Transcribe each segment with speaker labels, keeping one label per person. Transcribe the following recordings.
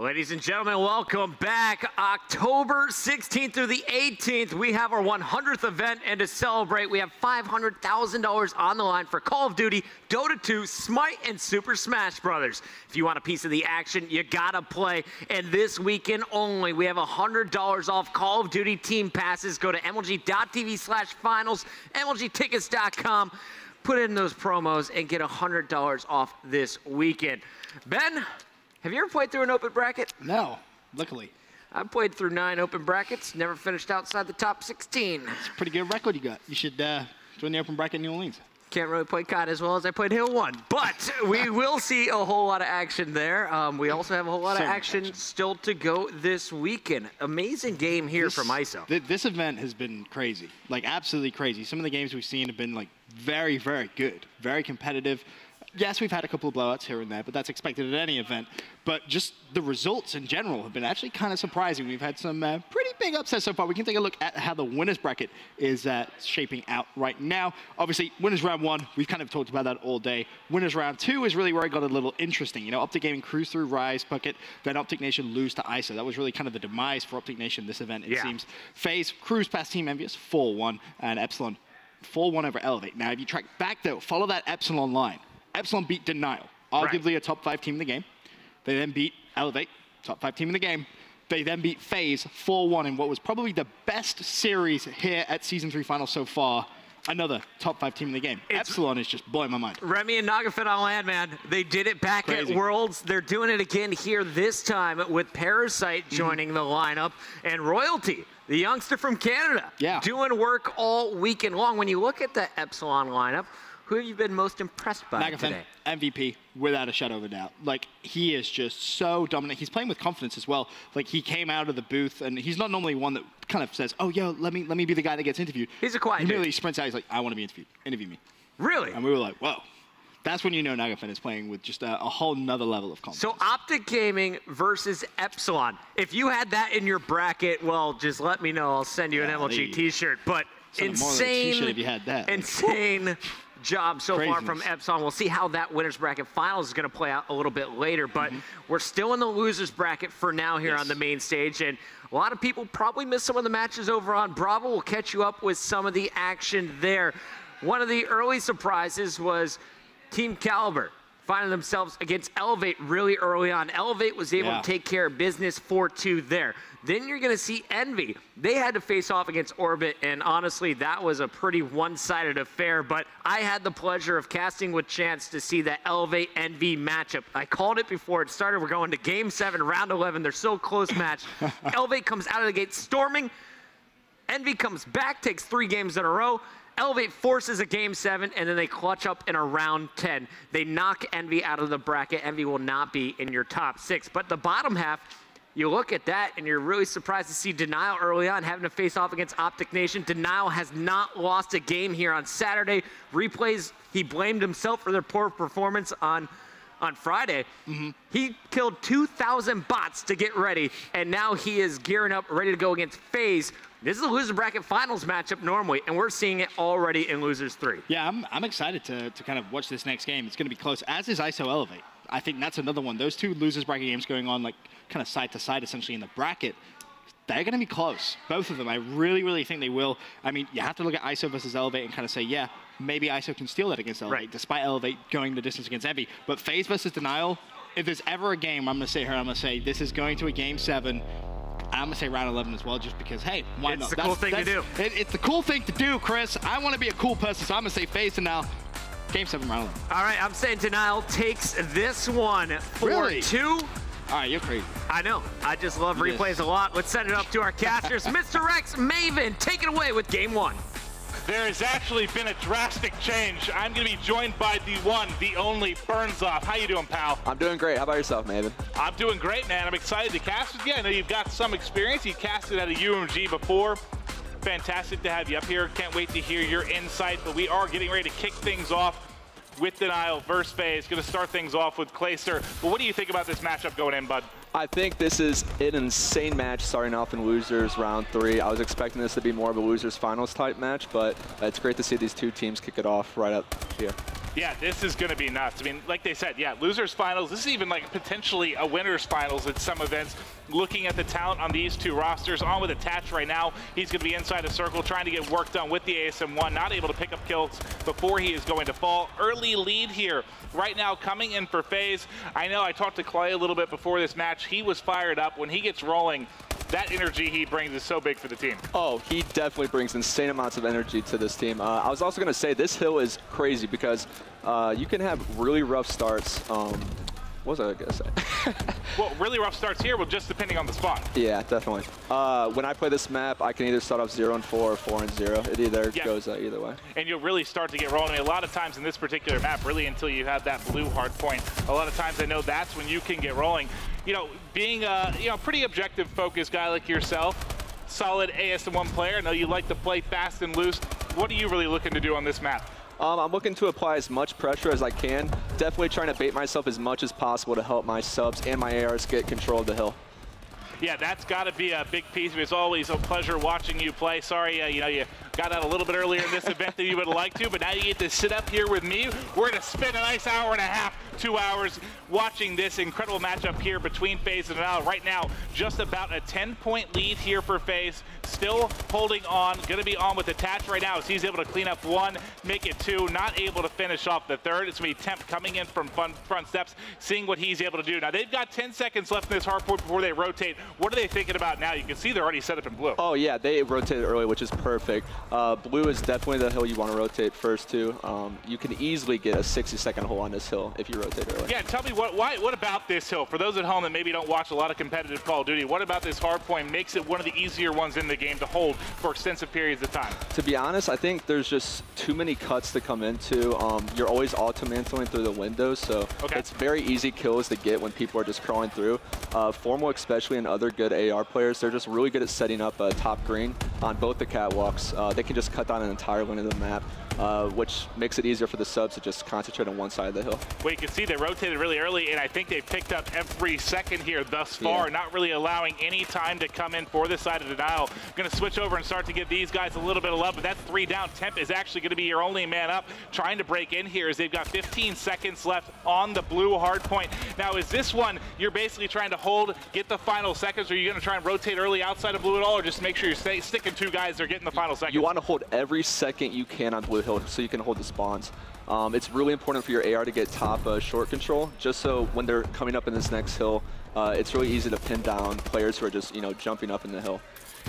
Speaker 1: Ladies and gentlemen, welcome back. October 16th through the 18th, we have our 100th event, and to celebrate, we have $500,000 on the line for Call of Duty, Dota 2, Smite, and Super Smash Bros. If you want a piece of the action, you gotta play. And this weekend only, we have $100 off Call of Duty team passes. Go to MLG.tv/finals, MLGtickets.com. Put in those promos and get $100 off this weekend. Ben, have you ever played through an open bracket?
Speaker 2: No, luckily.
Speaker 1: I've played through 9 open brackets, never finished outside the top 16.
Speaker 2: It's a pretty good record you got. You should join the open bracket in New Orleans.
Speaker 1: Can't really play COD as well as I played Hill 1, but we will see a whole lot of action there. We also have a whole lot of action still to go this weekend. Amazing game here from ISO.
Speaker 2: This event has been crazy, like absolutely crazy. Some of the games we've seen have been like very, very good, very competitive. Yes, we've had a couple of blowouts here and there, but that's expected at any event. But just the results in general have been actually kind of surprising. We've had some pretty big upsets so far. We can take a look at how the winners bracket is shaping out right now. Obviously, winners round 1, we've kind of talked about that all day. Winners round 2 is really where it got a little interesting. You know, Optic Gaming cruised through Rise, Bucket, then Optic Nation lose to ISO. That was really kind of the demise for Optic Nation this event, it seems. FaZe cruised past Team Envious 4-1, and Epsilon 4-1 over Elevate. Now, if you track back, though, follow that Epsilon line. Epsilon beat Denial, arguably a top 5 team in the game. They then beat Elevate, top 5 team in the game. They then beat FaZe 4-1 in what was probably the best series here at Season 3 Finals so far. Another top 5 team in the game. Epsilon is just blowing my mind.
Speaker 1: Remy and Nagafit on land, man. They did it back at Worlds. They're doing it again here this time with Parasite joining the lineup and Royalty, the youngster from Canada, doing work all weekend long. When you look at the Epsilon lineup, who have you been most impressed by today?
Speaker 2: MVP, without a shadow of a doubt. Like, he is just so dominant. He's playing with confidence as well. Like, he came out of the booth, and he's not normally one that kind of says, oh, yo, let me be the guy that gets interviewed.
Speaker 1: He's a quiet dude.
Speaker 2: He really sprints out. He's like, I want to be interviewed. Interview me.
Speaker 1: Really?
Speaker 2: And we were like, whoa. That's when you know Nagafin is playing with just a whole nother level of confidence.
Speaker 1: So Optic Gaming versus Epsilon. If you had that in your bracket, well, just let me know. I'll send you an MLG t-shirt. But insane,
Speaker 2: if you had that.
Speaker 1: Insane job so far from Epsilon. We'll see how that winners bracket finals is going to play out a little bit later, but we're still in the losers bracket for now here on the main stage, and a lot of people probably missed some of the matches over on Bravo. We'll catch you up with some of the action there. One of the early surprises was Team Caliber finding themselves against Elevate really early on. Elevate was able to take care of business 4-2 there. Then you're going to see Envy. They had to face off against Orbit, and honestly, that was a pretty one-sided affair, but I had the pleasure of casting with Chance to see that Elevate-Envy matchup. I called it before it started. We're going to Game 7, Round 11. They're so close match. Elevate comes out of the gate storming. Envy comes back, takes 3 games in a row. Elevate forces a Game 7, and then they clutch up in a round 10. They knock Envy out of the bracket. Envy will not be in your top 6. But the bottom half, you look at that, and you're really surprised to see Denial early on having to face off against Optic Nation. Denial has not lost a game here on Saturday. Replays, he blamed himself for their poor performance on Friday. He killed 2,000 bots to get ready, and now he is gearing up, ready to go against FaZe. This is a loser bracket finals matchup normally, and we're seeing it already in Losers 3.
Speaker 2: Yeah, I'm excited to kind of watch this next game. It's going to be close, as is ISO Elevate. I think that's another one. Those 2 losers bracket games going on like kind of side to side essentially in the bracket, they're going to be close. Both of them. I really, really think they will. I mean, you have to look at ISO versus Elevate and kind of say, yeah, maybe ISO can steal that against Elevate, despite Elevate going the distance against Envy. But FaZe versus Denial, if there's ever a game, I'm going to sit here and I'm going to say this is going to a Game 7. I'm going to say round 11 as well, just because, hey, why not?
Speaker 1: It's the cool thing to do.
Speaker 2: It's the cool thing to do, Chris. I want to be a cool person, so I'm going to say FaZe Denial. Game 7, round 11.
Speaker 1: All right, I'm saying Denial takes this one 4-2.
Speaker 2: All right, you're crazy.
Speaker 1: I know. I just love replays a lot. Let's send it up to our casters. Mr. Rex, Maven, take it away with Game 1.
Speaker 3: There has actually been a drastic change. I'm going to be joined by the one, the only, Burnsoff. How you doing, pal?
Speaker 4: I'm doing great. How about yourself, Maven?
Speaker 3: I'm doing great, man. I'm excited to cast with you. I know you've got some experience. You casted at a UMG before. Fantastic to have you up here. Can't wait to hear your insight, but we are getting ready to kick things off with Denial versus FaZe. Going to start things off with Clayster. But what do you think about this matchup going in, bud?
Speaker 4: I think this is an insane match starting off in losers round 3. I was expecting this to be more of a losers finals type match, but it's great to see these two teams kick it off right up here.
Speaker 3: Yeah, this is going to be nuts. I mean, like they said, yeah, losers finals. This is even like potentially a winners finals at some events. Looking at the talent on these two rosters, on with Attach right now. He's going to be inside a circle trying to get work done with the ASM1. Not able to pick up kills before he is going to fall. Early lead here right now coming in for FaZe. I know I talked to Clay a little bit before this match. He was fired up. When he gets rolling, that energy he brings is so big for the team. Oh,
Speaker 4: he definitely brings insane amounts of energy to this team. I was also going to say this hill is crazy because you can have really rough starts. What was I going to say?
Speaker 3: Well, really rough starts here, well, just depending on the spot.
Speaker 4: Yeah, definitely. When I play this map, I can either start off 0-4 or 4-0. It either goes either way. And
Speaker 3: you'll really start to get rolling. I mean, a lot of times in this particular map, really until you have that blue hard point, a lot of times I know that's when you can get rolling. You know, being a pretty objective, focused guy like yourself, solid ASM1 player, I know you like to play fast and loose. What are you really looking to do on this map?
Speaker 4: I'm looking to apply as much pressure as I can. Definitely trying to bait myself as much as possible to help my subs and my ARs get control of the hill.
Speaker 3: Yeah, that's got to be a big piece. It's always a pleasure watching you play. Sorry, you got out a little bit earlier in this event than you would like to, but now you get to sit up here with me. We're going to spend a nice hour and a half, 2 hours, watching this incredible matchup here between FaZe and Denial. Right now, just about a 10-point lead here for FaZe. Still holding on, going to be on with Attach right now as he's able to clean up 1, make it 2, not able to finish off the 3rd. It's going to be Temp coming in from front steps, seeing what he's able to do. Now, they've got 10 seconds left in this hardpoint before they rotate. What are they thinking about now? You can see they're already set up in blue.
Speaker 4: Oh, yeah, they rotated early, which is perfect. Blue is definitely the hill you want to rotate first to. You can easily get a 60-second hole on this hill if you rotate early.
Speaker 3: Yeah, tell me what about this hill? For those at home that maybe don't watch a lot of competitive Call of Duty, what about this hardpoint makes it one of the easier ones in the game to hold for extensive periods of time?
Speaker 4: To be honest, I think there's just too many cuts to come into. You're always auto-mantling through the windows, so it's very easy kills to get when people are just crawling through. Formal especially and other good AR players, they're just really good at setting up a top green on both the catwalks. They can just cut down an entire lane of the map, which makes it easier for the subs to just concentrate on one side of the hill.
Speaker 3: Well, you can see they rotated really early, and I think they've picked up every second here thus far, not really allowing any time to come in for this side of Denial. Going to switch over and start to give these guys a little bit of love, but that's 3 down. Temp is actually going to be your only man up, trying to break in here as they've got 15 seconds left on the blue hard point. Now, is this one you're basically trying to hold, get the final seconds, or are you going to try and rotate early outside of blue at all, or just make sure you're sticking 2 guys that are getting the final seconds?
Speaker 4: You want to hold every second you can on blue hill so you can hold the spawns. It's really important for your AR to get top short control, just so when they're coming up in this next hill, it's really easy to pin down players who are just, jumping up in the hill.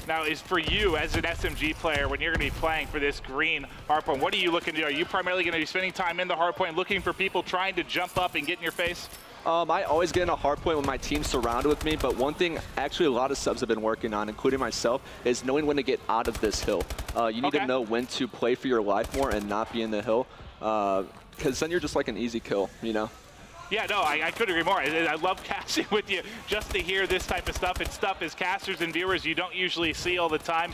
Speaker 3: Now, is for you as an SMG player, when you're going to be playing for this green hardpoint, what are you looking to do? Are you primarily going to be spending time in the hardpoint looking for people trying to jump up and get in your face?
Speaker 4: I always get in a hard point when my team's surrounded with me, but one thing actually a lot of subs have been working on, including myself, is knowing when to get out of this hill. You need to know when to play for your life more and not be in the hill, because then you're just like an easy kill,
Speaker 3: Yeah, no, I couldn't agree more. I love casting with you just to hear this type of stuff. It's stuff as casters and viewers you don't usually see all the time.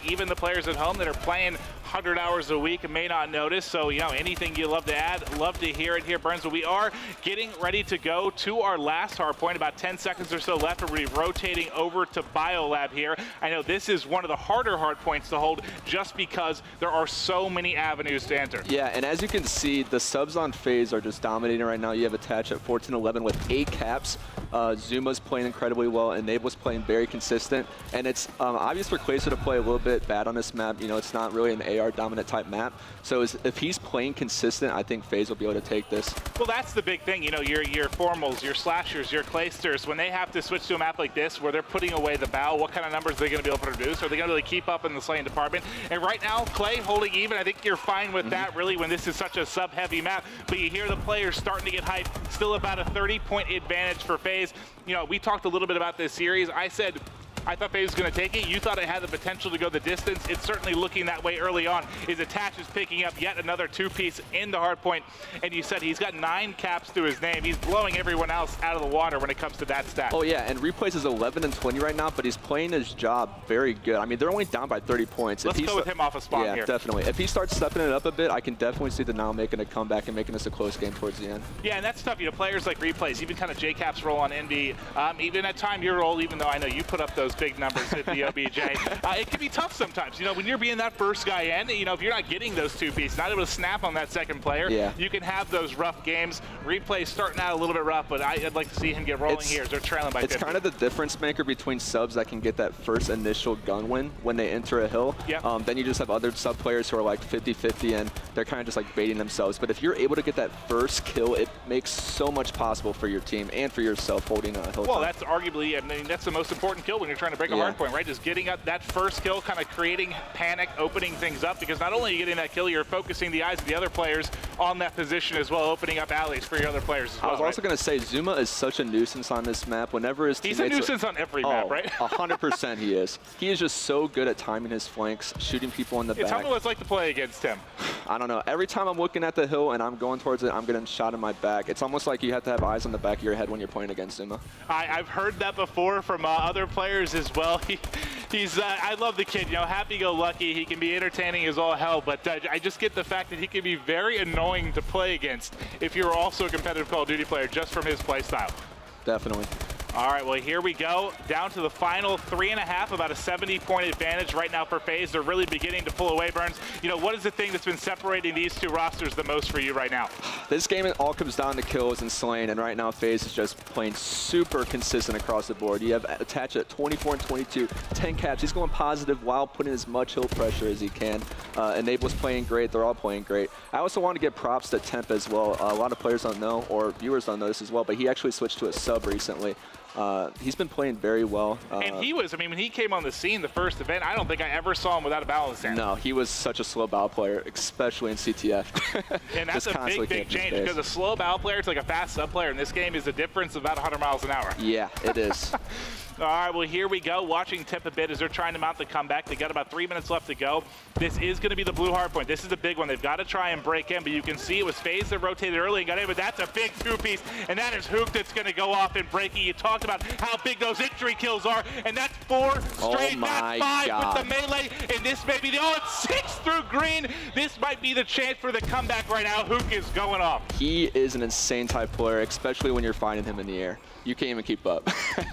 Speaker 3: Even the players at home that are playing 100 hours a week may not notice. So, anything you love to add, love to hear it here, Burns. But we are getting ready to go to our last hard point. About 10 seconds or so left. We're going to be rotating over to Biolab here. I know this is one of the harder hard points to hold just because there are so many avenues to enter.
Speaker 4: Yeah, and as you can see, the subs on FaZe are just dominating right now. You have Attach at 14-11 with 8 caps. Zuma's playing incredibly well, and Nabe was playing very consistent. And it's obvious for Quasar to play a little bit bad on this map. It's not really an AR dominant type map. So if he's playing consistent, I think FaZe will be able to take this.
Speaker 3: Well, that's the big thing. Your formals, your slashers, your claysters, when they have to switch to a map like this where they're putting away the bow, what kind of numbers are they going to be able to produce? Are they going to really keep up in the slaying department? And right now, Clay holding even. I think you're fine with that, really, when this is such a sub-heavy map. But you hear the players starting to get hyped. Still about a 30-point advantage for FaZe. We talked a little bit about this series. I said I thought FaZe was going to take it. You thought it had the potential to go the distance. It's certainly looking that way early on. His attach is picking up yet another 2-piece in the hardpoint. And you said he's got 9 caps to his name. He's blowing everyone else out of the water when it comes to that stat.
Speaker 4: Oh, yeah, and Replays is 11 and 20 right now, but he's playing his job very good. I mean, they're only down by 30 points.
Speaker 3: Let's go with him off a spawn here.
Speaker 4: Yeah, definitely. If he starts stepping it up a bit, I can definitely see the Nile making a comeback and making this a close game towards the end.
Speaker 3: Yeah, and that's tough. You know, players like Replays, even kind of JCap's role on Envy, even at time your role, even though I know you put up those big numbers at the OBJ, it can be tough sometimes. You know, when you're being that first guy in, you know, if you're not getting those 2 pieces, not able to snap on that second player, you can have those rough games. Replays starting out a little bit rough, but I'd like to see him get rolling here as they're trailing by 50.
Speaker 4: It's kind of the difference maker between subs that can get that first initial gun win when they enter a hill.
Speaker 3: Yep.
Speaker 4: Then you just have other sub players who are like 50-50 and they're kind of just like baiting themselves. But if you're able to get that first kill, it makes so much possible for your team and for yourself holding a hill.
Speaker 3: Well, that's arguably, I mean, that's the most important kill when you're trying to break a hard point, right? Just getting up that first kill, kind of creating panic, opening things up, because not only are you getting that kill, you're focusing the eyes of the other players on that position as well, opening up alleys for your other players as well.
Speaker 4: I was also going to say, Zuma is such a nuisance on this map. Whenever his teammates...
Speaker 3: He's a nuisance on every map, right?
Speaker 4: 100% he is. He is just so good at timing his flanks, shooting people in the back.
Speaker 3: Tell me what it's like to play against him.
Speaker 4: I don't know. Every time I'm looking at the hill and I'm going towards it, I'm getting shot in my back. It's almost like you have to have eyes on the back of your head when you're playing against Zuma.
Speaker 3: I've heard that before from other players as well. I love the kid, you know, happy-go-lucky. He can be entertaining as all hell, but I just get the fact that he can be very annoying to play against if you're also a competitive Call of Duty player just from his play style.
Speaker 4: Definitely.
Speaker 3: All right, well, here we go. Down to the final 3.5, about a 70-point advantage right now for FaZe. They're really beginning to pull away, Burns. You know, what is the thing that's been separating these two rosters the most for you right now?
Speaker 4: This game, it all comes down to kills and slaying, and right now FaZe is just playing super consistent across the board. You have Attach at 24 and 22, 10 caps. He's going positive while putting as much hill pressure as he can. Enable's playing great. They're all playing great. I also want to give props to Temp as well. A lot of players don't know, or viewers don't know this as well, but he actually switched to a sub recently. He's been playing very well.
Speaker 3: And he was, I mean, when he came on the scene, the first event, I don't think I ever saw him without a balance stand.
Speaker 4: No, he was such a slow bow player, especially in CTF.
Speaker 3: And that's a big change, because a slow bow player to like a fast sub player in this game is a difference of about 100 miles an hour.
Speaker 4: Yeah, it is.
Speaker 3: All right, well, here we go. Watching Temp a bit as they're trying to mount the comeback. They got about 3 minutes left to go. This is going to be the blue hardpoint. This is the big one. They've got to try and break in, but you can see it was FaZe that rotated early and got in, but that's a big 2-piece, and that is Huke that's going to go off and breaking. You talked about how big those entry kills are, and that's 4 straight. That's 5 with the melee, and this may be the, it's 6 through green. This might be the chance for the comeback right now. Huke is going off.
Speaker 4: He is an insane type player, especially when you're finding him in the air. You can't even keep up.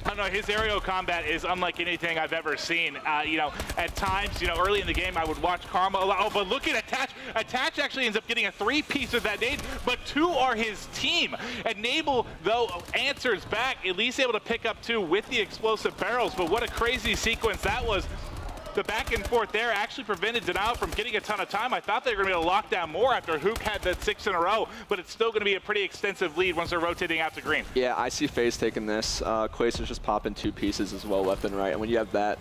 Speaker 3: I know, his aerial combat is unlike anything I've ever seen. You know, at times, you know, early in the game, I would watch Karma a lot. Oh, but look at Attach. Attach actually ends up getting a 3-piece of that nade, but 2 are his team. Enable, though, answers back, at least able to pick up 2 with the explosive barrels, but what a crazy sequence that was. The back and forth there actually prevented Denial from getting a ton of time. I thought they were going to be able to lock down more after Huke had that 6 in a row, but it's still going to be a pretty extensive lead once they're rotating out to green.
Speaker 4: Yeah, I see FaZe taking this. Quasar's just popping 2 pieces as well, left and right. And when you have that,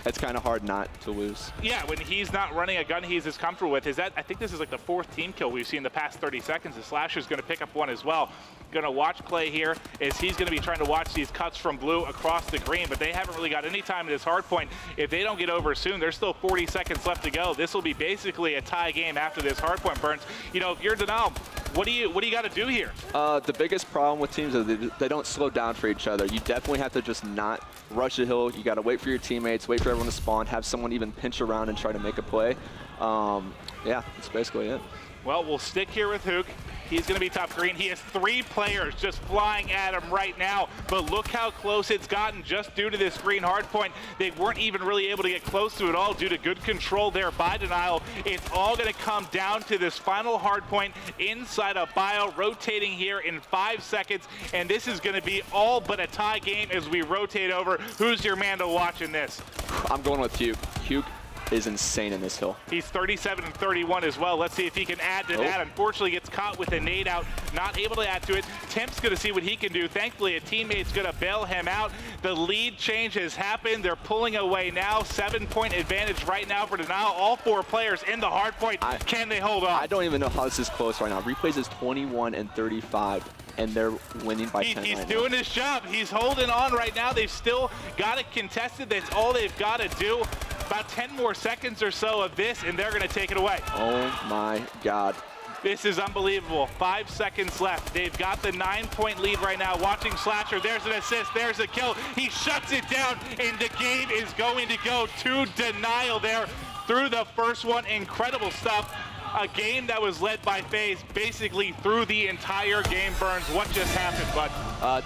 Speaker 4: it's kind of hard not to lose.
Speaker 3: Yeah, when he's not running a gun he's as comfortable with. I think this is like the 4th team kill we've seen in the past 30 seconds. The Slasher's going to pick up 1 as well. Going to watch play here is he's going to be trying to watch these cuts from blue across the green, but they haven't really got any time at this hard point. If they don't get over soon, there's still 40 seconds left to go. This will be basically a tie game after this hard point, Burns. You know, if you're Denial, what do you got to do here?
Speaker 4: The biggest problem with teams is they don't slow down for each other. You definitely have to just not rush the hill. You got to wait for your teammates, wait for everyone to spawn, have someone even pinch around and try to make a play. Yeah, that's basically it.
Speaker 3: Well, we'll stick here with Huke. He's going to be top green. He has 3 players just flying at him right now, but look how close it's gotten just due to this green hardpoint. They weren't even really able to get close to it all due to good control there by Denial. It's all going to come down to this final hardpoint inside a bio, rotating here in 5 seconds, and this is going to be all but a tie game as we rotate over. Who's your man to watch in this?
Speaker 4: I'm going with Huke. Huke is insane in this hill.
Speaker 3: He's 37 and 31 as well. Let's see if he can add to that. Unfortunately, gets caught with a nade out, not able to add to it. Temp's going to see what he can do. Thankfully, a teammate's going to bail him out. The lead change has happened. They're pulling away now. 7-point advantage right now for Denial. All 4 players in the hard point. Can they hold on?
Speaker 4: I don't even know how this is close right now. Replays is 21 and 35. And they're winning by 10
Speaker 3: He's
Speaker 4: right
Speaker 3: doing
Speaker 4: now.
Speaker 3: his job. He's holding on right now. They've still got it contested. That's all they've got to do. About 10 more seconds or so of this, and they're going to take it away.
Speaker 4: Oh, my God.
Speaker 3: This is unbelievable. 5 seconds left. They've got the 9-point lead right now. Watching Slasher. There's an assist. There's a kill. He shuts it down, and the game is going to go to Denial there through the first one. Incredible stuff. A game that was led by FaZe basically through the entire game. Burns, what just happened, bud?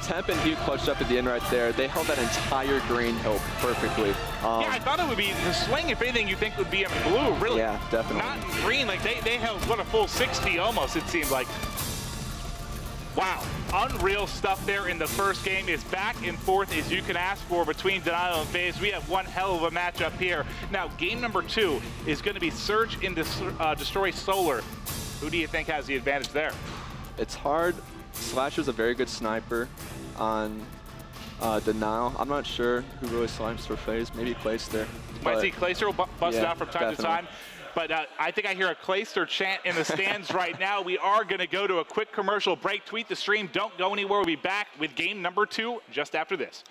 Speaker 4: Temp and Hugh clutched up at the end right there. They held that entire green hill perfectly.
Speaker 3: Yeah, I thought it would be the swing, if anything, you think would be in blue, really.
Speaker 4: Yeah, definitely.
Speaker 3: Not in green. Like, they held, what, a full 60 almost, it seemed like. Wow, unreal stuff there in the first game. As back and forth as you can ask for between Denial and FaZe. We have one hell of a matchup here. Now, game number 2 is going to be Surge and Destroy Solar. Who do you think has the advantage there?
Speaker 4: It's hard. Slasher's a very good sniper on Denial. I'm not sure who really snipes for FaZe. Maybe Clayster.
Speaker 3: Might see Clayster will bust it out from time to time. But I think I hear a Clayster chant in the stands right now. We are going to go to a quick commercial break. Tweet the stream. Don't go anywhere. We'll be back with game number 2 just after this.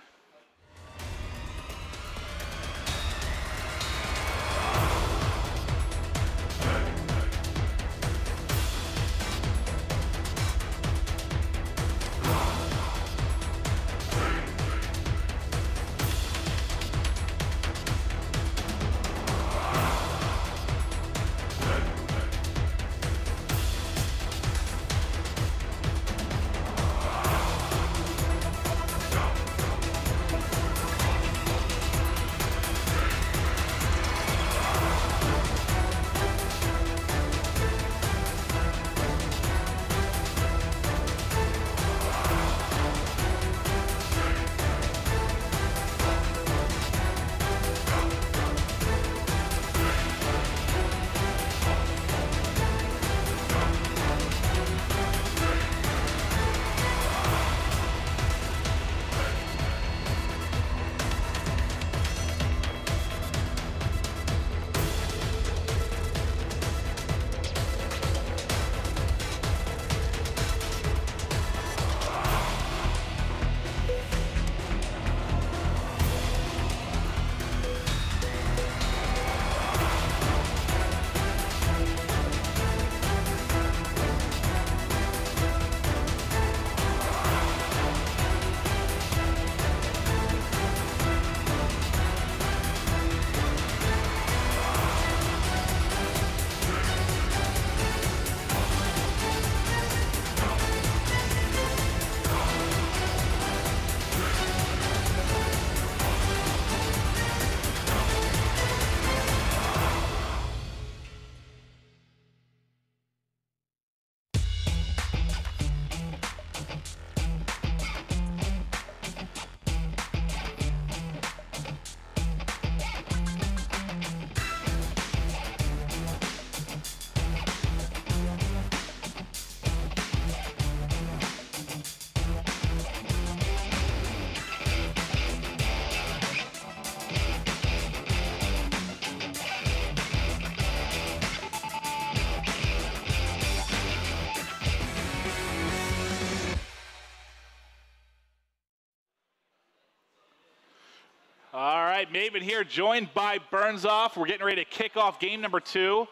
Speaker 3: All right, Maven here, joined by Burnsoff. We're getting ready to kick off game number 2.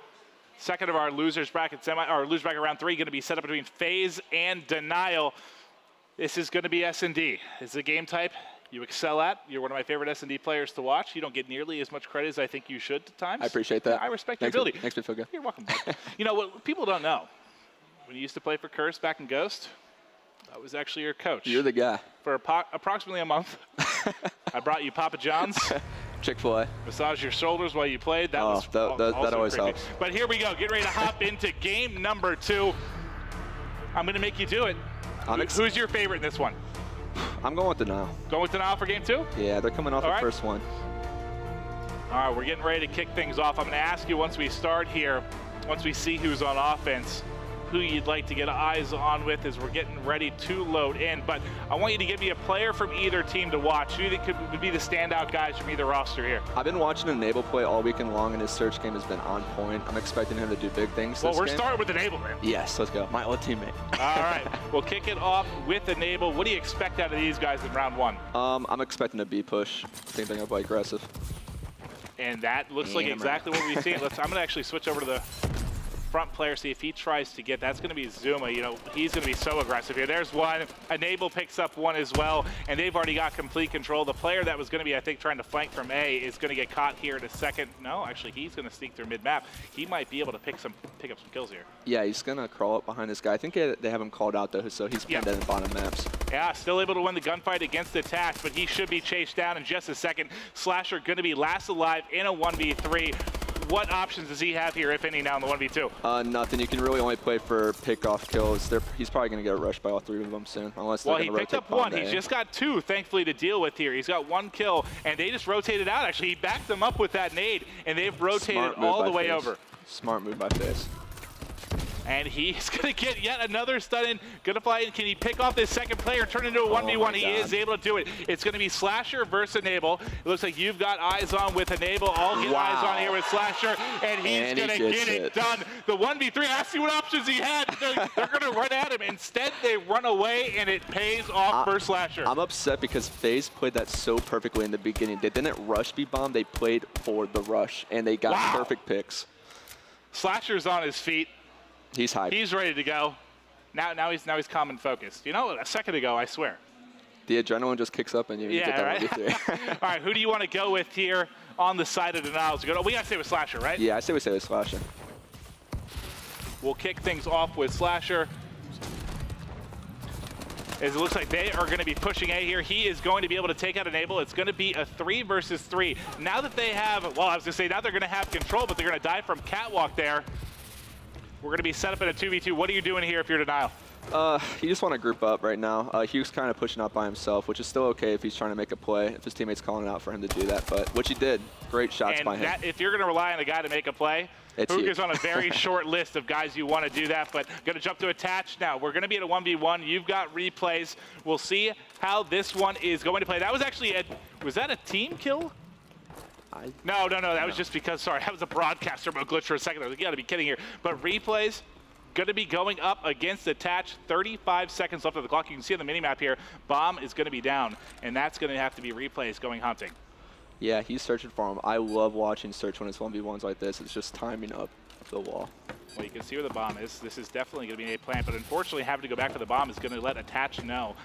Speaker 3: Second of our losers bracket losers bracket round 3 going to be set up between FaZe and Denial. This is going to be S&D. It's a game type you excel at. You're one of my favorite S&D players to watch. You don't get nearly as much credit as I think you should at times.
Speaker 4: I appreciate that.
Speaker 3: I respect your ability.
Speaker 4: Thanks, Foga.
Speaker 3: You're welcome. You know what people don't know? When you used to play for Curse back in Ghost, I was actually your coach.
Speaker 4: You're the guy.
Speaker 3: For approximately a month. I brought you Papa John's.
Speaker 4: Chick-fil-A.
Speaker 3: Massage your shoulders while you played. That was
Speaker 4: that always helps.
Speaker 3: But here we go. Get ready to hop into game number 2. I'm going to make you do it. Who's your favorite in this one?
Speaker 4: I'm going with Denial.
Speaker 3: Going with Denial for game 2?
Speaker 4: Yeah, they're coming off the first one.
Speaker 3: All right, we're getting ready to kick things off. I'm going to ask you once we start here, once we see who's on offense, who you'd like to get eyes on with as we're getting ready to load in. But I want you to give me a player from either team to watch. Who do you think would be the standout guys from either roster here?
Speaker 4: I've been watching Enable play all weekend long, and his search game has been on point. I'm expecting him to do big things
Speaker 3: Well,
Speaker 4: this
Speaker 3: we're
Speaker 4: game.
Speaker 3: starting with Enable, man.
Speaker 4: Yes, let's go. My old teammate.
Speaker 3: All right, we'll kick it off with Enable. What do you expect out of these guys in round one?
Speaker 4: I'm expecting a B push. I think they're going to play aggressive.
Speaker 3: And that looks like exactly what we've seen. I'm going to actually switch over to the front player, see if he tries to get, that's going to be Zuma. You know, he's going to be so aggressive here. There's one. Enable picks up one as well, and they've already got complete control. The player that was going to be, I think, trying to flank from A is going to get caught here in a second. No, actually, he's going to sneak through mid-map. He might be able to pick up some kills here.
Speaker 4: Yeah, he's going to crawl up behind this guy. I think they have him called out, though, so he's pinned in the bottom maps.
Speaker 3: Yeah, still able to win the gunfight against the Attach, but he should be chased down in just a second. Slasher going to be last alive in a 1v3. What options does he have here, if any, now in the 1v2?
Speaker 4: Nothing. You can really only play for pick-off kills. He's probably going to get rushed by all three of them soon, unless they're going to rotate.
Speaker 3: Well, he picked up one. He's just got two, thankfully, to deal with here. He's got one kill, and they just rotated out. Actually, he backed them up with that nade, and they've rotated all the way over.
Speaker 4: Smart move by FaZe.
Speaker 3: And he's going to get yet another stun in. Going to fly in. Can he pick off this second player, turn into a 1v1? He is able to do it. It's going to be Slasher versus Enable. It looks like you've got eyes on with Enable. I'll get eyes on here with Slasher, and he's going to get it done. The 1v3, ask you what options he had. They're going to run at him. Instead, they run away, and it pays off for Slasher.
Speaker 4: I'm upset because FaZe played that so perfectly in the beginning. They didn't rush B-bomb. They played for the rush, and they got perfect picks.
Speaker 3: Slasher's on his feet.
Speaker 4: He's hyped.
Speaker 3: He's ready to go. Now he's calm and focused. You know, a second ago, I swear.
Speaker 4: The adrenaline just kicks up and you get that 1v3.
Speaker 3: All right, who do you want to go with here on the side of Denials? We got to stay with Slasher, right?
Speaker 4: Yeah, I say we stay with Slasher.
Speaker 3: We'll kick things off with Slasher. As it looks like they are going to be pushing A here. He is going to be able to take out Enable. It's going to be a 3 versus 3. Now that they have, well, I was going to say, now they're going to have control, but they're going to die from Catwalk there. We're going to be set up in a 2v2. What are you doing here if you're Denial?
Speaker 4: You just want to group up right now. Hugh's kind of pushing out by himself, which is still okay if he's trying to make a play, if his teammate's calling out for him to do that. But which he did. Great shots by him.
Speaker 3: If you're going to rely on a guy to make a play, Hug is on a very short list of guys you want to do that, but going to jump to Attach now. We're going to be at a 1v1. You've got replays. We'll see how this one is going to play. That was actually was that a team kill? No. That was just because, sorry, that was a broadcaster mode glitch for a second. I was like, you got to be kidding here. But replays going to be going up against Attach. 35 seconds left of the clock. You can see on the minimap here, Bomb is going to be down, and that's going to have to be replays going hunting.
Speaker 4: Yeah, he's searching for him. I love watching Search when it's 1v1s like this. It's just timing up the wall.
Speaker 3: Well, you can see where the bomb is. This is definitely going to be an A plant, but unfortunately having to go back for the bomb is going to let Attach know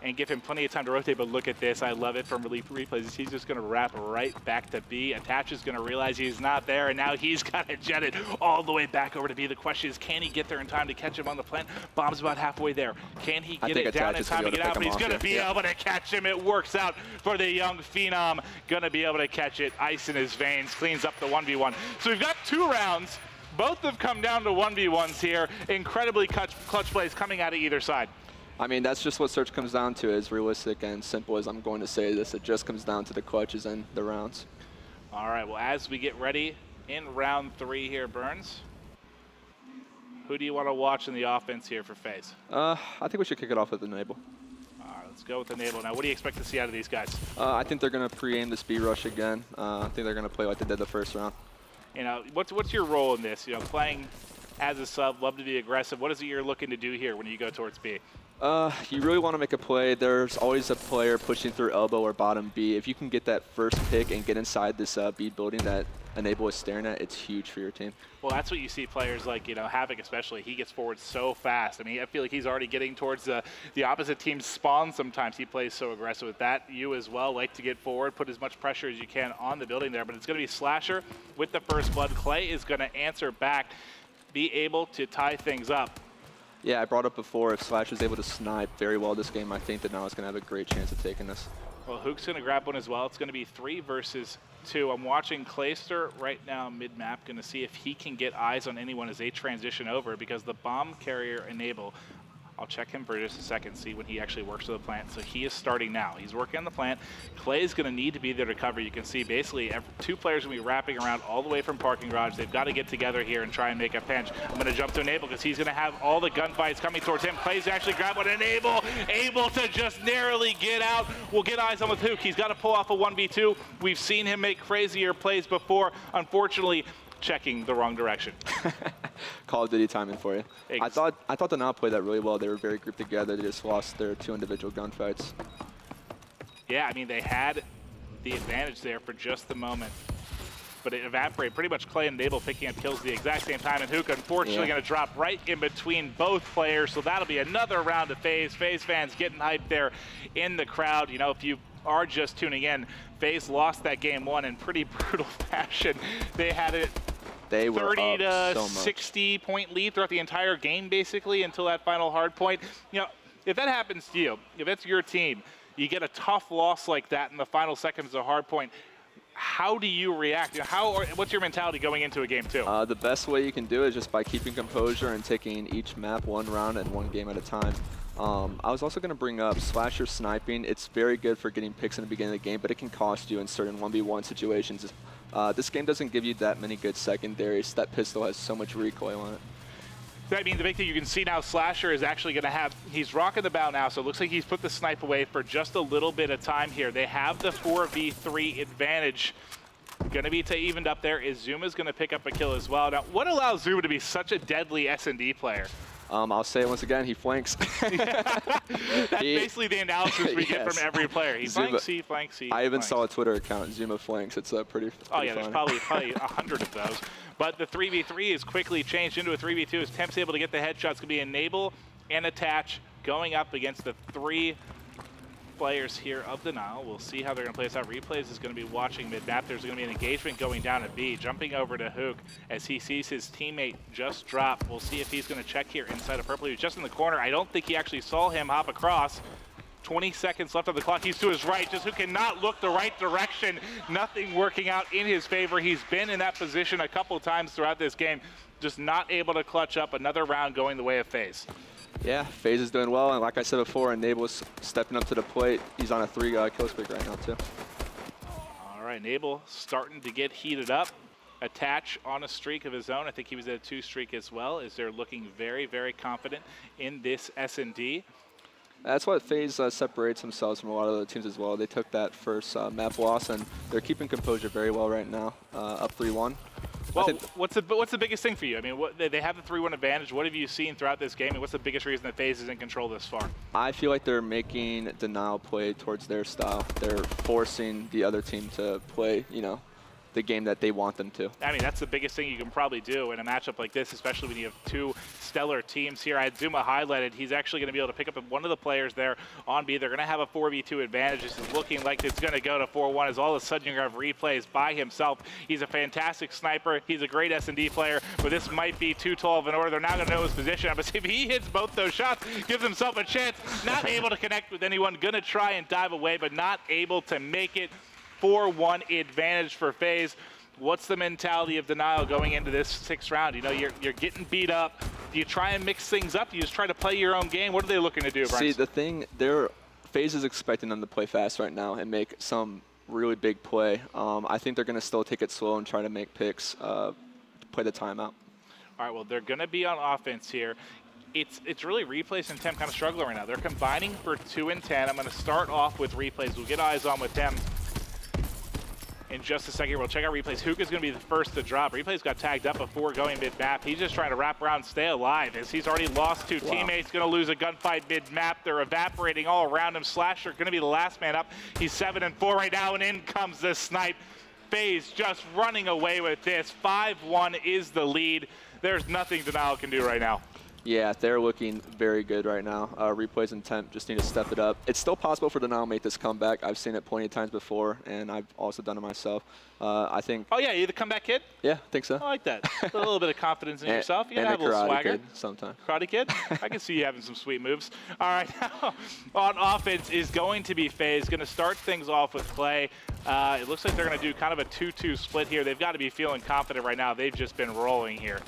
Speaker 3: and give him plenty of time to rotate. But look at this. I love it from replays. He's just going to wrap right back to B. Attach is going to realize he's not there, and now he's got to jet it all the way back over to B. The question is, can he get there in time to catch him on the plant? Bomb's about halfway there. Can he get it down in time to get out? But he's going to be able to catch him. It works out for the young Phenom. Going to be able to catch it. Ice in his veins. Cleans up the 1v1. So we've got 2 rounds. Both have come down to 1v1s here. Incredibly clutch plays coming out of either side.
Speaker 4: I mean, that's just what Search comes down to, as realistic and simple as I'm going to say this. It just comes down to the clutches and the rounds.
Speaker 3: All right, well, as we get ready in round 3 here, Burns, who do you want to watch in the offense here for FaZe?
Speaker 4: I think we should kick it off with Enable.
Speaker 3: All right, let's go with Enable. Now, what do you expect to see out of these guys?
Speaker 4: I think they're going to pre-aim the speed rush again. I think they're going to play like they did the first round.
Speaker 3: You know, what's your role in this? You know, playing as a sub, love to be aggressive. What is it you're looking to do here when you go towards B?
Speaker 4: You really want to make a play. There's always a player pushing through elbow or bottom B. If you can get that first pick and get inside this B building that Enable is staring at, it's huge for your team.
Speaker 3: Well, that's what you see players like, you know, Havoc especially. He gets forward so fast. I mean, I feel like he's already getting towards the opposite team's spawn sometimes. He plays so aggressive with that. You as well like to get forward, put as much pressure as you can on the building there. But it's going to be Slasher with the first blood. Clay is going to answer back, be able to tie things up.
Speaker 4: Yeah, I brought up before, if Slash is able to snipe very well this game, I think that now it's going to have a great chance of taking this.
Speaker 3: Well, Hook's going to grab one as well. It's going to be 3 versus 2. I'm watching Clayster right now mid-map, going to see if he can get eyes on anyone as they transition over, because the bomb carrier Enable I'll check him for just a second, see when he actually works with the plant. So he is starting now. He's working on the plant. Clay's going to need to be there to cover. You can see basically two players are going to be wrapping around all the way from parking garage. They've got to get together here and try and make a pinch. I'm going to jump to Enable because he's going to have all the gunfights coming towards him. Clay's actually grab one. Enable able to just narrowly get out. We'll get eyes on with Huke. He's got to pull off a 1v2. We've seen him make crazier plays before. Unfortunately, checking the wrong direction.
Speaker 4: Call of Duty timing for you. I thought Denial played that really well. They were very grouped together. They just lost their 2 individual gunfights.
Speaker 3: Yeah, I mean, they had the advantage there for just the moment. But it evaporated. Pretty much Clay and Enable picking up kills at the exact same time. And Huke, unfortunately, going to drop right in between both players. So that'll be another round of FaZe. FaZe fans getting hyped there in the crowd. You know, if you are just tuning in, FaZe lost that game 1 in pretty brutal fashion. They had it 30 to 60 point lead throughout the entire game, basically, until that final hard point. You know, if that happens to you, if it's your team, you get a tough loss like that in the final seconds of a hard point, how do you react? What's your mentality going into a game 2?
Speaker 4: The best way you can do it is just by keeping composure and taking each map 1 round and 1 game at a time. I was also going to bring up Slasher sniping. It's very good for getting picks in the beginning of the game, but it can cost you in certain 1v1 situations. This game doesn't give you that many good secondaries. That pistol has so much recoil on it.
Speaker 3: I mean, the big thing you can see now, Slasher is actually going to have, he's rocking the bow now, so it looks like he's put the snipe away for just a little bit of time here. They have the 4v3 advantage. Going to be evened up there. Zuma's going to pick up a kill as well. Now, what allows Zuma to be such a deadly S&D player?
Speaker 4: I'll say it once again, he flanks.
Speaker 3: That's basically the analysis we get from every player. He flanks, he flanks, he
Speaker 4: I even
Speaker 3: flanks.
Speaker 4: saw a Twitter account, Zuma flanks. It's pretty
Speaker 3: Oh yeah,
Speaker 4: funny.
Speaker 3: there's probably 100 of those. But the 3v3 is quickly changed into a 3v2 as Temp's able to get the headshots. It's going to be Enable and Attach going up against the 3 players here of Denial. We'll see how they're going to play this out. Replays is going to be watching mid-map. There's going to be an engagement going down at B. Jumping over to Huke as he sees his teammate just drop. We'll see if he's going to check here inside of Purple. He was just in the corner. I don't think he actually saw him hop across. 20 seconds left on the clock. He's to his right. Just Huke cannot look the right direction. Nothing working out in his favor. He's been in that position a couple times throughout this game. Just not able to clutch up. Another round going the way of FaZe.
Speaker 4: Yeah, FaZe is doing well, and like I said before, Enable's stepping up to the plate. He's on a 3 kill streak right now, too.
Speaker 3: All right, Enable starting to get heated up. Attach on a streak of his own. I think he was at a 2 streak as well, as they're looking very, very confident in this S&D.
Speaker 4: That's what FaZe separates themselves from a lot of other teams as well. They took that first map loss, and they're keeping composure very well right now, up 3-1.
Speaker 3: Well, what's the biggest thing for you? I mean, they have the 3-1 advantage. What have you seen throughout this game, and what's the biggest reason that FaZe is in control this far?
Speaker 4: I feel like they're making Denial play towards their style. They're forcing the other team to play, you know, the game that they want them to.
Speaker 3: I mean, that's the biggest thing you can probably do in a matchup like this, especially when you have 2 stellar teams here. I had Zuma highlighted. He's actually going to be able to pick up one of the players there on B. They're going to have a 4v2 advantage. This is looking like it's going to go to 4-1 as all of a sudden you're going to have Replays by himself. He's a fantastic sniper. He's a great S&D player, but this might be too tall of an order. They're not going to know his position. But if he hits both those shots, gives himself a chance. Not able to connect with anyone. Going to try and dive away, but not able to make it. 4-1 advantage for FaZe. What's the mentality of Denial going into this 6th round? You know, you're getting beat up. Do you try and mix things up? Do you just try to play your own game? What are they looking to do, Brian?
Speaker 4: See, the thing, FaZe is expecting them to play fast right now and make some really big play. I think they're going to still take it slow and try to make picks, play the timeout.
Speaker 3: All right, well, they're going to be on offense here. It's really Replays and Temp kind of struggling right now. They're combining for 2 and 10. I'm going to start off with Replays. We'll get eyes on with them in just a second. We'll check out Replays. Huke is going to be the first to drop. Replays got tagged up before going mid-map. He's just trying to wrap around, stay alive, as he's already lost 2 teammates. Going to lose a gunfight mid-map. They're evaporating all around him. Slasher going to be the last man up. He's 7-4 right now, and in comes the snipe. FaZe just running away with this. 5-1 is the lead. There's nothing Denial can do right now.
Speaker 4: Yeah, they're looking very good right now. Replays and Temp just need to step it up. It's still possible for Denial to make this comeback. I've seen it plenty of times before, and I've also done it myself. I think.
Speaker 3: Oh yeah, you the comeback kid?
Speaker 4: Yeah, I think so.
Speaker 3: I like that. A little bit of confidence in yourself. You have a little swagger.
Speaker 4: Kid sometime.
Speaker 3: Karate Kid? I can see you having some sweet moves. All right, now on offense is going to be FaZe. Going to start things off with Clay. It looks like they're going to do kind of a 2-2 split here. They've got to be feeling confident right now. They've just been rolling here.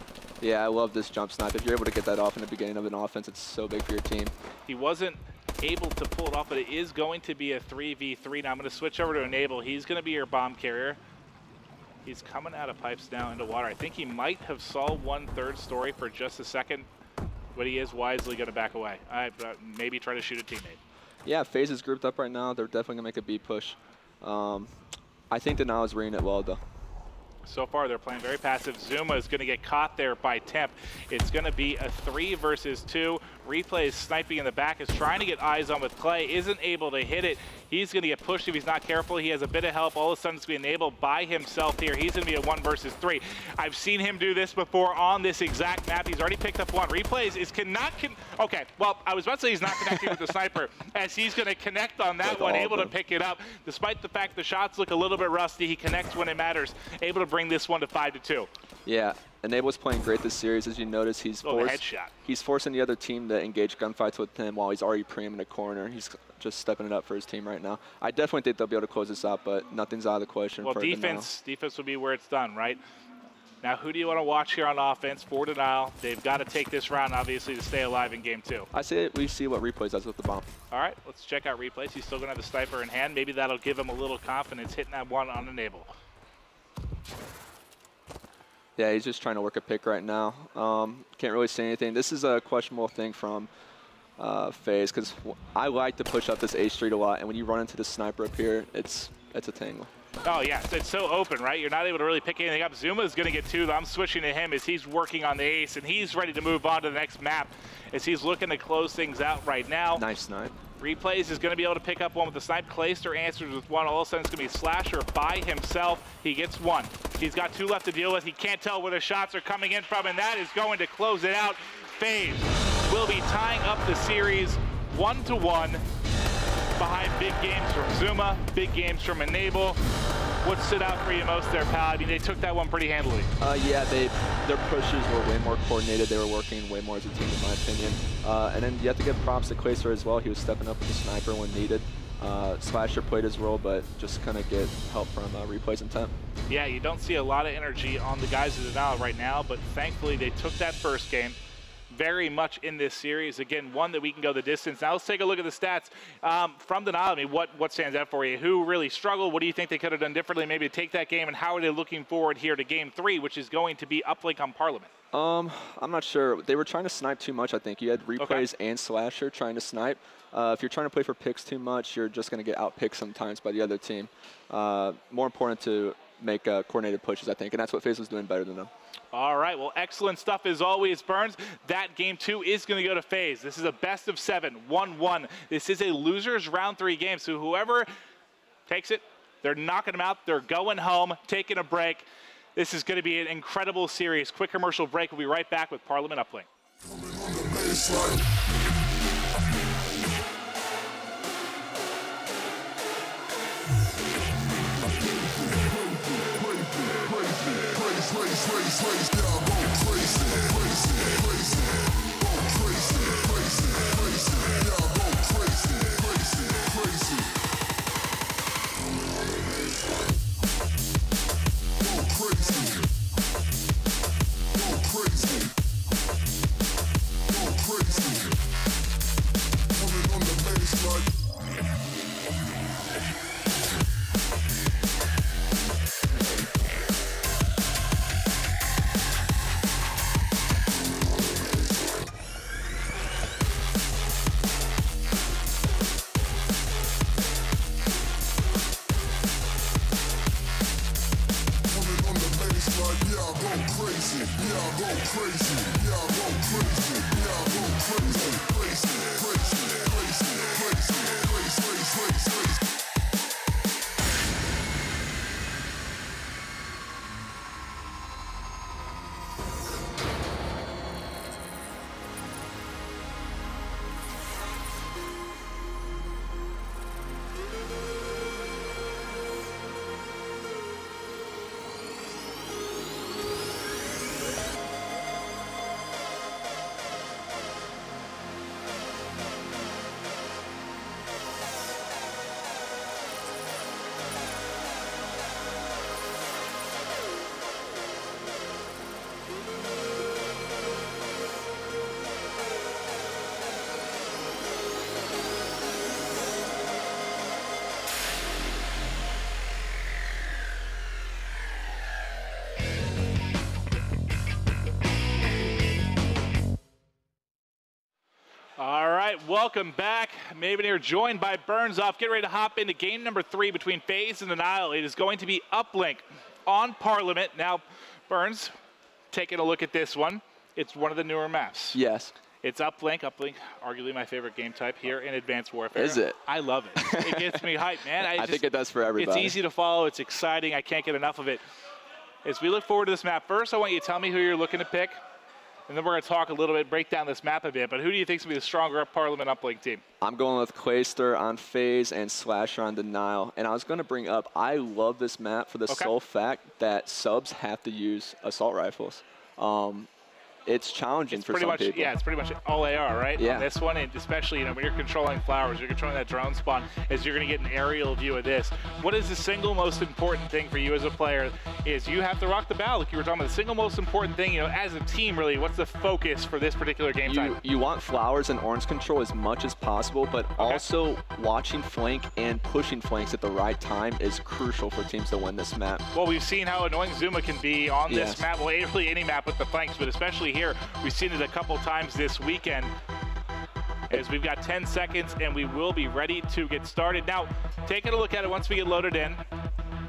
Speaker 4: Yeah, I love this jump snipe. If you're able to get that off in the beginning of an offense, it's so big for your team.
Speaker 3: He wasn't able to pull it off, but it is going to be a 3v3. Now I'm going to switch over to Enable. He's going to be your bomb carrier. He's coming out of pipes now into water. I think he might have saw 1/3 story for just a second, but he is wisely going to back away. Maybe try to shoot a teammate.
Speaker 4: Yeah, FaZe is grouped up right now. They're definitely going to make a B push. I think Denial is reading it well, though.
Speaker 3: So far, they're playing very passive. Zuma is going to get caught there by Temp. It's going to be a 3 versus 2. Replay is sniping in the back, is trying to get eyes on with Clay, isn't able to hit it. He's going to get pushed if he's not careful. He has a bit of help. All of a sudden, it's going to be enabled by himself here. He's going to be a 1 versus 3. I've seen him do this before on this exact map. He's already picked up 1. Replays is okay, well, I was about to say he's not connecting with the sniper, as he's going to connect on that one, able to pick it up. Despite the fact the shots look a little bit rusty, he connects when it matters, able to bring this one to 5-2.
Speaker 4: Yeah, Enable's playing great this series. As you notice, he's forcing the other team to engage gunfights with him while he's already pre-aiming in a corner. He's just stepping it up for his team right now. I definitely think they'll be able to close this out, but nothing's out of the question.
Speaker 3: Well, defense will be where it's done, right? Now, who do you want to watch here on offense for Denial? They've got to take this round, obviously, to stay alive in game 2.
Speaker 4: I say we see what Replays does with the bomb.
Speaker 3: All right, let's check out Replays. He's still going to have the sniper in hand. Maybe that'll give him a little confidence hitting that one on Enable.
Speaker 4: Yeah, he's just trying to work a pick right now. Can't really say anything. This is a questionable thing from FaZe, because I like to push up this A Street a lot, and when you run into the sniper up here, it's a tangle.
Speaker 3: Oh, yeah, it's so open, right? You're not able to really pick anything up. Zuma is going to get 2. I'm switching to him as he's working on the ace, and he's ready to move on to the next map as he's looking to close things out right now.
Speaker 4: Nice snipe.
Speaker 3: Replays is going to be able to pick up 1 with the snipe. Clayster answers with 1. All of a sudden, it's going to be Slasher by himself. He gets 1. He's got 2 left to deal with. He can't tell where the shots are coming in from, and that is going to close it out. FaZe will be tying up the series 1-1 behind big games from Zuma, big games from Enable. What stood out for you most there, pal? I mean, they took that one pretty handily.
Speaker 4: Yeah, their pushes were way more coordinated. They were working way more as a team, in my opinion. And then you have to give props to Clayster as well. He was stepping up with the sniper when needed. Slasher played his role, but just kind of get help from Replays and Temp.
Speaker 3: Yeah, you don't see a lot of energy on the guys at Denial right now, but thankfully they took that first game. Very much in this series. Again, one that we can go the distance. Now let's take a look at the stats from Denial. I mean, what stands out for you? Who really struggled? What do you think they could have done differently maybe to take that game? And how are they looking forward here to game 3, which is going to be Uplink on Parliament?
Speaker 4: I'm not sure. They were trying to snipe too much, I think. You had Replays and Slasher trying to snipe. If you're trying to play for picks too much, you're just going to get outpicked sometimes by the other team. More important to make coordinated pushes, I think, and that's what FaZe was doing better than them.
Speaker 3: All right, well, excellent stuff as always, Burns. That game 2 is going to go to FaZe. This is a best of 7, 1-1. This is a losers round 3 game, so whoever takes it, they're knocking them out. They're going home, taking a break. This is going to be an incredible series. Quick commercial break. We'll be right back with Parliament Uplink. welcome back. Maven here, joined by Burnsoft. Get ready to hop into game number 3 between FaZe and Denial. It is going to be Uplink on Parliament. Now, Burns, taking a look at this one. It's one of the newer maps.
Speaker 4: Yes.
Speaker 3: It's Uplink. Uplink, arguably my favorite game type here in Advanced Warfare.
Speaker 4: Is it?
Speaker 3: I love it. It gets me hyped, man.
Speaker 4: I think it does for everybody.
Speaker 3: It's easy to follow. It's exciting. I can't get enough of it. As we look forward to this map, first I want you to tell me who you're looking to pick. And then we're going to talk a little bit, break down this map a bit. But who do you think is going to be the stronger Parliament Uplink team?
Speaker 4: I'm going with Clayster on FaZe and Slasher on Denial. And I was going to bring up, I love this map for the sole fact that subs have to use assault rifles. It's challenging for some people.
Speaker 3: Yeah, it's pretty much all AR, right?
Speaker 4: Yeah.
Speaker 3: On this one, and especially, when you're controlling flowers, you're controlling that drone spawn, is you're going to get an aerial view of this. What is the single most important thing for you as a player is you have to rock the bow, like you were talking about. The single most important thing, as a team, really, what's the focus for this particular game type?
Speaker 4: You want flowers and orange control as much as possible, but also watching flank and pushing flanks at the right time is crucial for teams to win this map.
Speaker 3: Well, we've seen how annoying Zuma can be on this map. Well, really any map with the flanks, but especially here, we've seen it a couple times this weekend. As we've got 10 seconds and we will be ready to get started. Now, taking a look at it once we get loaded in,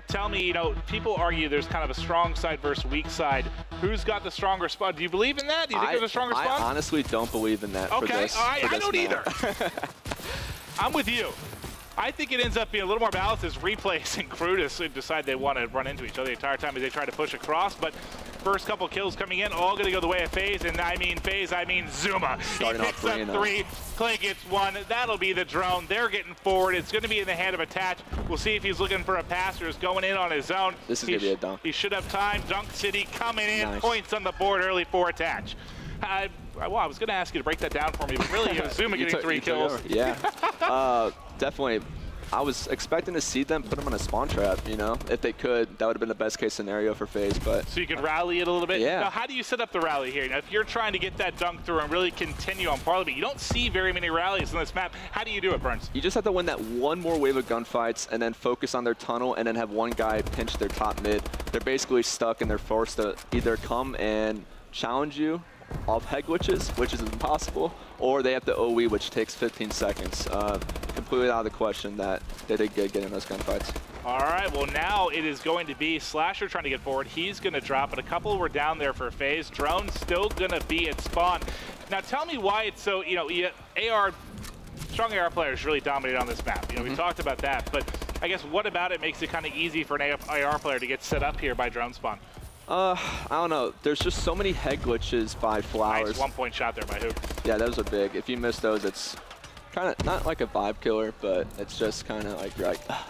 Speaker 3: tell me, people argue there's kind of a strong side versus weak side. Who's got the stronger spot? Do you believe in that? Do you think there's a stronger spot?
Speaker 4: I honestly don't believe in that.
Speaker 3: Okay, I don't either. I'm with you. I think it ends up being a little more balanced as Replays and Crutus decide they want to run into each other the entire time as they try to push across. But first couple kills coming in, all going to go the way of FaZe. And I mean FaZe, I mean Zuma.
Speaker 4: Starting
Speaker 3: he picks up 3. Clay gets 1. That'll be the drone. They're getting forward. It's going to be in the hand of Attach. We'll see if he's looking for a pass or is going in on his own.
Speaker 4: This is going to be a dunk.
Speaker 3: He should have time. Dunk City coming in. Nice. Points on the board early for Attach. Well, I was going to ask you to break that down for me, but really, Zuma getting 3 kills.
Speaker 4: Yeah, definitely. I was expecting to see them put him on a spawn trap, If they could, that would have been the best case scenario for FaZe, but...
Speaker 3: So you could rally it a little bit?
Speaker 4: Yeah.
Speaker 3: Now, how do you set up the rally here? Now, if you're trying to get that dunk through and really continue on Parliament, you don't see very many rallies on this map. How do you do it, Burns?
Speaker 4: You just have to win that one more wave of gunfights and then focus on their tunnel and then have one guy pinch their top mid. They're basically stuck and they're forced to either come and challenge you off head glitches, which is impossible, or they have to OE, which takes 15 seconds. Completely out of the question that they did good getting those gunfights.
Speaker 3: All right, well now it is going to be Slasher trying to get forward. He's going to drop, but a couple were down there for FaZe. Drone's still going to be at spawn. Now tell me why it's so, strong AR players really dominate on this map. We talked about that, but I guess what about it makes it kind of easy for an AR player to get set up here by drone spawn?
Speaker 4: I don't know. There's just so many head glitches by Flowers.
Speaker 3: Nice 1-point shot there by Hoop.
Speaker 4: Yeah, those are big. If you miss those, it's kind of not like a vibe killer, but it's just kind of like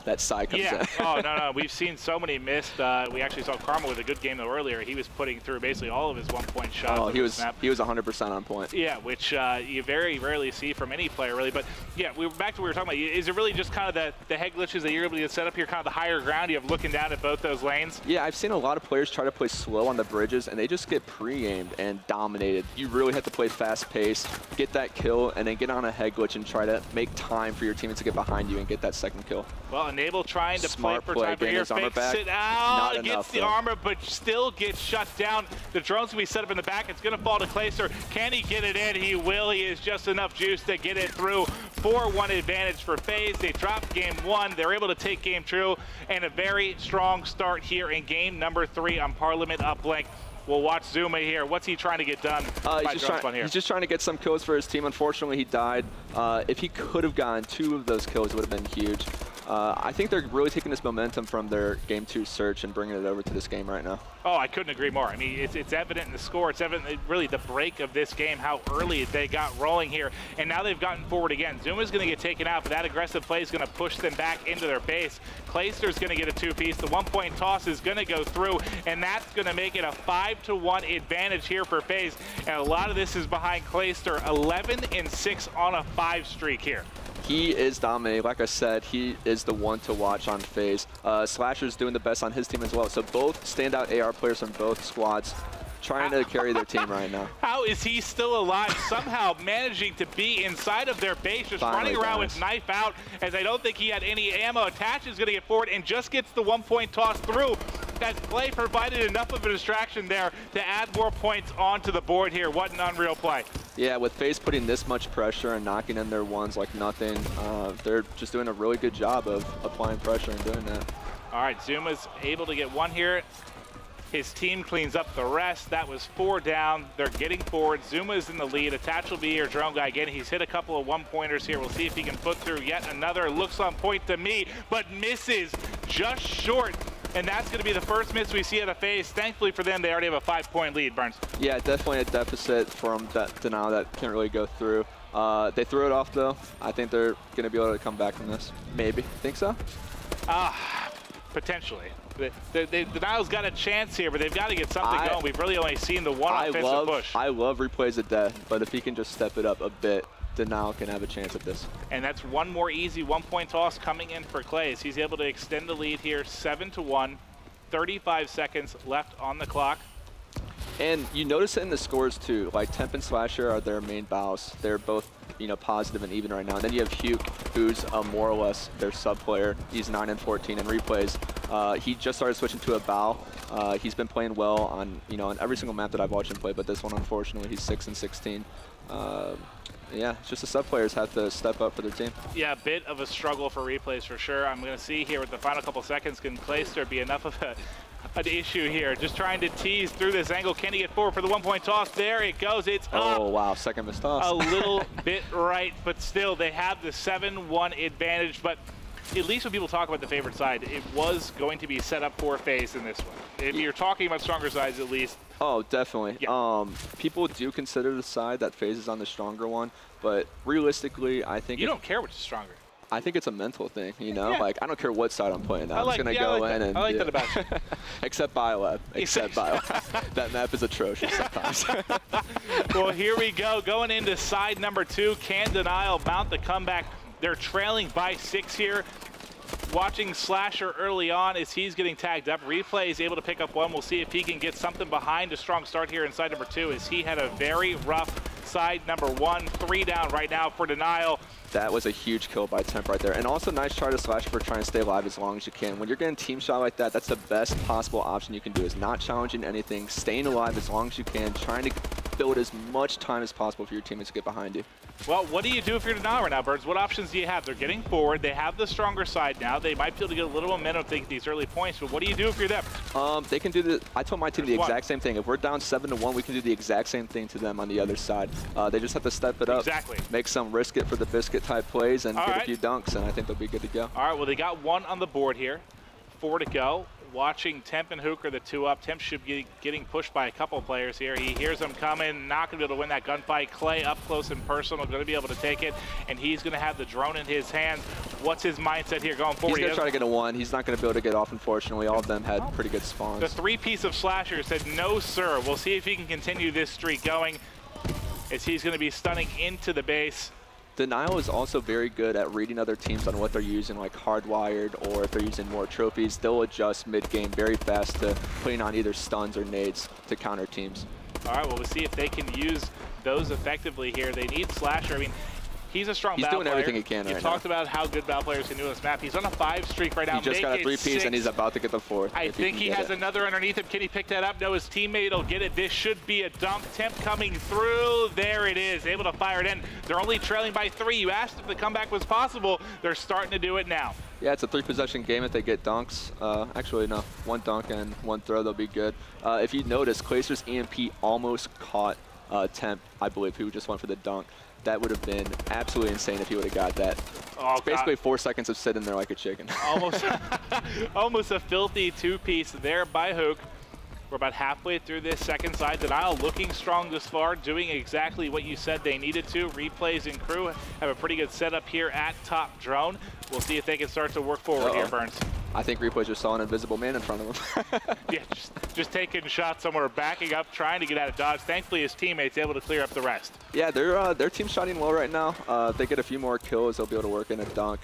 Speaker 4: that side comes in.
Speaker 3: Oh, no. We've seen so many missed. We actually saw Karma with a good game though earlier. He was putting through basically all of his 1-point shots.
Speaker 4: Oh, he was 100% on point.
Speaker 3: Yeah, which you very rarely see from any player really. But yeah, we're back to what we were talking about. Is it really just kind of the head glitches that you're able to set up here, kind of the higher ground? You have looking down at both those lanes?
Speaker 4: Yeah, I've seen a lot of players try to play slow on the bridges, and they just get pre-aimed and dominated. You really have to play fast-paced, get that kill, and then get on a head glitch and try to make time for your teammates to get behind you and get that second kill.
Speaker 3: Well, Enable trying to
Speaker 4: Smart
Speaker 3: play for time for here. Fakes it out, gets the armor, but still gets shut down. The drone's gonna be set up in the back. It's gonna fall to Clayster. Can he get it in? He will. He has just enough juice to get it through. 4-1 advantage for FaZe. They dropped game 1. They're able to take game 2, and a very strong start here in game number 3 on Parliament Uplink. We'll watch Zuma here. What's he trying to get done?
Speaker 4: He's just trying to get some kills for his team. Unfortunately, he died. If he could have gotten 2 of those kills, it would have been huge. I think they're really taking this momentum from their Game 2 search and bringing it over to this game right now.
Speaker 3: Oh, I couldn't agree more. I mean, it's evident in the score. It's evident, really, the break of this game, how early they got rolling here. And now they've gotten forward again. Zuma's going to get taken out, but that aggressive play is going to push them back into their base. Clayster's going to get a 2-piece. The 1-point toss is going to go through, and that's going to make it a 5-1 advantage here for FaZe. And a lot of this is behind Clayster. 11-6 on a 5 streak here.
Speaker 4: He is dominating. Like I said, he is the one to watch on FaZe. Slasher's doing the best on his team as well. So both standout AR players from both squads trying to carry their team right now.
Speaker 3: How is he still alive? Somehow managing to be inside of their base, just running around with knife out, as I don't think he had any ammo. Attach is going to get forward and just gets the 1-point toss through. that Clay provided enough of a distraction there to add more points onto the board here. What an unreal play.
Speaker 4: Yeah, with FaZe putting this much pressure and knocking in their ones like nothing, they're just doing a really good job of applying pressure and doing that.
Speaker 3: All right, Zuma's able to get one here. His team cleans up the rest. That was 4 down. They're getting forward. Zuma is in the lead. Attach will be your drone guy again. He's hit a couple of one-pointers here. We'll see if he can put through yet another. Looks on point to me, but misses just short. And that's going to be the first miss we see out of FaZe. Thankfully for them, they already have a 5-point lead, Burns.
Speaker 4: Yeah, definitely a deficit from that Denial that can't really go through. They threw it off, though. I think they're going to be able to come back from this. Maybe. Think so?
Speaker 3: Potentially. Denial's got a chance here, but they've got to get something going. We've really only seen the one offensive push.
Speaker 4: I love replays of death, but if he can just step it up a bit, Denial can have a chance at this.
Speaker 3: And that's one more easy one-point toss coming in for Clay as he's able to extend the lead here 7-1, 35 seconds left on the clock.
Speaker 4: And you notice it in the scores too, like Temp and Slasher are their main bows. They're both, positive and even right now. And then you have Huke, who's more or less their sub player. He's 9 and 14 in replays. He just started switching to a bow. He's been playing well on, on every single map that I've watched him play, but this one, unfortunately, he's 6 and 16. Yeah, it's just the sub players have to step up for their team.
Speaker 3: Yeah, a bit of a struggle for replays for sure. I'm going to see here with the final couple seconds, can Clayster be enough of an issue here? Just trying to tease through this angle. Can he get forward for the one-point toss? There it goes. It's up.
Speaker 4: Oh, wow. Second missed toss.
Speaker 3: A little bit right, but still they have the 7-1 advantage. But at least when people talk about the favorite side, it was going to be set up for FaZe in this one. If you're talking about stronger sides, at least.
Speaker 4: Oh, definitely. Yeah. People do consider the side that FaZe is on the stronger one, but realistically, I think...
Speaker 3: You don't care which is stronger.
Speaker 4: I think it's a mental thing,
Speaker 3: Yeah.
Speaker 4: Like, I don't care what side I'm playing. I'm just going to go in and...
Speaker 3: I like that about you.
Speaker 4: Except Biolab. Except Biolab. That map is atrocious sometimes.
Speaker 3: Well, here we go. Going into side number 2. Can Denial mount the comeback? They're trailing by 6 here. Watching Slasher early on as he's getting tagged up. Replay is able to pick up one. We'll see if he can get something behind a strong start here in side number 2 as he had a very rough side number 1. 3 down right now for Denial.
Speaker 4: That was a huge kill by Temp right there. And also nice try to Slasher for trying to stay alive as long as you can. When you're getting team shot like that, that's the best possible option you can do, is not challenging anything, staying alive as long as you can, trying to build as much time as possible for your teammates to get behind you.
Speaker 3: Well, what do you do if you're Denial right now, Birds? What options do you have? They're getting forward. They have the stronger side now. They might be able to get a little momentum if they get these early points, but what do you do if you're them?
Speaker 4: They can do the... I told my team the exact same thing. If we're down 7-1, we can do the exact same thing to them on the other side. They just have to step it up.
Speaker 3: Exactly.
Speaker 4: Make some risk it for the biscuit type plays and get a few dunks, and I think they'll be good to go.
Speaker 3: All right, well, they got 1 on the board here. 4 to go. Watching Temp and Hook are the 2 up. Temp should be getting pushed by a couple players here. He hears them coming, not going to be able to win that gunfight. Clay up close and personal, going to be able to take it, and he's going to have the drone in his hands. What's his mindset here going forward?
Speaker 4: He's going to try to get a 1. He's not going to be able to get off, unfortunately. All of them had pretty good spawns.
Speaker 3: The 3-piece of Slasher said, no, sir. We'll see if he can continue this streak going as he's going to be stunning into the base.
Speaker 4: Denial is also very good at reading other teams on what they're using, like Hardwired, or if they're using more trophies, they'll adjust mid-game very fast to putting on either stuns or nades to counter teams.
Speaker 3: All right, well, we'll see if they can use those effectively here. They need Slasher. I mean, he's a strong battle player.
Speaker 4: He's doing everything he can right now.
Speaker 3: You talked about how good battle players can do on this map. He's on a 5 streak right now.
Speaker 4: He just got a 3-piece and he's about to get the 4th.
Speaker 3: I think he has another underneath him. Can he pick that up? No, his teammate will get it. This should be a dunk. Temp coming through. There it is. Able to fire it in. They're only trailing by 3. You asked if the comeback was possible. They're starting to do it now.
Speaker 4: Yeah, it's a 3-possession game if they get dunks. Actually, no. 1 dunk and 1 throw, they'll be good. If you notice, Clayster's EMP almost caught Temp, I believe, who just went for the dunk. That would have been absolutely insane if he would have got that.
Speaker 3: Oh,
Speaker 4: it's basically 4 seconds of sitting there like a chicken.
Speaker 3: Almost a filthy 2-piece there by Hook. We're about halfway through this second side. Denial looking strong this far, doing exactly what you said they needed to. Replays and crew have a pretty good setup here at top drone. We'll see if they can start to work forward here, Burns.
Speaker 4: I think Replays just saw an invisible man in front of him.
Speaker 3: Yeah, just taking shots somewhere, backing up, trying to get out of dodge. Thankfully, his teammates able to clear up the rest.
Speaker 4: Yeah, their team's shotting well right now. If they get a few more kills, they'll be able to work in a dunk.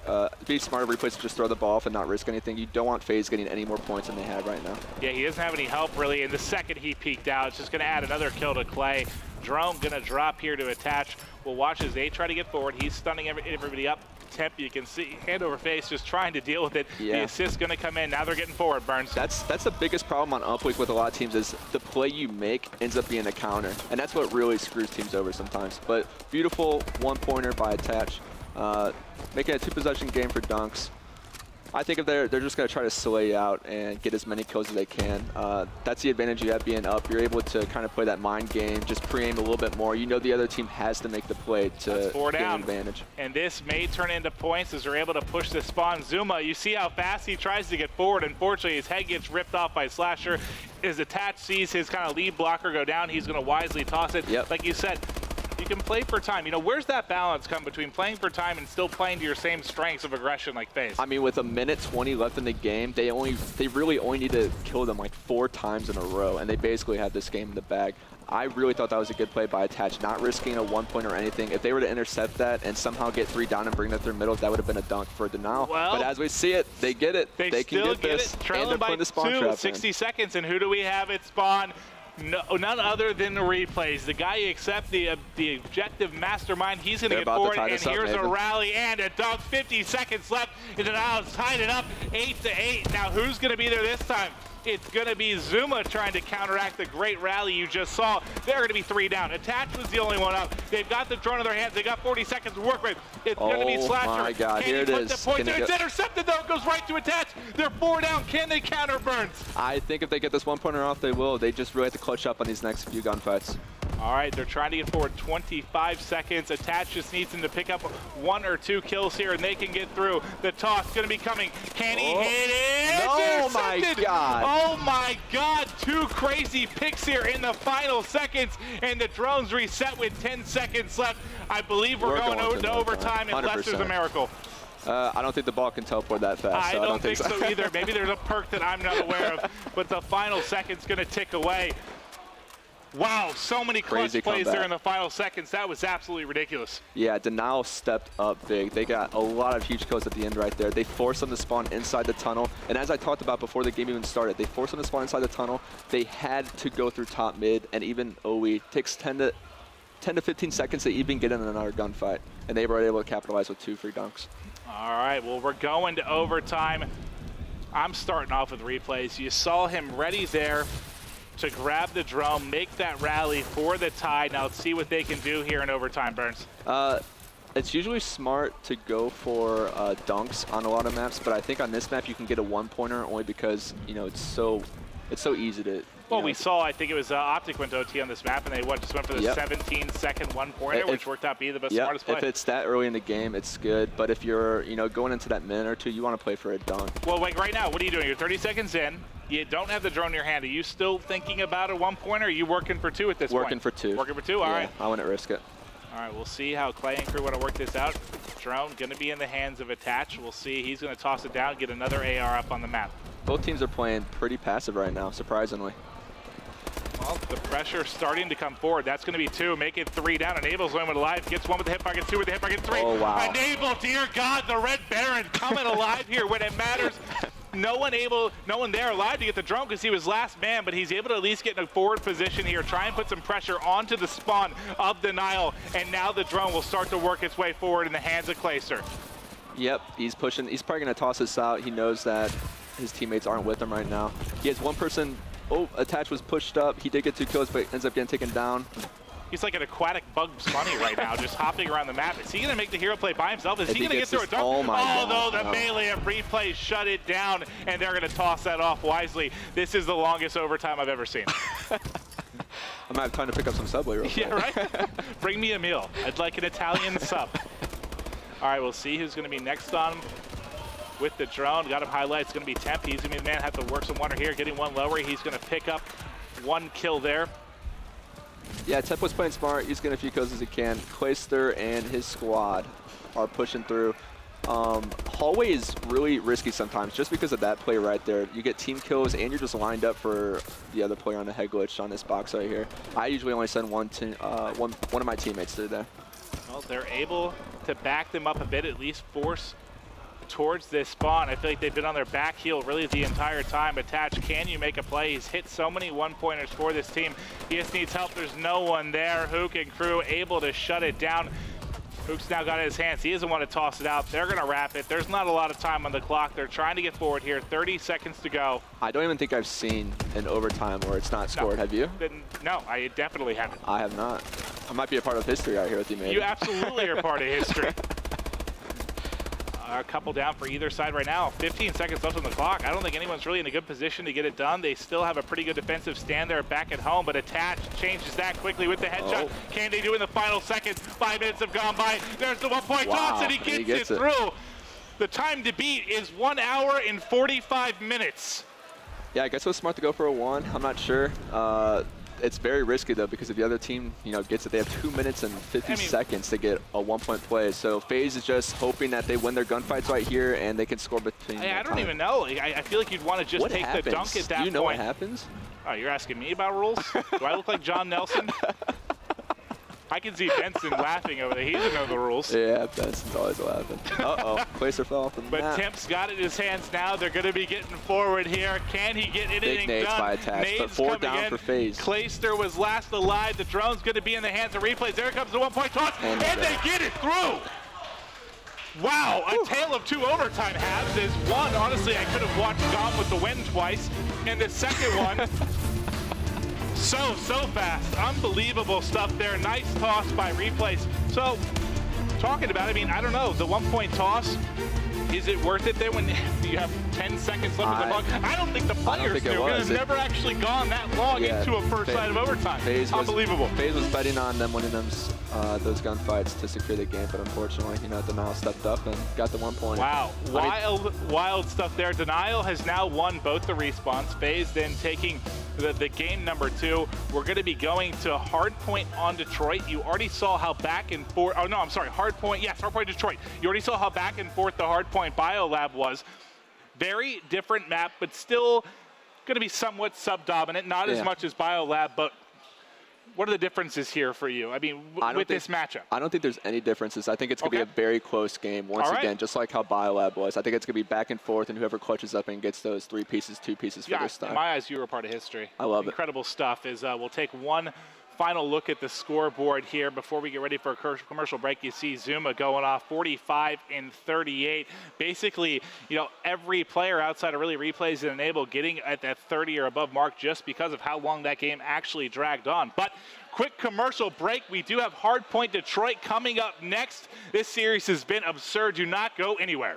Speaker 4: Be smart, Replays to just throw the ball off and not risk anything. You don't want FaZe getting any more points than they have right now.
Speaker 3: Yeah, he doesn't have any help, really. In the second he peeked out, it's just going to add another kill to Clay. Drone going to drop here to attach. We'll watch as they try to get forward. He's stunning everybody up. Temp, you can see hand over face just trying to deal with it.
Speaker 4: Yeah.
Speaker 3: The assist's going to come in. Now they're getting forward, Burns.
Speaker 4: That's the biggest problem on Upweek with a lot of teams is the play you make ends up being a counter. And that's what really screws teams over sometimes. But beautiful one-pointer by Attach. Making a 2-possession game for Dunks. I think if they're just going to try to slay out and get as many kills as they can. That's the advantage you have being up. You're able to kind of play that mind game, just pre-aim a little bit more. You know the other team has to make the play to get an advantage.
Speaker 3: And this may turn into points as they're able to push the spawn. Zuma, you see how fast he tries to get forward. Unfortunately, his head gets ripped off by Slasher. His Attach sees his kind of lead blocker go down. He's going to wisely toss it.
Speaker 4: Yep.
Speaker 3: Like you said, you can play for time. You know, where's that balance come between playing for time and still playing to your same strengths of aggression like FaZe?
Speaker 4: I mean, with 1:20 left in the game, they really only need to kill them like 4 times in a row, and they basically have this game in the bag. I really thought that was a good play by Attach, not risking a 1-point or anything. If they were to intercept that and somehow get 3 down and bring that through middle, that would have been a dunk for Denial.
Speaker 3: Well,
Speaker 4: but as we see it, they get it.
Speaker 3: They
Speaker 4: can
Speaker 3: still
Speaker 4: get this.
Speaker 3: it. Trailing by
Speaker 4: the spawn
Speaker 3: 2
Speaker 4: trap
Speaker 3: with 60 seconds, and who do we have at spawn? No, none other than the replays. The guy you accept the objective mastermind, he's going to get forward, and here's a rally and a dunk. 50 seconds left, and now it's tied it up 8-8. Now who's going to be there this time? It's going to be Zuma trying to counteract the great rally you just saw. They're going to be 3 down. Attach was the only one up. They've got the drone in their hands. They got 40 seconds to work with. It's going to be Slasher.
Speaker 4: Oh my God, here it is.
Speaker 3: It's intercepted though. It goes right to Attach. They're 4 down. Can they counter Burns?
Speaker 4: I think if they get this 1-pointer off, they will. They just really have to clutch up on these next few gunfights.
Speaker 3: All right, they're trying to get forward 25 seconds. Attach just needs them to pick up 1 or 2 kills here, and they can get through. The toss going to be coming. Can he hit it?
Speaker 4: Oh my God.
Speaker 3: Oh my God. 2 crazy picks here in the final seconds, and the drones reset with 10 seconds left. I believe we're going to overtime unless there's a miracle.
Speaker 4: I don't think the ball can teleport that fast.
Speaker 3: I don't think so either. Maybe there's a perk that I'm not aware of, but the final second's going to tick away. Wow, so many clutch plays there in the final seconds. That was absolutely ridiculous.
Speaker 4: Yeah, Denial stepped up big. They got a lot of huge kills at the end right there. They forced them to spawn inside the tunnel. And as I talked about before the game even started, they forced them to spawn inside the tunnel. They had to go through top mid, and even OE takes 10 to 15 seconds to even get in another gunfight. And they were able to capitalize with 2 free dunks.
Speaker 3: All right, well, we're going to overtime. I'm starting off with replays. You saw him ready there to grab the drum, make that rally for the tie. Now let's see what they can do here in overtime, Burns.
Speaker 4: It's usually smart to go for dunks on a lot of maps, but I think on this map you can get a 1-pointer only because, you know, it's so easy to.
Speaker 3: Well, we saw, I think it was Optic went to OT on this map, and they just went for the 17-second 1-pointer, which worked out being the smartest play.
Speaker 4: If it's that early in the game, it's good. But if you're, going into that minute or 2, you want to play for a dunk.
Speaker 3: Well, like right now, what are you doing? You're 30 seconds in. You don't have the drone in your hand. Are you still thinking about a 1-pointer? Or are you working for 2 at this point?
Speaker 4: Working for 2.
Speaker 3: Working for 2? All right.
Speaker 4: I wouldn't risk it.
Speaker 3: All right, we'll see how Clay and crew want to work this out. Drone going to be in the hands of Attach. We'll see. He's going to toss it down, get another AR up on the map.
Speaker 4: Both teams are playing pretty passive right now, surprisingly.
Speaker 3: Well, the pressure starting to come forward. That's going to be 2. Make it 3 down. Enable's going with alive. Gets 1 with the hit pocket, 2 with the hit pocket, 3.
Speaker 4: Oh, wow.
Speaker 3: Enable, dear God, the Red Baron coming alive here when it matters. No one there alive to get the drone because he was last man, but he's able to at least get in a forward position here, try and put some pressure onto the spawn of Denial, and now the drone will start to work its way forward in the hands of Clayster.
Speaker 4: Yep, he's pushing. He's probably going to toss this out. He knows that his teammates aren't with him right now. He has 1 person. Oh, Attach was pushed up. He did get 2 kills, but ends up getting taken down.
Speaker 3: He's like an aquatic Bugs Bunny right now, just hopping around the map. Is he going to make the hero play by himself? Is he going to get through a dunk?
Speaker 4: Oh, my God.
Speaker 3: No, the melee of replay shut it down, and they're going to toss that off wisely. This is the longest overtime I've ever seen.
Speaker 4: I might have time to pick up some Subway real quick.
Speaker 3: Yeah, right? Bring me a meal. I'd like an Italian sub. All right, we'll see who's going to be next on with the drone. Got him highlighted. It's going to be Temp. He's going to be the man. Have to work some wonder here. Getting 1 lower. He's going to pick up 1 kill there.
Speaker 4: Yeah, Temp was playing smart. He's getting a few kills as he can. Clayster and his squad are pushing through. Hallway is really risky sometimes just because of that play right there. You get team kills and you're just lined up for the other player on the head glitch on this box right here. I usually only send one of my teammates through there.
Speaker 3: Well, they're able to back them up a bit, at least force towards this spawn. I feel like they've been on their back heel really the entire time. Attach, can you make a play? He's hit so many 1-pointers for this team. He just needs help. There's no one there. Hook and crew able to shut it down. Mook's now got it in his hands. He doesn't want to toss it out. They're going to wrap it. There's not a lot of time on the clock. They're trying to get forward here. 30 seconds to go.
Speaker 4: I don't even think I've seen an overtime where it's not scored.
Speaker 3: No.
Speaker 4: Have you?
Speaker 3: No, I definitely haven't.
Speaker 4: I have not. I might be a part of history out here with you, maybe.
Speaker 3: You absolutely are part of history. A couple down for either side right now. 15 seconds left on the clock. I don't think anyone's really in a good position to get it done. They still have a pretty good defensive stand there back at home, but Attach changes that quickly with the headshot. Can they do it in the final seconds? 5 minutes have gone by. There's the 1-point toss, and he gets it through. The time to beat is 1 hour and 45 minutes.
Speaker 4: Yeah, I guess it was smart to go for a 1. I'm not sure. It's very risky, though, because if the other team, gets it, they have 2 minutes and 50 seconds to get a 1-point play. So FaZe is just hoping that they win their gunfights right here and they can score between.
Speaker 3: I don't even know. I feel like you'd want to just take the dunk at that point.
Speaker 4: Do you know what happens?
Speaker 3: Oh, you're asking me about rules? Do I look like John Nelson? I can see Benson laughing over there. He doesn't know the rules.
Speaker 4: Yeah, Benson's always laughing. Uh-oh, Placer fell off the map.
Speaker 3: But Temp's got it in his hands now. They're going to be getting forward here. Can he get anything
Speaker 4: Big nades
Speaker 3: done?
Speaker 4: by Attach, but 4 down for FaZe.
Speaker 3: Clayster was last alive. The drone's going to be in the hands of Replays. There comes the 1-point toss, and they get it through. Wow, a tale of 2 overtime halves. There's one, honestly, I could have watched Gone with the Wind twice. And the second one, so fast. Unbelievable stuff there. Nice toss by Replays. So, talking about it, I don't know. The 1-point toss, is it worth it there when you have 10 seconds left of the clock? I don't think the players do. They've never actually gone that long into a first side of overtime. Unbelievable.
Speaker 4: FaZe was betting on them winning those gunfights to secure the game, but unfortunately, Denial stepped up and got the 1 point.
Speaker 3: Wow, wild stuff there. Denial has now won both the respawns. FaZe then taking the game number 2. We're going to be going to Hardpoint on Detroit. You already saw how back and forth. Oh no, I'm sorry. Hardpoint. Yes, Hardpoint Detroit. You already saw how back and forth the Hardpoint Biolab was. Very different map, but still going to be somewhat sub-dominant. Not as much as Biolab, but what are the differences here for you? With this matchup?
Speaker 4: I don't think there's any differences. I think it's going to be a very close game. Once again, just like how Biolab was. I think it's going to be back and forth, and whoever clutches up and gets those 3 pieces, 2 pieces for this time.
Speaker 3: In my eyes, you were part of history.
Speaker 4: I love
Speaker 3: Incredible stuff. We'll take one final look at the scoreboard here before we get ready for a commercial break. You see Zuma going off 45 and 38. Basically, every player outside of really Replays and Enable getting at that 30 or above mark just because of how long that game actually dragged on. But quick commercial break. We do have Hardpoint Detroit coming up next. This series has been absurd. Do not go anywhere.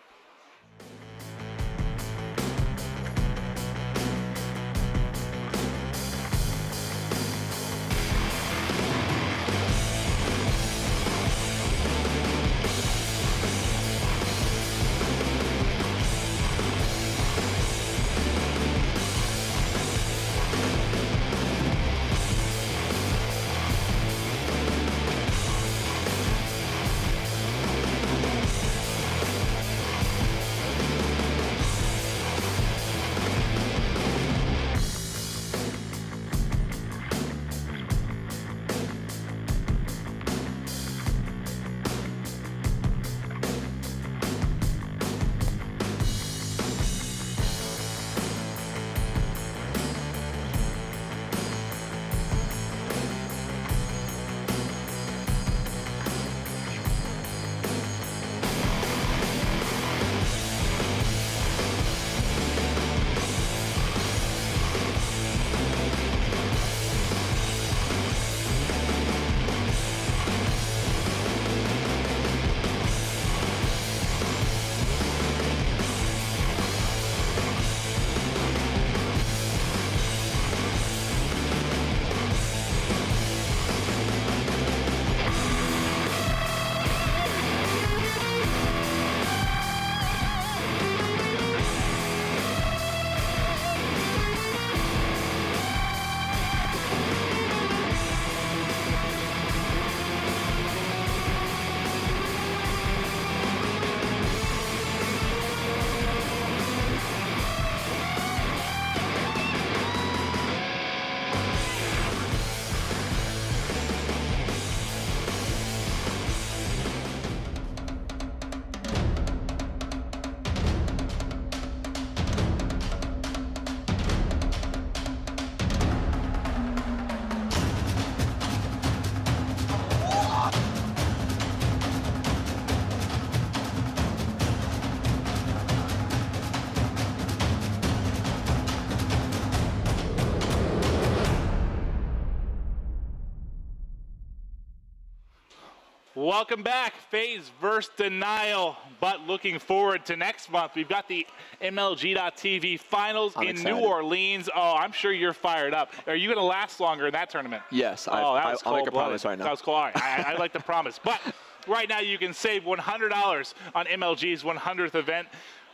Speaker 3: Welcome back, FaZe versus Denial. But looking forward to next month, we've got the MLG.TV finals in New Orleans. Oh, I'm sure you're fired up. Are you going to last longer in that tournament?
Speaker 4: Yes,
Speaker 3: I'll
Speaker 4: make a promise right now.
Speaker 3: That was cool. I like the promise. But right now you can save $100 on MLG's 100th event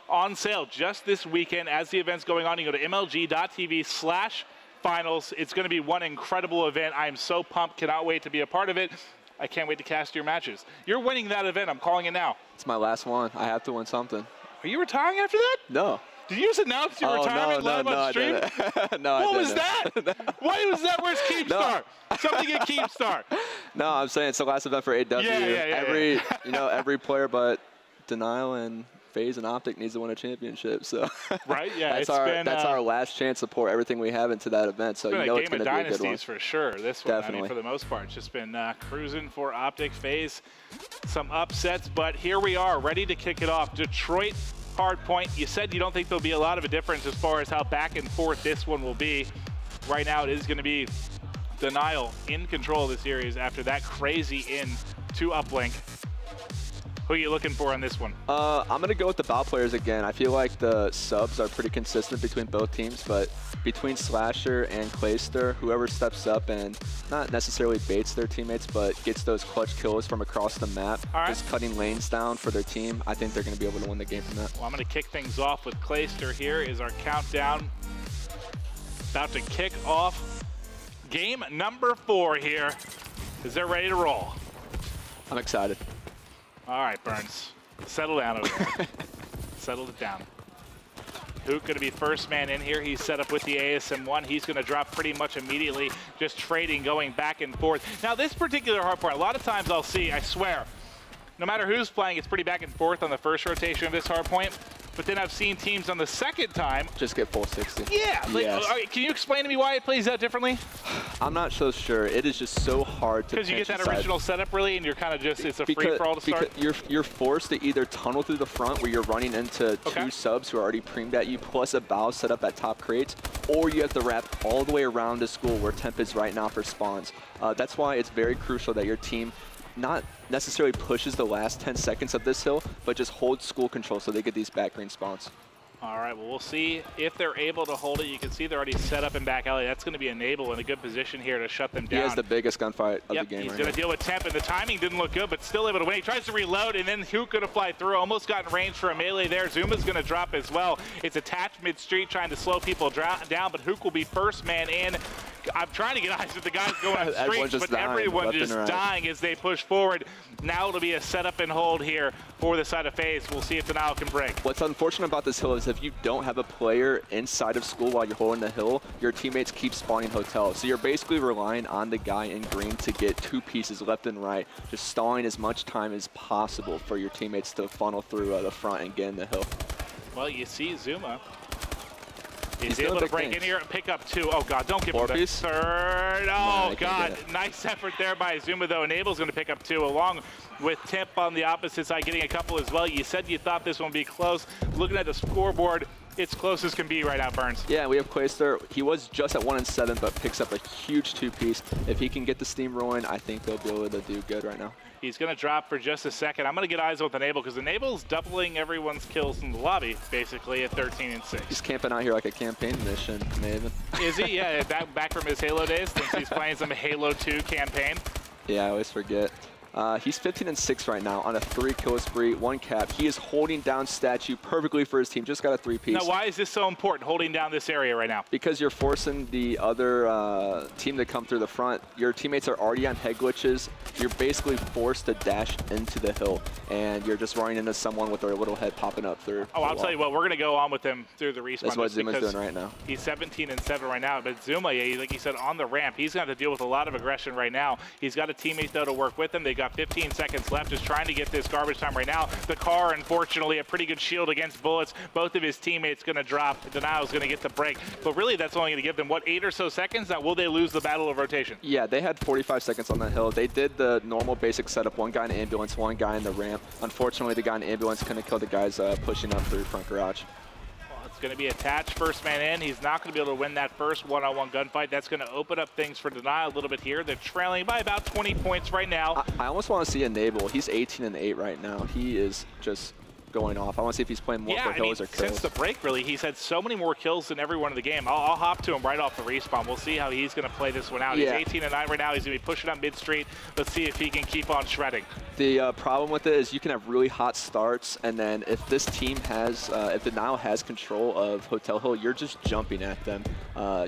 Speaker 3: on sale just this weekend. As the event's going on, you go to MLG.TV/finals. It's going to be one incredible event. I'm so pumped. Cannot wait to be a part of it. I can't wait to cast your matches. You're winning that event. I'm calling it now.
Speaker 4: It's my last one. I have to win something.
Speaker 3: Are you retiring after that?
Speaker 4: No.
Speaker 3: Did you just announce your retirement live on stream? What was that? What was that? Where's Keepstar? Something at Keepstar.
Speaker 4: No, I'm saying it's the last event for AW. Every player but Denial and FaZe and Optic needs to win a championship. So
Speaker 3: right, yeah,
Speaker 4: that's our last chance to pour everything we have into that event. So
Speaker 3: it's
Speaker 4: it's going to be a good one.
Speaker 3: For sure. This one, definitely. I mean, for the most part, it's just been cruising for Optic. FaZe, some upsets, but here we are, ready to kick it off. Detroit, Hardpoint. You said you don't think there'll be a lot of a difference as far as how back and forth this one will be. Right now, it is going to be Denial in control of the series after that crazy in to uplink. Who are you looking for on this one?
Speaker 4: I'm going to go with the BAL players again. I feel like the subs are pretty consistent between both teams, but between Slasher and Clayster, whoever steps up and not necessarily baits their teammates, but gets those clutch kills from across the map, just cutting lanes down for their team, I think they're going to be able to win the game from that.
Speaker 3: Well, I'm going to kick things off with Clayster. Here is our countdown. About to kick off game number 4 here. Is they're ready to roll?
Speaker 4: I'm excited.
Speaker 3: All right, Burns, settle down over there. Settle it down. Hook going to be first man in here. He's set up with the ASM-1. He's going to drop pretty much immediately, just trading, going back and forth. Now, this particular hardpoint, a lot of times I'll see, I swear, no matter who's playing, it's pretty back and forth on the first rotation of this hardpoint. But then I've seen teams on the second time
Speaker 4: just get full 60.
Speaker 3: Yeah. Can you explain to me why it plays out differently?
Speaker 4: I'm not so sure. It is just so hard to.
Speaker 3: Because you get that original setup really, and you're kind of just it's a free for all to start.
Speaker 4: Because you're forced to either tunnel through the front where you're running into 2 subs who are already premed at you, plus a BAL set up at top crates, or you have to wrap all the way around to school where temp is right now for spawns. That's why it's very crucial that your team not necessarily pushes the last 10 seconds of this hill, but just holds school control so they get these back green spawns.
Speaker 3: All right, well, we'll see if they're able to hold it. You can see they're already set up in back alley. That's going to be Enable in a good position here to shut them down.
Speaker 4: He has the biggest gunfight of the game
Speaker 3: he's
Speaker 4: right
Speaker 3: going to deal with Temp, and the timing didn't look good, but still able to win. He tries to reload, and then Hook going to fly through. Almost got in range for a melee there. Zuma's going to drop as well. It's attached mid-street, trying to slow people down, but Hook will be first man in. I'm trying to get eyes with the guys going on streaks, but everyone just dying as they push forward. Now it'll be a setup and hold here for the side of FaZe. We'll see if Denial can break.
Speaker 4: What's unfortunate about this hill is if you don't have a player inside of school while you're holding the hill, your teammates keep spawning hotels. So you're basically relying on the guy in green to get 2 pieces left and right, just stalling as much time as possible for your teammates to funnel through the front and get in the hill.
Speaker 3: Well, you see Zuma. He's able to break in here and pick up 2. Oh, God, don't give him the third. Oh, God, nice effort there by Zuma, though. Enable's going to pick up 2, along with Temp on the opposite side, getting a couple as well. You said you thought this one would be close. Looking at the scoreboard, it's close as can be right now, Burns.
Speaker 4: Yeah, we have Clayster. He was just at 1-7, but picks up a huge 2-piece. If he can get the steam rolling, I think they'll be able to do good right now.
Speaker 3: He's going to drop for just a second. I'm going to get eyes with Enable because Enable's doubling everyone's kills in the lobby, basically, at 13-6.
Speaker 4: He's camping out here like a campaign mission, Maven.
Speaker 3: Is he? Yeah, back from his Halo days, since he's playing some Halo 2 campaign.
Speaker 4: Yeah, I always forget. He's 15-6 right now on a 3-kill spree, 1 cap. He is holding down Statue perfectly for his team. Just got a 3-piece.
Speaker 3: Now, why is this so important, holding down this area right now?
Speaker 4: Because you're forcing the other team to come through the front. Your teammates are already on head glitches. You're basically forced to dash into the hill, and you're just running into someone with their little head popping up through.
Speaker 3: Oh, I'll tell you what, we're going to go on with him through the respawn.
Speaker 4: That's what Zuma's doing right now.
Speaker 3: He's 17-7 right now, but Zuma, like you said, on the ramp, he's going to have to deal with a lot of aggression right now. He's got a teammate, though, to work with him. They got 15 seconds left, just trying to get this garbage time right now. The car, unfortunately, a pretty good shield against bullets. Both of his teammates going to drop. Denial's going to get the break. But really, that's only going to give them, what, 8 or so seconds? Now, will they lose the battle of rotation?
Speaker 4: Yeah, they had 45 seconds on that hill. They did the normal basic setup. 1 guy in ambulance, 1 guy in the ramp. Unfortunately, the guy in ambulance couldn't kill the guys pushing up through front garage.
Speaker 3: Well, It's going to be attached first man in. He's not going to be able to win that first one-on-one gunfight. That's going to open up things for Denial a little bit here. They're trailing by about 20 points right now.
Speaker 4: I almost want to see Enable. He's 18-8 right now. He is just going off. I want to see if he's playing more for kills or kills.
Speaker 3: Since the break, really, he's had so many more kills than everyone in the game. I'll hop to him right off the respawn. We'll see how he's going to play this one out.
Speaker 4: Yeah.
Speaker 3: He's 18-9 right now. He's going to be pushing up mid-street. Let's see if he can keep on shredding.
Speaker 4: The problem with it is you can have really hot starts, and then if this team has, if Denial has control of Hotel Hill, you're just jumping at them.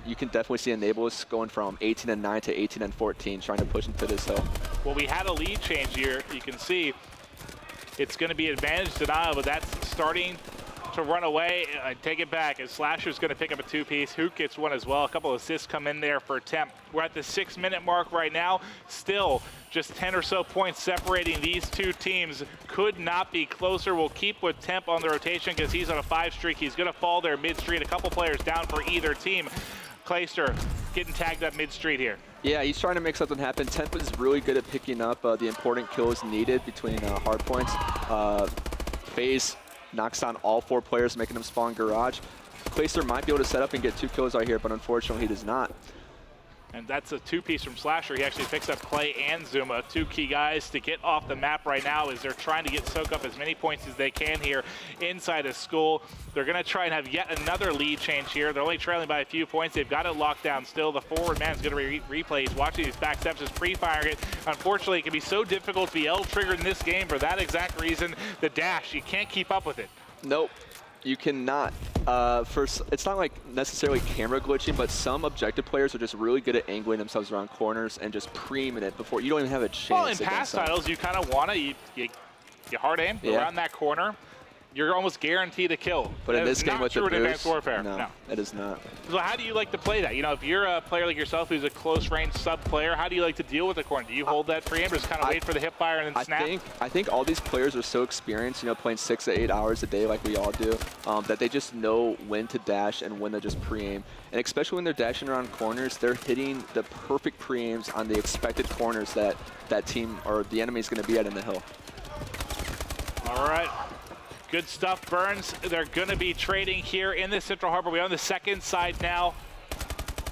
Speaker 4: You can definitely see Enables going from 18-9 to 18-14, trying to push into this hill.
Speaker 3: Well, we had a lead change here. You can see it's going to be advantage Denial, but that's starting to run away. I take it back as Slasher's going to pick up a two-piece. Hook gets one as well. A couple of assists come in there for Temp. We're at the 6-minute mark right now. Still just 10 or so points separating these two teams. Could not be closer. We'll keep with Temp on the rotation because he's on a 5 streak. He's going to fall there mid-street. A couple players down for either team. Clayster getting tagged up mid-street here.
Speaker 4: Yeah, he's trying to make something happen. Temp is really good at picking up the important kills needed between hard points. FaZe knocks down all 4 players, making them spawn garage. Clayster might be able to set up and get 2 kills right here, but unfortunately he does not.
Speaker 3: And that's a two-piece from Slasher. He actually picks up Clay and Zuma, 2 key guys to get off the map right now as they're trying to soak up as many points as they can here inside of school. They're going to try and have yet another lead change here. They're only trailing by a few points. They've got it locked down still. The forward man is going to replay. He's watching these back steps, just pre-firing it. Unfortunately, it can be so difficult to be L-triggered in this game for that exact reason. The dash, you can't keep up with it.
Speaker 4: Nope. You cannot. First, it's not like necessarily camera glitching, but some objective players are just really good at angling themselves around corners and just preeming it before you don't even have a chance.
Speaker 3: Well, in past titles, you kind of want to, you hard aim around that corner. You're almost guaranteed a kill.
Speaker 4: But in this game with the boost,
Speaker 3: Advanced Warfare.
Speaker 4: No, it is not.
Speaker 3: So how do you like to play that? You know, if you're a player like yourself who's a close-range sub-player, how do you like to deal with the corner? Do you hold that preempt or just kind of wait for the hip fire and then snap?
Speaker 4: I think all these players are so experienced, you know, playing 6 to 8 hours a day like we all do, that they just know when to dash and when to just pre-aim. And especially when they're dashing around corners, they're hitting the perfect pre-aims on the expected corners that team or the enemy is going to be at in the hill.
Speaker 3: All right. Good stuff, Burns. They're going to be trading here in the Central Harbor. We're on the second side now.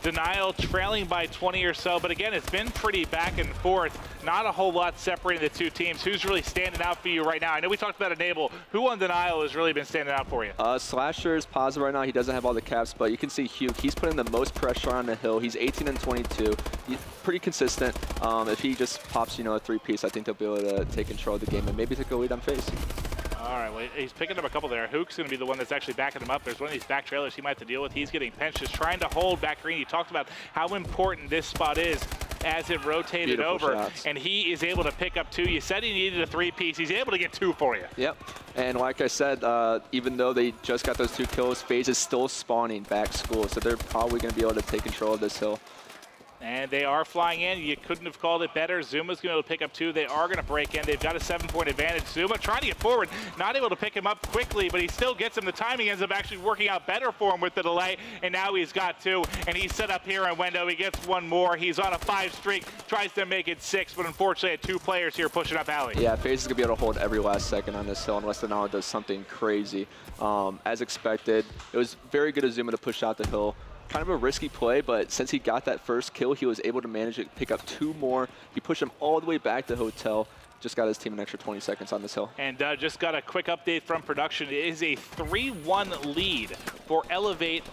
Speaker 3: Denial trailing by 20 or so, but again, it's been pretty back and forth. Not a whole lot separating the two teams. Who's really standing out for you right now? I know we talked about Enable. Who on Denial has really been standing out for you?
Speaker 4: Slasher is positive right now. He doesn't have all the caps, but you can see Hugh. He's putting the most pressure on the hill. He's 18-22. He's pretty consistent. If he just pops, you know, a 3-piece, I think they'll be able to take control of the game and maybe take a lead on FaZe.
Speaker 3: All right, well, he's picking up a couple there. Hook's going to be the one that's actually backing him up. There's one of these back trailers he might have to deal with. He's getting pinched, just trying to hold back green. He talked about how important this spot is as it rotated over, and he is able to pick up 2. You said he needed a 3-piece. He's able to get 2 for you.
Speaker 4: Yep, and like I said, even though they just got those 2 kills, FaZe is still spawning back school, so they're probably going to be able to take control of this hill.
Speaker 3: And they are flying in. You couldn't have called it better. Zuma's going to be able to pick up 2. They are going to break in. They've got a 7-point advantage. Zuma trying to get forward, not able to pick him up quickly, but he still gets him. The timing ends up actually working out better for him with the delay, and now he's got 2, and he's set up here in window. He gets 1 more. He's on a 5 streak, tries to make it 6, but unfortunately had 2 players here pushing up alley.
Speaker 4: Yeah, FaZe is going to be able to hold every last second on this hill unless Denial does something crazy. As expected, it was very good of Zuma to push out the hill. Kind of a risky play, but since he got that first kill, he was able to manage it, pick up 2 more. He pushed him all the way back to Hotel. Just got his team an extra 20 seconds on this hill. And
Speaker 3: just got a quick update from production. It is a 3-1 lead for Elevate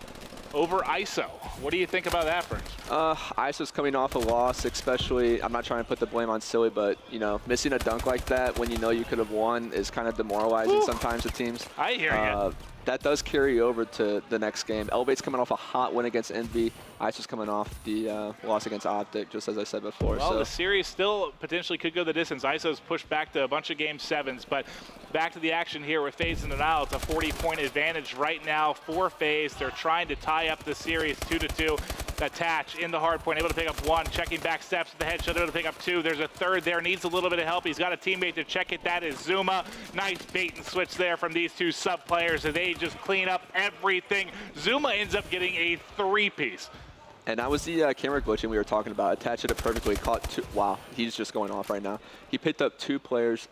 Speaker 3: over ISO. What do you think about that, Burns?
Speaker 4: ISO's coming off a loss, especially, I'm not trying to put the blame on Silly, but, you know, missing a dunk like that when you know you could have won is kind of demoralizing sometimes with teams.
Speaker 3: I hear you.
Speaker 4: That does carry over to the next game. Elevate's coming off a hot win against Envy. ISO's coming off the loss against Optic, just as I said before.
Speaker 3: Well, the series still potentially could go the distance. ISO's pushed back to a bunch of game 7s, but back to the action here with FaZe and Denial. It's a 40-point advantage right now for FaZe. They're trying to tie up the series 2-2. Attach in the hard point, able to pick up 1, checking back steps with the headshot, able to pick up 2. There's a 3rd there, needs a little bit of help. He's got a teammate to check it. That is Zuma. Nice bait and switch there from these 2 sub players, and they just clean up everything. Zuma ends up getting a 3-piece.
Speaker 4: And that was the camera glitching we were talking about. Attached it perfectly, caught 2. Wow, he's just going off right now. He picked up 2 players,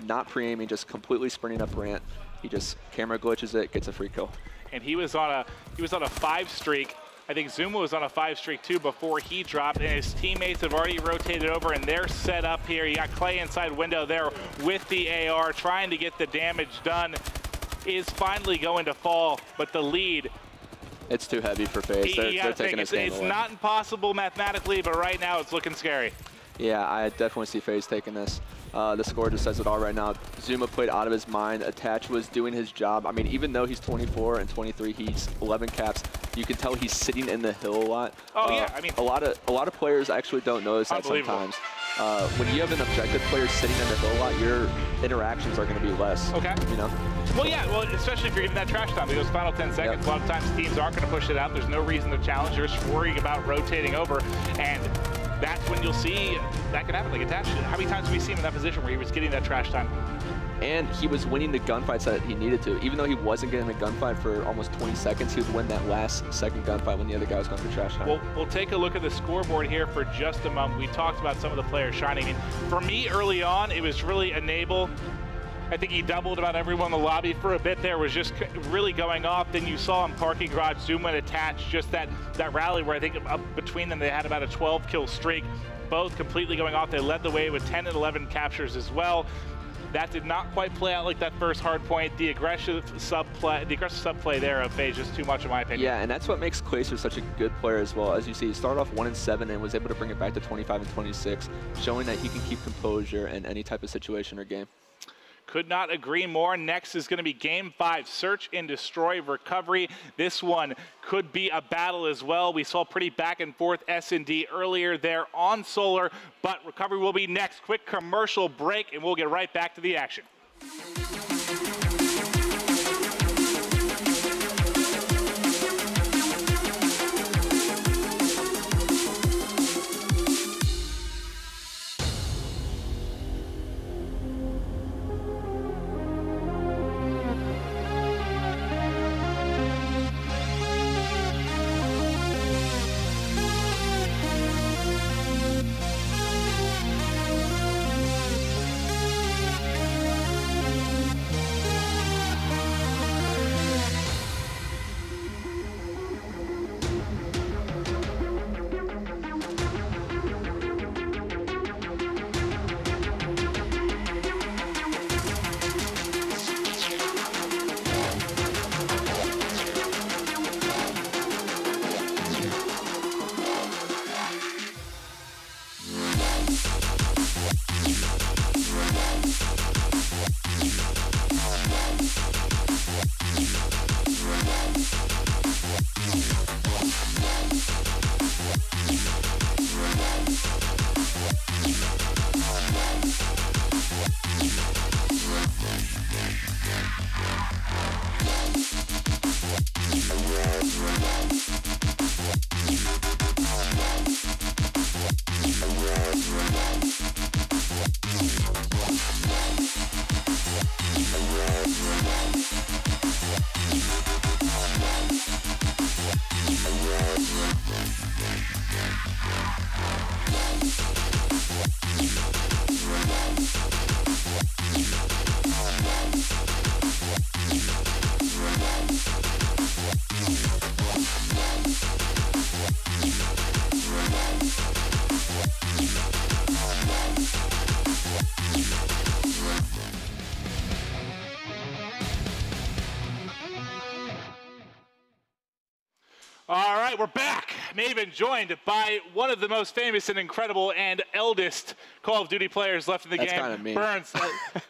Speaker 4: not pre-aiming, just completely sprinting up ramp. He just camera glitches it, gets a free kill.
Speaker 3: and he was on a 5 streak. I think Zuma was on a 5 streak too before he dropped, and his teammates have already rotated over, and they're set up here. You got Clay inside window there with the AR, trying to get the damage done. Is finally going to fall, but the lead.
Speaker 4: It's too heavy for FaZe. They're taking his game away.
Speaker 3: It's not impossible mathematically, but right now it's looking scary.
Speaker 4: Yeah, I definitely see FaZe taking this. The score just says it all right now. Zuma played out of his mind. Attach was doing his job. I mean, even though he's 24 and 23, he's 11 caps. You can tell he's sitting in the hill a lot.
Speaker 3: Oh yeah, I mean,
Speaker 4: a lot of players actually don't notice that sometimes. When you have an objective player sitting in the hill a lot, your interactions are going to be less.
Speaker 3: Okay.
Speaker 4: You know.
Speaker 3: Well, yeah. Well, especially if you're giving that trash time, because final 10 seconds. Yep. A lot of times teams aren't going to push it out. There's no reason to challenge. You're just worrying about rotating over, and that's when you'll see that can happen. Like Attach, how many times have we seen him in that position where he was getting that trash time?
Speaker 4: And he was winning the gunfights that he needed to. Even though he wasn't getting a gunfight for almost 20 seconds, he would win that last second gunfight when the other guy was going for trash time.
Speaker 3: We'll take a look at the scoreboard here for just a moment. We talked about some of the players shining. I mean, for me early on, it was really Enable. I think he doubled about everyone in the lobby for a bit there, was just really going off. Then you saw him Parking Garage, Zuma and Attach, just that rally where I think between them they had about a 12-kill streak, both completely going off. They led the way with 10 and 11 captures as well. That did not quite play out like that first hard point. The aggressive subplay there of FaZe just too much in my opinion.
Speaker 4: Yeah, and that's what makes Clayster such a good player as well. As you see, he started off 1-7 and was able to bring it back to 25 and 26, showing that he can keep composure in any type of situation or game.
Speaker 3: Could not agree more. Next is going to be Game 5, Search and Destroy Recovery. This one could be a battle as well. We saw pretty back and forth S&D earlier there on Solar, but Recovery will be next. Quick commercial break, and we'll get right back to the action. All right, we're back. Maven joined by one of the most famous and incredible and eldest Call of Duty players left in the game.
Speaker 4: That's kind of mean.
Speaker 3: Burns.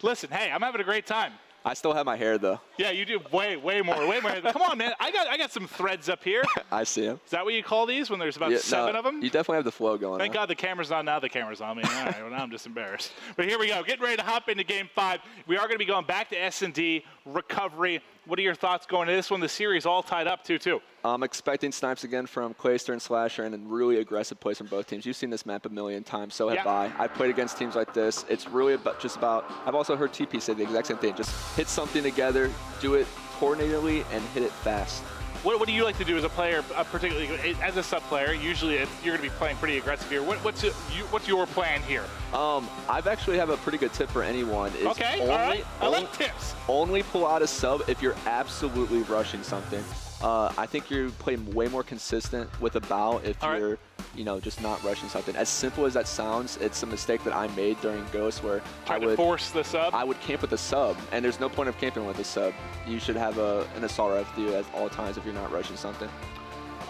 Speaker 3: Listen, hey, I'm having a great time.
Speaker 4: I still have my hair though.
Speaker 3: Yeah, you do way more. Come on, man. I got some threads up here.
Speaker 4: I see them.
Speaker 3: Is that what you call these when there's about 7 of them?
Speaker 4: You definitely have the flow going.
Speaker 3: Thank God the camera's on. Now the camera's on me. All right, well, now I'm just embarrassed. But here we go. Getting ready to hop into Game 5. We are going to be going back to S&D, Recovery. What are your thoughts going to this one? The series all tied up 2-2.
Speaker 4: I'm expecting snipes again from Clayster and Slasher and really aggressive plays from both teams. You've seen this map a million times, so have I. I've played against teams like this. It's really just about, I've also heard TP say the exact same thing. Just hit something together, do it coordinatedly, and hit it fast.
Speaker 3: What do you like to do as a player, particularly as a sub player? Usually you're going to be playing pretty aggressive here. What's your plan here?
Speaker 4: I've actually have a pretty good tip for anyone. Is
Speaker 3: okay, all right. I like tips.
Speaker 4: Only pull out a sub if you're absolutely rushing something. I think you play way more consistent with a bow if you're, you know, just not rushing something. As simple as that sounds, it's a mistake that I made during Ghost where I would
Speaker 3: force the sub.
Speaker 4: I would camp with a sub, and there's no point of camping with a sub. You should have an assault rifle with you at all times if you're not rushing something.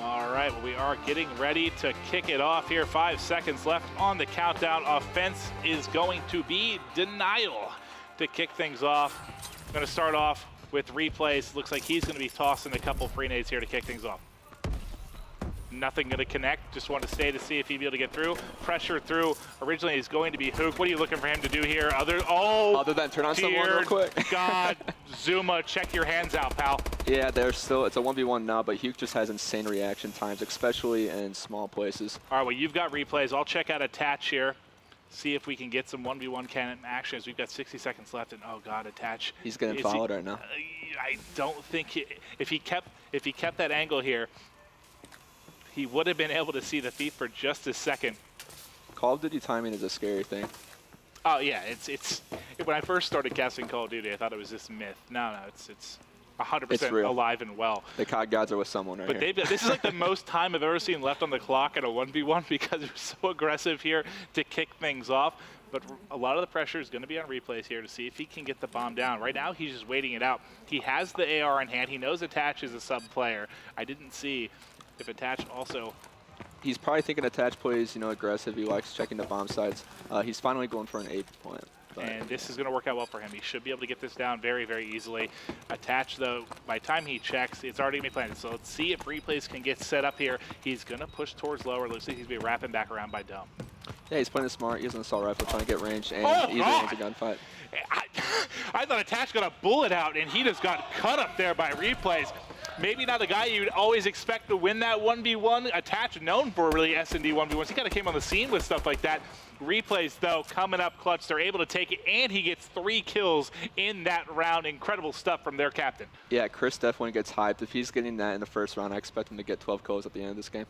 Speaker 3: All right, well, we are getting ready to kick it off here. 5 seconds left on the countdown. Offense is going to be Denial to kick things off. Going to start off with replays. Looks like he's going to be tossing a couple free nades here to kick things off. Nothing going to connect. Just want to stay to see if he'd be able to get through. Pressure through. Originally, he's going to be Hook. What are you looking for him to do here? Other than
Speaker 4: turn on someone real quick.
Speaker 3: God, Zuma, check your hands out, pal.
Speaker 4: Yeah, it's a 1v1 now, but Hugh just has insane reaction times, especially in small places.
Speaker 3: All right, well, you've got replays. I'll check out Attach here. See if we can get some 1v1 cannon action as we've got 60 seconds left. And oh God, Attach.
Speaker 4: He's getting followed right now.
Speaker 3: I don't think if he kept that angle here, he would have been able to see the feet for just a second.
Speaker 4: Call of Duty timing is a scary thing.
Speaker 3: Oh yeah, it's when I first started casting Call of Duty, I thought it was this myth. No, it's 100% alive and well.
Speaker 4: The COD gods are with someone right here.
Speaker 3: But this is like the most time I've ever seen left on the clock at a 1v1 because they're so aggressive here to kick things off. But a lot of the pressure is going to be on replays here to see if he can get the bomb down. Right now, he's just waiting it out. He has the AR in hand. He knows Attach is a sub player. I didn't see if Attach also...
Speaker 4: He's probably thinking Attach plays, you know, aggressive. He likes checking the bomb sites. He's finally going for an 8 plant.
Speaker 3: And this is going to work out well for him. He should be able to get this down very, very easily. Attach, though, by the time he checks, it's already going to be planted. So let's see if replays can get set up here. He's going to push towards lower. Looks like he's going to be wrapping back around by Dome.
Speaker 4: Yeah, he's playing it smart. He has an assault rifle trying to get range and easily wins a gunfight.
Speaker 3: I thought Attach got a bullet out, and he just got cut up there by replays. Maybe not the guy you'd always expect to win that 1v1. Attach, known for really S&D 1v1s. He kind of came on the scene with stuff like that. Replays, though, coming up clutch. They're able to take it, and he gets 3 kills in that round. Incredible stuff from their captain.
Speaker 4: Yeah, Chris definitely gets hyped. If he's getting that in the first round, I expect him to get 12 kills at the end of this game.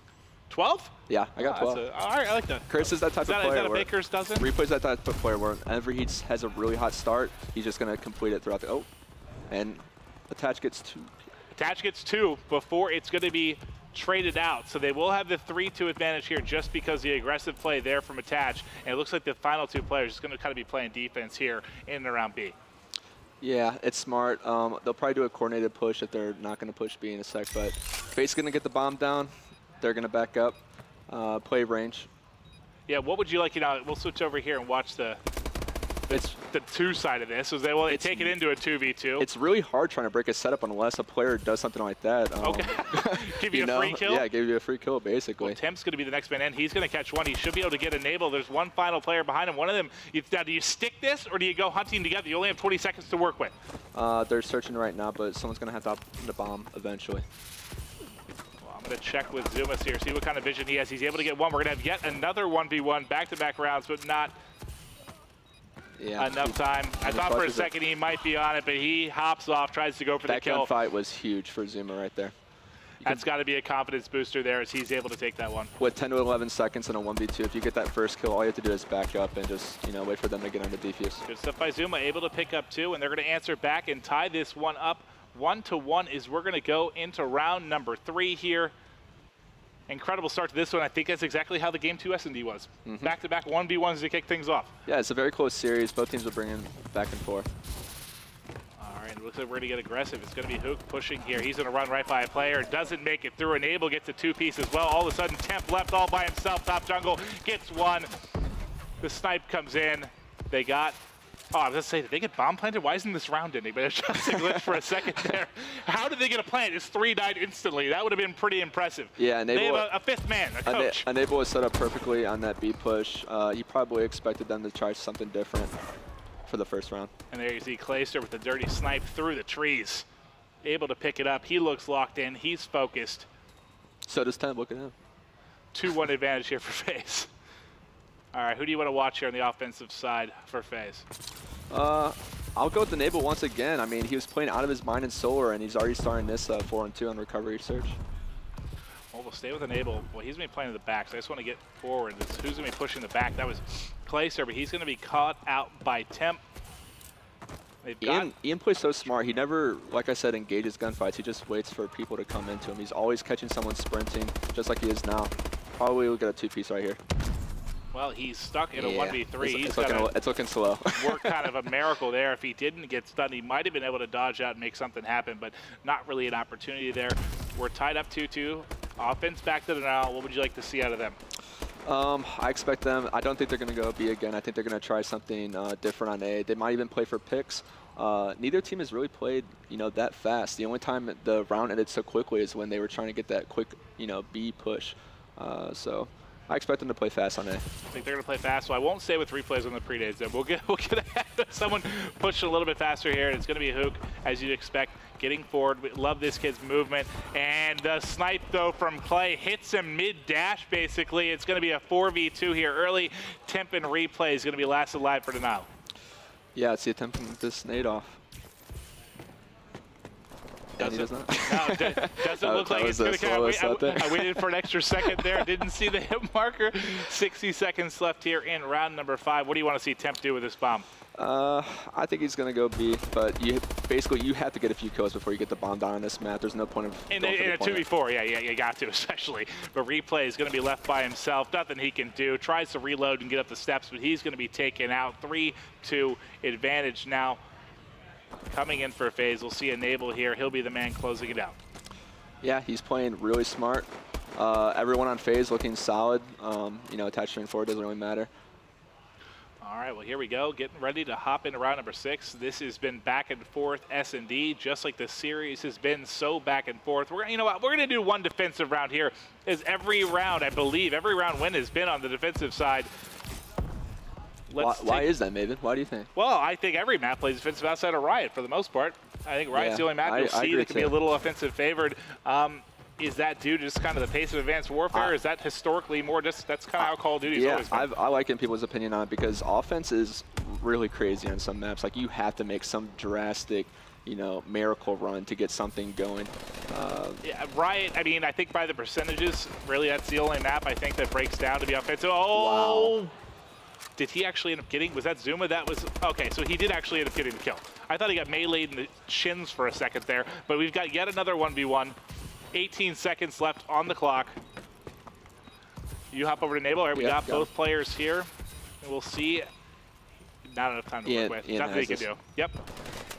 Speaker 3: 12?
Speaker 4: Yeah, I got 12.
Speaker 3: All right, I like that.
Speaker 4: Chris is that type of player.
Speaker 3: Is that a Baker's dozen?
Speaker 4: Replays that type of player where whenever he has a really hot start, he's just going to complete it throughout the... Oh, and Attach gets 2.
Speaker 3: Attach gets 2 before it's going to be traded out. So they will have the 3-2 advantage here just because the aggressive play there from Attach. And it looks like the final 2 players are going to kind of be playing defense here in and around B.
Speaker 4: Yeah, it's smart. They'll probably do a coordinated push if they're not going to push B in a sec. But Fate's going to get the bomb down. They're going to back up, play range.
Speaker 3: Yeah, what would you like? You know, we'll switch over here and watch the 2 side of this. So they will take it into a 2v2.
Speaker 4: It's really hard trying to break a setup unless a player does something like that.
Speaker 3: Okay. Give you a free kill?
Speaker 4: Yeah, give you a free kill, basically.
Speaker 3: Well, Temp's going to be the next man in. He's going to catch one. He should be able to get Enable. There's one final player behind him. One of them, now, do you stick this or do you go hunting together? You only have 20 seconds to work with.
Speaker 4: They're searching right now, but someone's going to have to open the bomb eventually.
Speaker 3: I'm going to check with Zumas here, see what kind of vision he has. He's able to get one. We're going to have yet another 1v1, back-to-back rounds, but not enough time. I thought for a second he might be on it, but he hops off, tries to go for the kill.
Speaker 4: That gunfight was huge for Zuma right there.
Speaker 3: That's got to be a confidence booster there as he's able to take that one.
Speaker 4: With 10 to 11 seconds in a 1v2, if you get that first kill, all you have to do is back up and just, you know, wait for them to get on the defuse.
Speaker 3: Good stuff by Zuma, able to pick up 2, and they're going to answer back and tie this one up. 1-1 is we're going to go into round number 3 here. Incredible start to this one. I think that's exactly how the game 2 S&D was. Back-to-back 1v1s to kick things off.
Speaker 4: Yeah, it's a very close series. Both teams are bringing back and forth.
Speaker 3: All right, it looks like we're going to get aggressive. It's going to be Hook pushing here. He's going to run right by a player. Doesn't make it through. Enable gets a 2-piece as well. All of a sudden, Temp left all by himself. Top jungle gets 1. The snipe comes in. They got... Oh, I was going to say, did they get bomb planted? Why isn't this round ending? But it's just a glitch for a second there. How did they get a plant? It's 3 died instantly. That would have been pretty impressive.
Speaker 4: Yeah, Enable,
Speaker 3: they have a 5th man, a coach.
Speaker 4: Enable was set up perfectly on that B push. He probably expected them to try something different for the first round.
Speaker 3: And there you see Clayster with the dirty snipe through the trees. Able to pick it up. He looks locked in. He's focused.
Speaker 4: So does Temp. Look at him.
Speaker 3: 2-1 advantage here for FaZe. All right, who do you want to watch here on the offensive side for FaZe?
Speaker 4: I'll go with Enable once again. I mean, he was playing out of his mind in Solar, and he's already starting this 4-2 on recovery search.
Speaker 3: Well, we'll stay with Enable. Well, he's going to be playing in the back, so I just want to get forward. Who's going to be pushing the back? That was Clayster, but he's going to be caught out by Temp.
Speaker 4: Ian plays so smart. He never, like I said, engages gunfights. He just waits for people to come into him. He's always catching someone sprinting, just like he is now. Probably will get a 2-piece right here.
Speaker 3: Well, he's stuck in a 1v3.
Speaker 4: It's looking slow.
Speaker 3: Work kind of a miracle there. If he didn't get stunned, he might have been able to dodge out and make something happen, but not really an opportunity there. We're tied up 2-2. Offense back to the now. What would you like to see out of them?
Speaker 4: I expect them. I don't think they're going to go B again. I think they're going to try something different on A. They might even play for picks. Neither team has really played, that fast. The only time the round ended so quickly is when they were trying to get that quick, B push. So I expect them to play fast on A.
Speaker 3: I think they're going to play fast, so I won't stay with replays on the pre-days. Then we'll get someone push a little bit faster here, and it's going to be Hook, as you'd expect, getting forward. We love this kid's movement, and the snipe though from Clay hits him mid-dash. Basically, it's going to be a 4v2 here early. Temp and replay is going to be last alive for denial.
Speaker 4: Yeah, it's the attempt to get this nade off.
Speaker 3: Doesn't look like it's going to count. I waited for an extra second there. Didn't see the hit marker. 60 seconds left here in round number 5. What do you want to see Temp do with this bomb?
Speaker 4: I think he's going to go B, but you have to get a few kills before you get the bomb down on this map. There's no point of
Speaker 3: in a 2v4, yeah, you got to, especially. But replay is going to be left by himself. Nothing he can do. Tries to reload and get up the steps, but he's going to be taken out. 3-2 advantage now. Coming in for FaZe, we'll see Enable here. He'll be the man closing it out.
Speaker 4: Yeah, he's playing really smart. Everyone on FaZe looking solid. Attached to forward doesn't really matter.
Speaker 3: All right, well, here we go. Getting ready to hop into round number 6. This has been back and forth S&D, just like the series has been so back and forth. You know what? We're going to do one defensive round here, as every round, I believe, every round win has been on the defensive side.
Speaker 4: Why is that, Maven? Why do you think?
Speaker 3: Well, I think every map plays defensive outside of Riot for the most part. I think Riot's the only map you'll see that can be a little offensive favored. Is that due to just kind of the pace of advanced warfare? Is that historically more just that's kind of how Call of Duty's always been?
Speaker 4: I like getting people's opinion on it because offense is really crazy on some maps. Like, you have to make some drastic, miracle run to get something going.
Speaker 3: Yeah, Riot, I mean, I think by the percentages, really that's the only map I think that breaks down to be offensive. Oh! Wow. Did he actually end up getting, was that Zuma? That was, okay, so he did actually end up getting the kill. I thought he got meleeed in the shins for a second there, but we've got yet another 1v1. 18 seconds left on the clock. You hop over to Enable. Right, we got both players here. And we'll see. Not enough time to work with. Nothing he can do. Yep.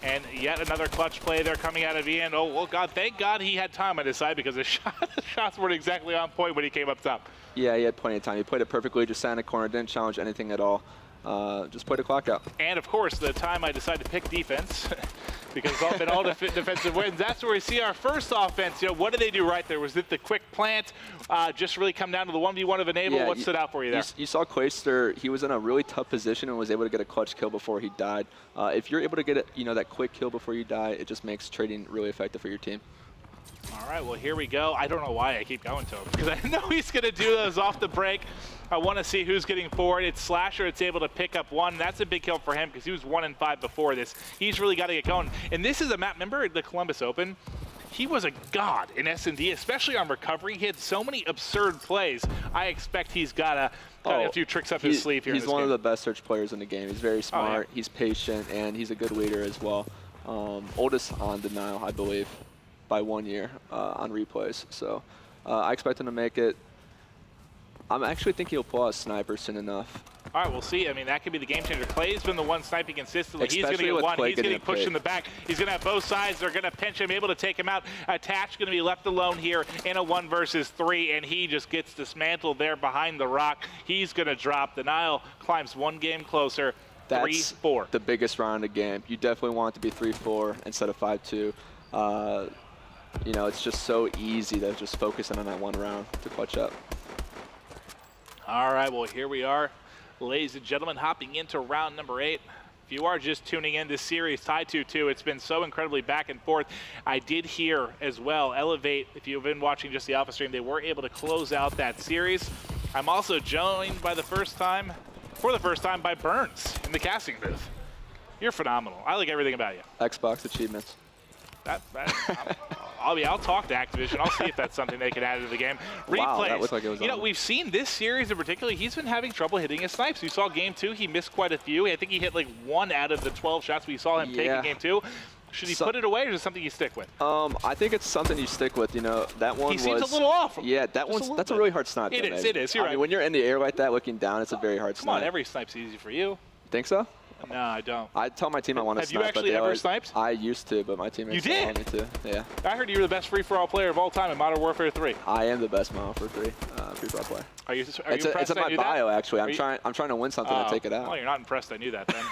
Speaker 3: And yet another clutch play there coming out of Ian. Oh, well, God, thank God he had time on his side because the shots weren't exactly on point when he came up top.
Speaker 4: Yeah, he had plenty of time. He played it perfectly, just sat in a corner, didn't challenge anything at all. Just played the clock out.
Speaker 3: And, of course, the time I decided to pick defense, because it's all been all defensive wins. That's where we see our first offense. What did they do right there? Was it the quick plant? Just really come down to the 1v1 of Enable? Yeah, what stood out for you there?
Speaker 4: You saw Clayster. He was in a really tough position and was able to get a clutch kill before he died. If you're able to get that quick kill before you die, it just makes trading really effective for your team.
Speaker 3: All right, well, here we go. I don't know why I keep going to him, because I know he's going to do those off the break. I want to see who's getting forward. It's Slasher. It's able to pick up one. That's a big kill for him because he was 1-5 before this. He's really got to get going. And this is a map, remember the Columbus Open? He was a god in S&D, especially on recovery. He had so many absurd plays. I expect he's got a few tricks up his sleeve here.
Speaker 4: He's one of the best search players in the game. He's very smart. He's patient, and he's a good leader as well. Oldest on Denial, I believe, by 1 year on replays. So I expect him to make it. I'm actually thinking he'll pull out a sniper soon enough.
Speaker 3: All right, we'll see. I mean, that could be the game changer. Clay's been the one sniping consistently. He's going to get one. He's getting pushed in the back. He's going to have both sides. They're going to pinch him, able to take him out. Attach going to be left alone here in a 1 versus 3, and he just gets dismantled there behind the rock. He's going to drop. Denial climbs 1 game closer.
Speaker 4: That's
Speaker 3: 3-4.
Speaker 4: The biggest round of the game. You definitely want it to be 3-4 instead of 5-2. It's just so easy to just focus in on that one round to clutch up.
Speaker 3: All right, well, here we are, ladies and gentlemen, hopping into round number 8. If you are just tuning in, this series tied 2-2. It's been so incredibly back and forth. I did hear as well, Elevate, if you've been watching just the Alpha stream, they were able to close out that series. I'm also joined for the first time by Burns in the casting booth. You're phenomenal. I like everything about you.
Speaker 4: Xbox achievements.
Speaker 3: I'll talk to Activision. I'll see if that's something they can add to the game. Replays.
Speaker 4: Wow, that looked like it was on.
Speaker 3: We've seen this series in particular, he's been having trouble hitting his snipes. We saw game 2, he missed quite a few. I think he hit like 1 out of the 12 shots we saw him take in game 2. Should he put it away, or is it something you stick with?
Speaker 4: I think it's something you stick with. You know, that one
Speaker 3: seems a little off.
Speaker 4: Yeah, that's a really hard snipe.
Speaker 3: It is. You're right.
Speaker 4: I mean, when you're in the air like that, looking down, it's a very hard snipe.
Speaker 3: Come on, every snipe's easy for you.
Speaker 4: Think so?
Speaker 3: No, I don't.
Speaker 4: I tell my team I want to snipe.
Speaker 3: Have you actually ever sniped?
Speaker 4: I used to, but my teammates don't want me to. Yeah.
Speaker 3: I heard you were the best free-for-all player of all time in Modern Warfare 3.
Speaker 4: I am the best Modern Warfare 3 free-for-all player.
Speaker 3: Are you
Speaker 4: it's in my bio, actually. I'm trying to win something to take it out.
Speaker 3: Well, you're not impressed. I knew that then.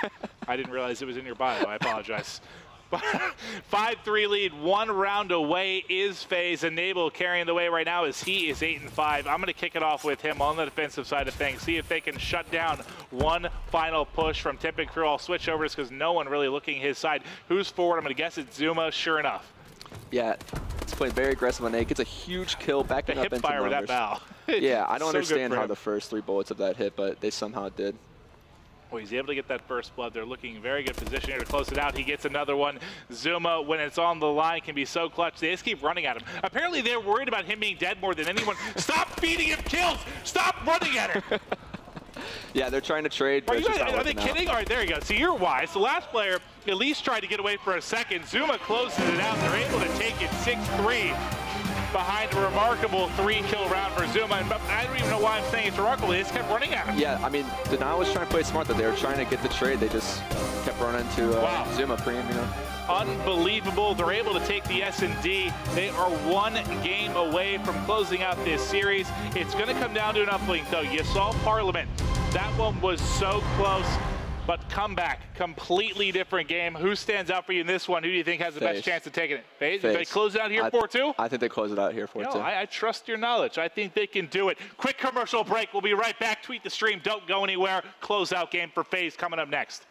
Speaker 3: I didn't realize it was in your bio. I apologize. 5-3 lead, 1 round away is FaZe. Enable carrying the way right now as he is 8-5. I'm going to kick it off with him on the defensive side of things. See if they can shut down one final push from Tip and Crew. I'll switch over just because no one really looking his side. Who's forward? I'm going to guess it's Zuma, sure enough.
Speaker 4: Yeah, it's playing very aggressive on A. Gets a huge kill backing up into
Speaker 3: fire with that bow.
Speaker 4: Yeah, I don't understand how the first 3 bullets of that hit, but they somehow did.
Speaker 3: Well, he's able to get that first blood. They're looking in very good position here to close it out. He gets another one. Zuma, when it's on the line, can be so clutch. They just keep running at him. Apparently, they're worried about him being dead more than anyone. Stop feeding him kills! Stop running at him!
Speaker 4: Yeah, they're trying to trade.
Speaker 3: Are they kidding? All right, there you go. See, you're wise. The last player at least tried to get away for a second. Zuma closes it out. They're able to take it 6-3. Behind a remarkable 3-kill round for Zuma. And I don't even know why I'm saying it's remarkable. They just kept running at him.
Speaker 4: Yeah, I mean, Denial was trying to play smart, that they were trying to get the trade. They just kept running to Zuma Preem, you know.
Speaker 3: Unbelievable. They're able to take the S&D. They are 1 game away from closing out this series. It's going to come down to an uplink, though. You saw Parliament. That one was so close. But comeback, completely different game. Who stands out for you in this one? Who do you think has the best chance of taking it? FaZe? They close it out here 4-2?
Speaker 4: I think they close it out here 4-2.
Speaker 3: I trust your knowledge. I think they can do it. Quick commercial break. We'll be right back. Tweet the stream. Don't go anywhere. Closeout game for FaZe coming up next.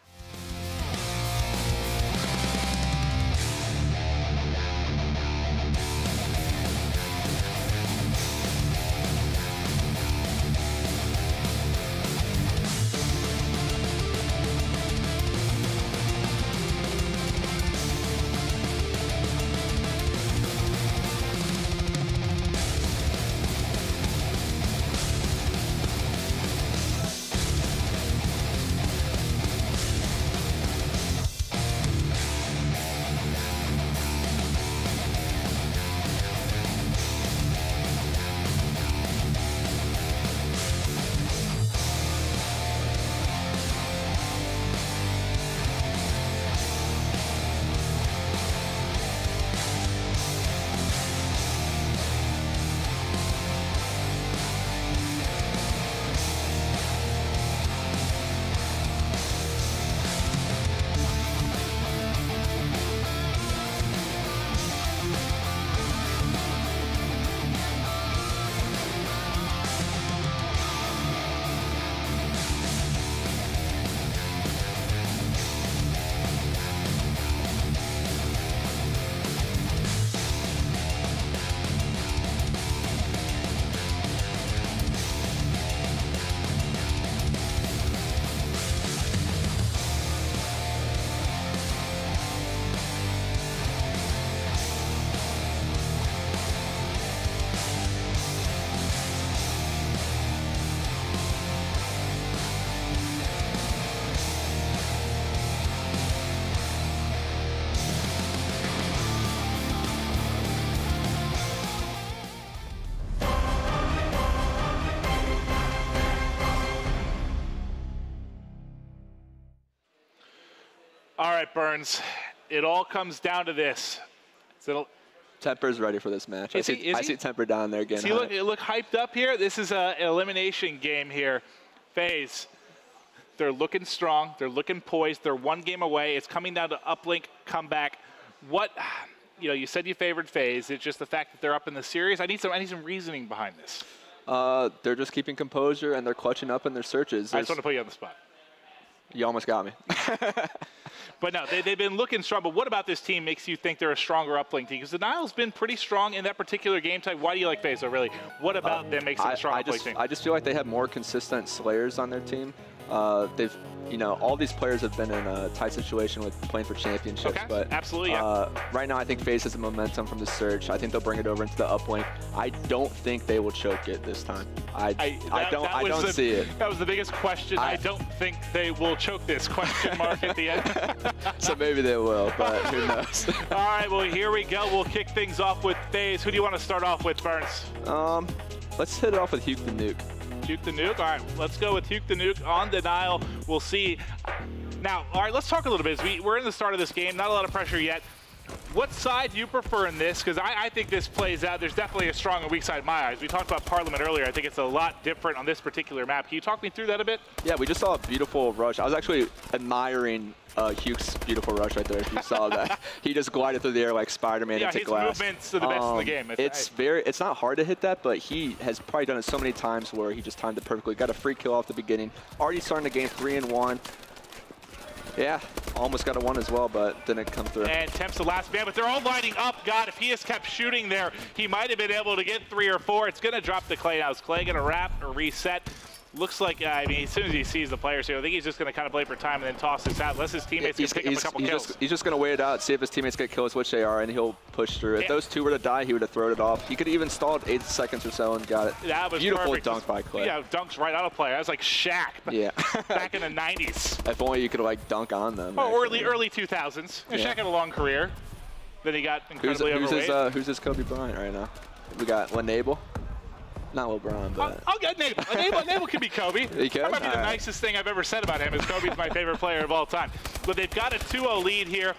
Speaker 3: All right, Burns. It all comes down to this.
Speaker 4: Temper's ready for this match. I see Temper down there again.
Speaker 3: See, look hyped up here. This is an elimination game here. FaZe, they're looking strong. They're looking poised. They're 1 game away. It's coming down to uplink, comeback. What, you said you favored FaZe. It's just the fact that they're up in the series. I need some reasoning behind this.
Speaker 4: They're just keeping composure, and they're clutching up in their searches.
Speaker 3: I just want to put you on the spot.
Speaker 4: You almost got me.
Speaker 3: But no, they've been looking strong. But what about this team makes you think they're a stronger uplink team? Because Denial's been pretty strong in that particular game type. Why do you like FaZe, really? What about them makes them a strong uplink team?
Speaker 4: I just feel like they have more consistent slayers on their team. They've, all these players have been in a tight situation with playing for championships.
Speaker 3: Okay,
Speaker 4: but
Speaker 3: absolutely, yeah.
Speaker 4: Right now, I think FaZe has the momentum from the surge. I think they'll bring it over into the uplink. I don't think they will choke it this time. I don't see it.
Speaker 3: That was the biggest question. I don't think they will choke this question mark at the end.
Speaker 4: So maybe they will, but who knows?
Speaker 3: All right, well, here we go. We'll kick things off with FaZe. Who do you want to start off with, Burns?
Speaker 4: Let's hit it off with Huke the Nuke.
Speaker 3: Huke the Nuke. All right, let's go with Huke the Nuke on denial. We'll see. Now, all right, let's talk a little bit. We're in the start of this game. Not a lot of pressure yet. What side do you prefer in this? Because I think this plays out. There's definitely a strong and weak side in my eyes. We talked about Parliament earlier. I think it's a lot different on this particular map. Can you talk me through that a bit?
Speaker 4: Yeah, we just saw a beautiful rush. I was actually admiring Huke's beautiful rush right there. If you saw that, he just glided through the air like Spider-Man into glass.
Speaker 3: Yeah, his movements are the best in the game.
Speaker 4: It's not hard to hit that, but he has probably done it so many times where he just timed it perfectly. Got a free kill off the beginning. Already starting the game 3-1. Yeah, almost got a 1 as well, but didn't come through.
Speaker 3: And Temp's the last man, but they're all lining up. God, if he has kept shooting there, he might have been able to get 3 or 4. It's going to drop to Clay now. Is Clay going to wrap or reset? Looks like, I mean, as soon as he sees the players here, I think he's just going to kind of play for time and then toss this out, unless his teammates can pick up a couple kills.
Speaker 4: He's just going to wait it out, see if his teammates get kills, which they are, and he'll push through. If those two were to die, he would have thrown it off. He could have even stalled 8 seconds or so and got it.
Speaker 3: That was
Speaker 4: beautiful
Speaker 3: perfect.
Speaker 4: Dunk by Clay.
Speaker 3: Yeah, dunks right out of play. That was like Shaq back in the 90s.
Speaker 4: If only you could like dunk on them.
Speaker 3: Oh, early 2000s. Yeah. Shaq had a long career. Then he got incredibly overweight.
Speaker 4: Who's his Kobe Bryant right now? We got Nabel. Not LeBron, but...
Speaker 3: I'll get Nabel. Nabel can be Kobe.
Speaker 4: He can?
Speaker 3: That might be the nicest thing I've ever said about him is Kobe's my favorite player of all time. But they've got a 2-0 lead here.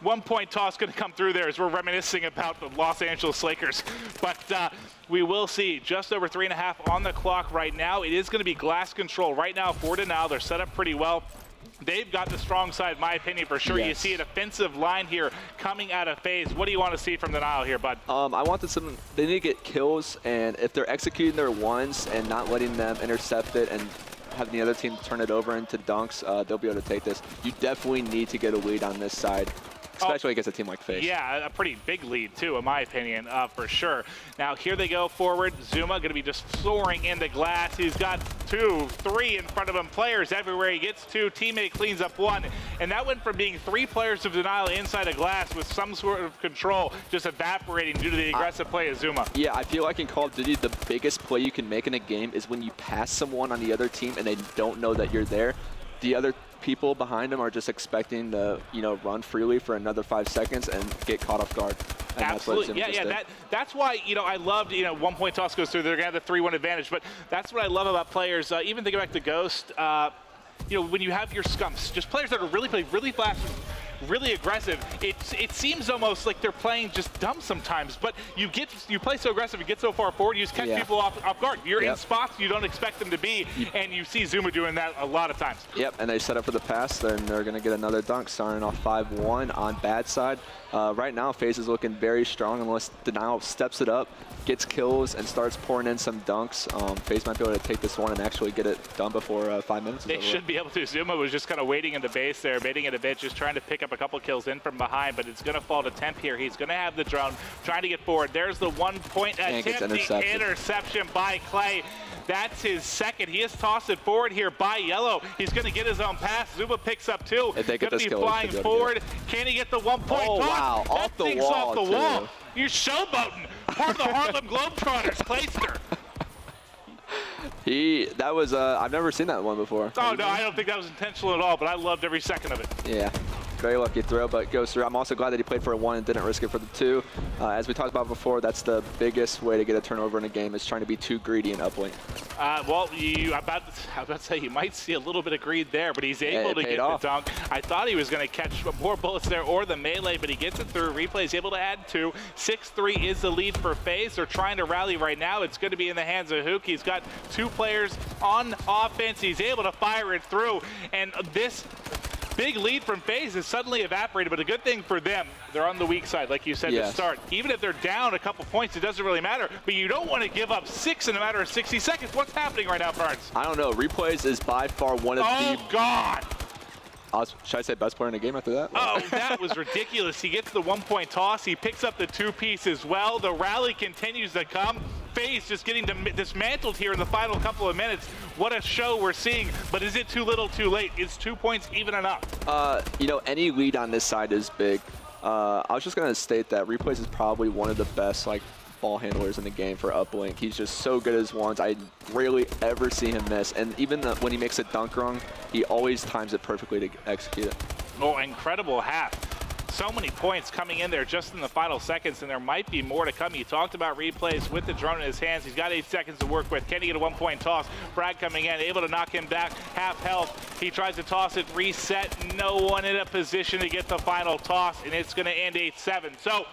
Speaker 3: 1-point toss going to come through there as we're reminiscing about the Los Angeles Lakers. But we will see just over 3.5 on the clock right now. It is going to be glass control right now for denial. They're set up pretty well. They've got the strong side, in my opinion, for sure. Yes. You see an offensive line here coming out of FaZe. What do you want to see from denial here, bud?
Speaker 4: I want they need to get kills, and if they're executing their ones and not letting them intercept it and having the other team turn it over into dunks, they'll be able to take this. You definitely need to get a lead on this side. Especially against a team like FaZe.
Speaker 3: Yeah, a pretty big lead, too, in my opinion, for sure. Now, here they go forward. Zuma going to be just soaring into glass. He's got 2, 3 in front of him. Players everywhere. He gets 2. Teammate cleans up 1. And that went from being 3 players of denial inside a glass with some sort of control just evaporating due to the aggressive play of Zuma.
Speaker 4: Yeah, I feel like in Call of Duty, the biggest play you can make in a game is when you pass someone on the other team and they don't know that you're there. The other people behind them are just expecting to, run freely for another 5 seconds and get caught off guard. And
Speaker 3: absolutely, that's why, I loved, 1-point toss goes through, they're going to have the 3-1 advantage, but that's what I love about players, even thinking back to Ghost, when you have your scumps, just players that are really fast, really aggressive, it seems almost like they're playing just dumb sometimes, but you play so aggressive, you get so far forward, you just catch people off guard. You're in spots you don't expect them to be, and you see Zuma doing that a lot of times.
Speaker 4: Yep, and they set up for the pass, then they're going to get another dunk, starting off 5-1 on bad side. Right now, FaZe is looking very strong unless Denial steps it up, gets kills, and starts pouring in some dunks. FaZe might be able to take this one and actually get it done before 5 minutes.
Speaker 3: They should be able to. Zuma was just kind of waiting in the base there, baiting it a bit, just trying to pick up a couple kills in from behind, but it's going to fall to Temp here. He's going to have the drone, trying to get forward. There's the 1-point attempt, the interception by Clay. That's his second. He has tossed it forward here by Yellow. He's going to get his own pass. Zuma picks up 2.
Speaker 4: If they get
Speaker 3: going to be flying forward. Can he get the 1-point toss?
Speaker 4: Oh, wow. Off the wall,
Speaker 3: off the wall. You're showboating. Part of the Harlem Globetrotters, Clayster.
Speaker 4: That was, I've never seen that one before.
Speaker 3: Oh, no, I don't think that was intentional at all, but I loved every second of it.
Speaker 4: Yeah. Very lucky throw, but goes through. I'm also glad that he played for a 1 and didn't risk it for the 2. As we talked about before, that's the biggest way to get a turnover in a game is trying to be too greedy in uplink.
Speaker 3: Well, I'm about to say you might see a little bit of greed there, but he's able to get the dunk. I thought he was going to catch more bullets there or the melee, but he gets it through. Replay is able to add 2. 6-3 is the lead for FaZe. They're trying to rally right now. It's going to be in the hands of Huke. He's got 2 players on offense. He's able to fire it through, and this big lead from FaZe is suddenly evaporated, but a good thing for them, they're on the weak side, like you said to start. Even if they're down a couple points, it doesn't really matter, but you don't want to give up 6 in a matter of 60 seconds. What's happening right now, Burns?
Speaker 4: I don't know. Replays is by far one of the...
Speaker 3: Oh, God!
Speaker 4: Should I say best player in the game after that?
Speaker 3: Oh, that was ridiculous. He gets the 1-point toss. He picks up the 2-piece as well. The rally continues to come. FaZe just getting dismantled here in the final couple of minutes. What a show we're seeing, but is it too little too late? Is 2 points even enough?
Speaker 4: You know, any lead on this side is big. I was just going to state that Replays is probably one of the best like ball handlers in the game for Uplink. He's just so good as ones. I rarely ever see him miss. And even when he makes a dunk wrong, he always times it perfectly to execute it.
Speaker 3: Oh, incredible half. So many points coming in there just in the final seconds, and there might be more to come. He talked about Replays with the drone in his hands. He's got 8 seconds to work with. Can he get a 1-point toss? Brad coming in, able to knock him back, half health. He tries to toss it, reset. No one in a position to get the final toss, and it's going to end 8-7. So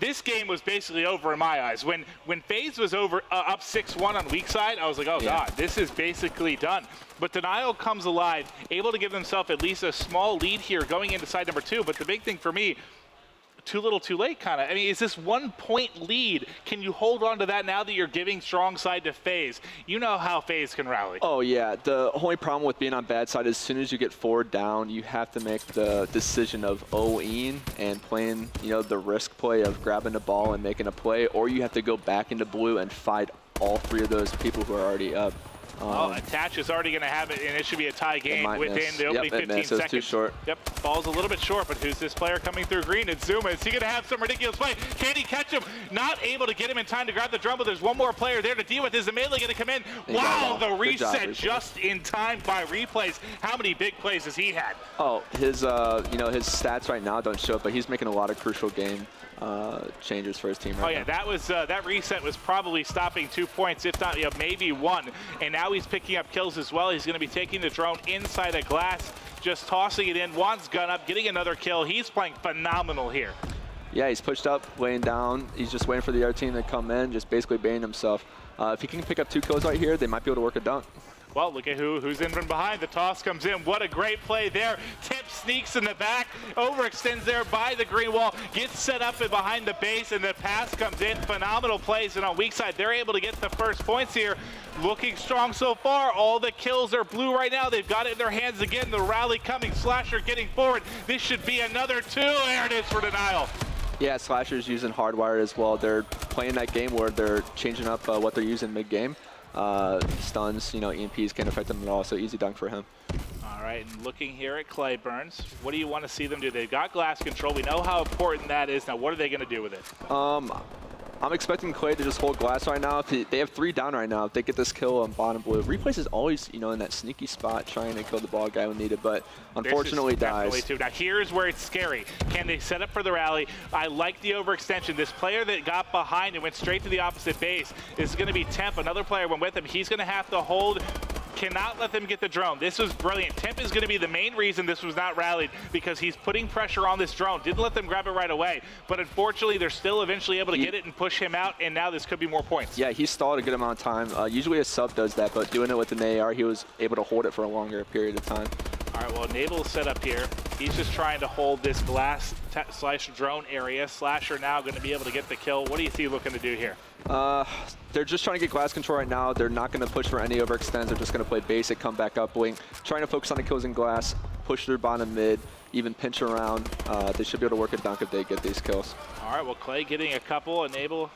Speaker 3: this game was basically over in my eyes. When FaZe was over up 6-1 on weak side, I was like, oh God, this is basically done. But Denial comes alive, able to give themselves at least a small lead here going into side number 2. But the big thing for me, too little too late kind of. I mean, is this 1-point lead? Can you hold on to that now that you're giving strong side to FaZe? You know how FaZe can rally.
Speaker 4: Oh yeah, the only problem with being on bad side, as soon as you get 4 down, you have to make the decision of O-ing and playing, you know, the risk play of grabbing the ball and making a play, or you have to go back into blue and fight all 3 of those people who are already up.
Speaker 3: Attach is already going to have it, and it should be a tie game within the opening 15 seconds.
Speaker 4: Too short.
Speaker 3: Yep, ball's a little bit short, but who's this player coming through green? It's Zuma. Is he going to have some ridiculous play? Can he catch him? Not able to get him in time to grab the drum, but there's one more player there to deal with. Is Amelie going to come in? Wow, the reset just in time by Replays. How many big plays has he had?
Speaker 4: Oh, his you know, his stats right now don't show it, but he's making a lot of crucial game changes for his team right now.
Speaker 3: That was that reset was probably stopping 2 points, if not maybe 1. And now he's picking up kills as well. He's going to be taking the drone inside a glass, just tossing it in. Juan's gun up, getting another kill. He's playing phenomenal here.
Speaker 4: Yeah, he's pushed up, laying down. He's just waiting for the other team to come in, just basically baiting himself. If he can pick up 2 kills right here, they might be able to work a dunk.
Speaker 3: Well, look at who's in from behind. The toss comes in. What a great play there. Tip sneaks in the back, overextends there by the green wall, gets set up behind the base, and the pass comes in. Phenomenal plays, and on weak side, they're able to get the first points here. Looking strong so far. All the kills are blue right now. They've got it in their hands again. The rally coming. Slasher getting forward. This should be another 2. There it is for Denial.
Speaker 4: Yeah, Slasher's using Hardwired as well. They're playing that game where they're changing up what they're using mid-game. Stuns, you know, EMPs can't affect them at all, so easy dunk for him.
Speaker 3: All right, and looking here at Clayburns, what do you want to see them do? They've got glass control. We know how important that is. Now, what are they going to do with it?
Speaker 4: I'm expecting Clay to just hold glass right now. If they have 3 down right now. If they get this kill on bottom blue, Replays is always, you know, in that sneaky spot trying to kill the ball guy when needed, but unfortunately dies.
Speaker 3: Now here's where it's scary. Can they set up for the rally? I like the overextension. This player that got behind and went straight to the opposite base is going to be Temp. Another player went with him. He's going to have to hold. Cannot let them get the drone. This was brilliant. Temp is going to be the main reason this was not rallied, because he's putting pressure on this drone. Didn't let them grab it right away, but unfortunately they're still eventually able to get it and push him out, and now this could be more points.
Speaker 4: Yeah, he stalled a good amount of time. Usually a sub does that, but doing it with an AR, he was able to hold it for a longer period of time.
Speaker 3: All right, well, Nabal's set up here. He's just trying to hold this glass slash drone area. Slasher now going to be able to get the kill. What do you see looking to do here?
Speaker 4: They're just trying to get glass control right now. They're not going to push for any overextends. They're just going to play basic, come back up, blink, trying to focus on the kills in glass, push through bottom mid, even pinch around. They should be able to work a dunk if they get these kills.
Speaker 3: All right, well, Clay getting a couple, and Nabal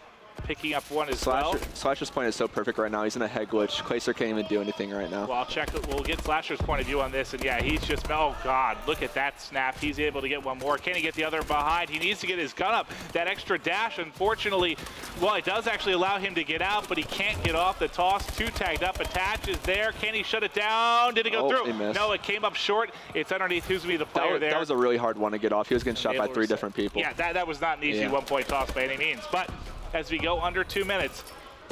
Speaker 3: picking up one as well.
Speaker 4: Slasher's point is so perfect right now. He's in a head glitch. Clayster can't even do anything right now.
Speaker 3: Well, I'll check. We'll get Slasher's point of view on this, and yeah, he's just, oh God, look at that snap. He's able to get one more. Can he get the other behind? He needs to get his gun up. That extra dash, unfortunately, well, it does actually allow him to get out, but he can't get off the toss. 2 tagged up. Attach is there. Can he shut it down? Did it go through? No, it came up short. It's underneath. Who's going to be the player there?
Speaker 4: That was a really hard one to get off. He was getting shot by 3 different people.
Speaker 3: Yeah, that was not an easy 1-point toss by any means, but as we go under 2 minutes,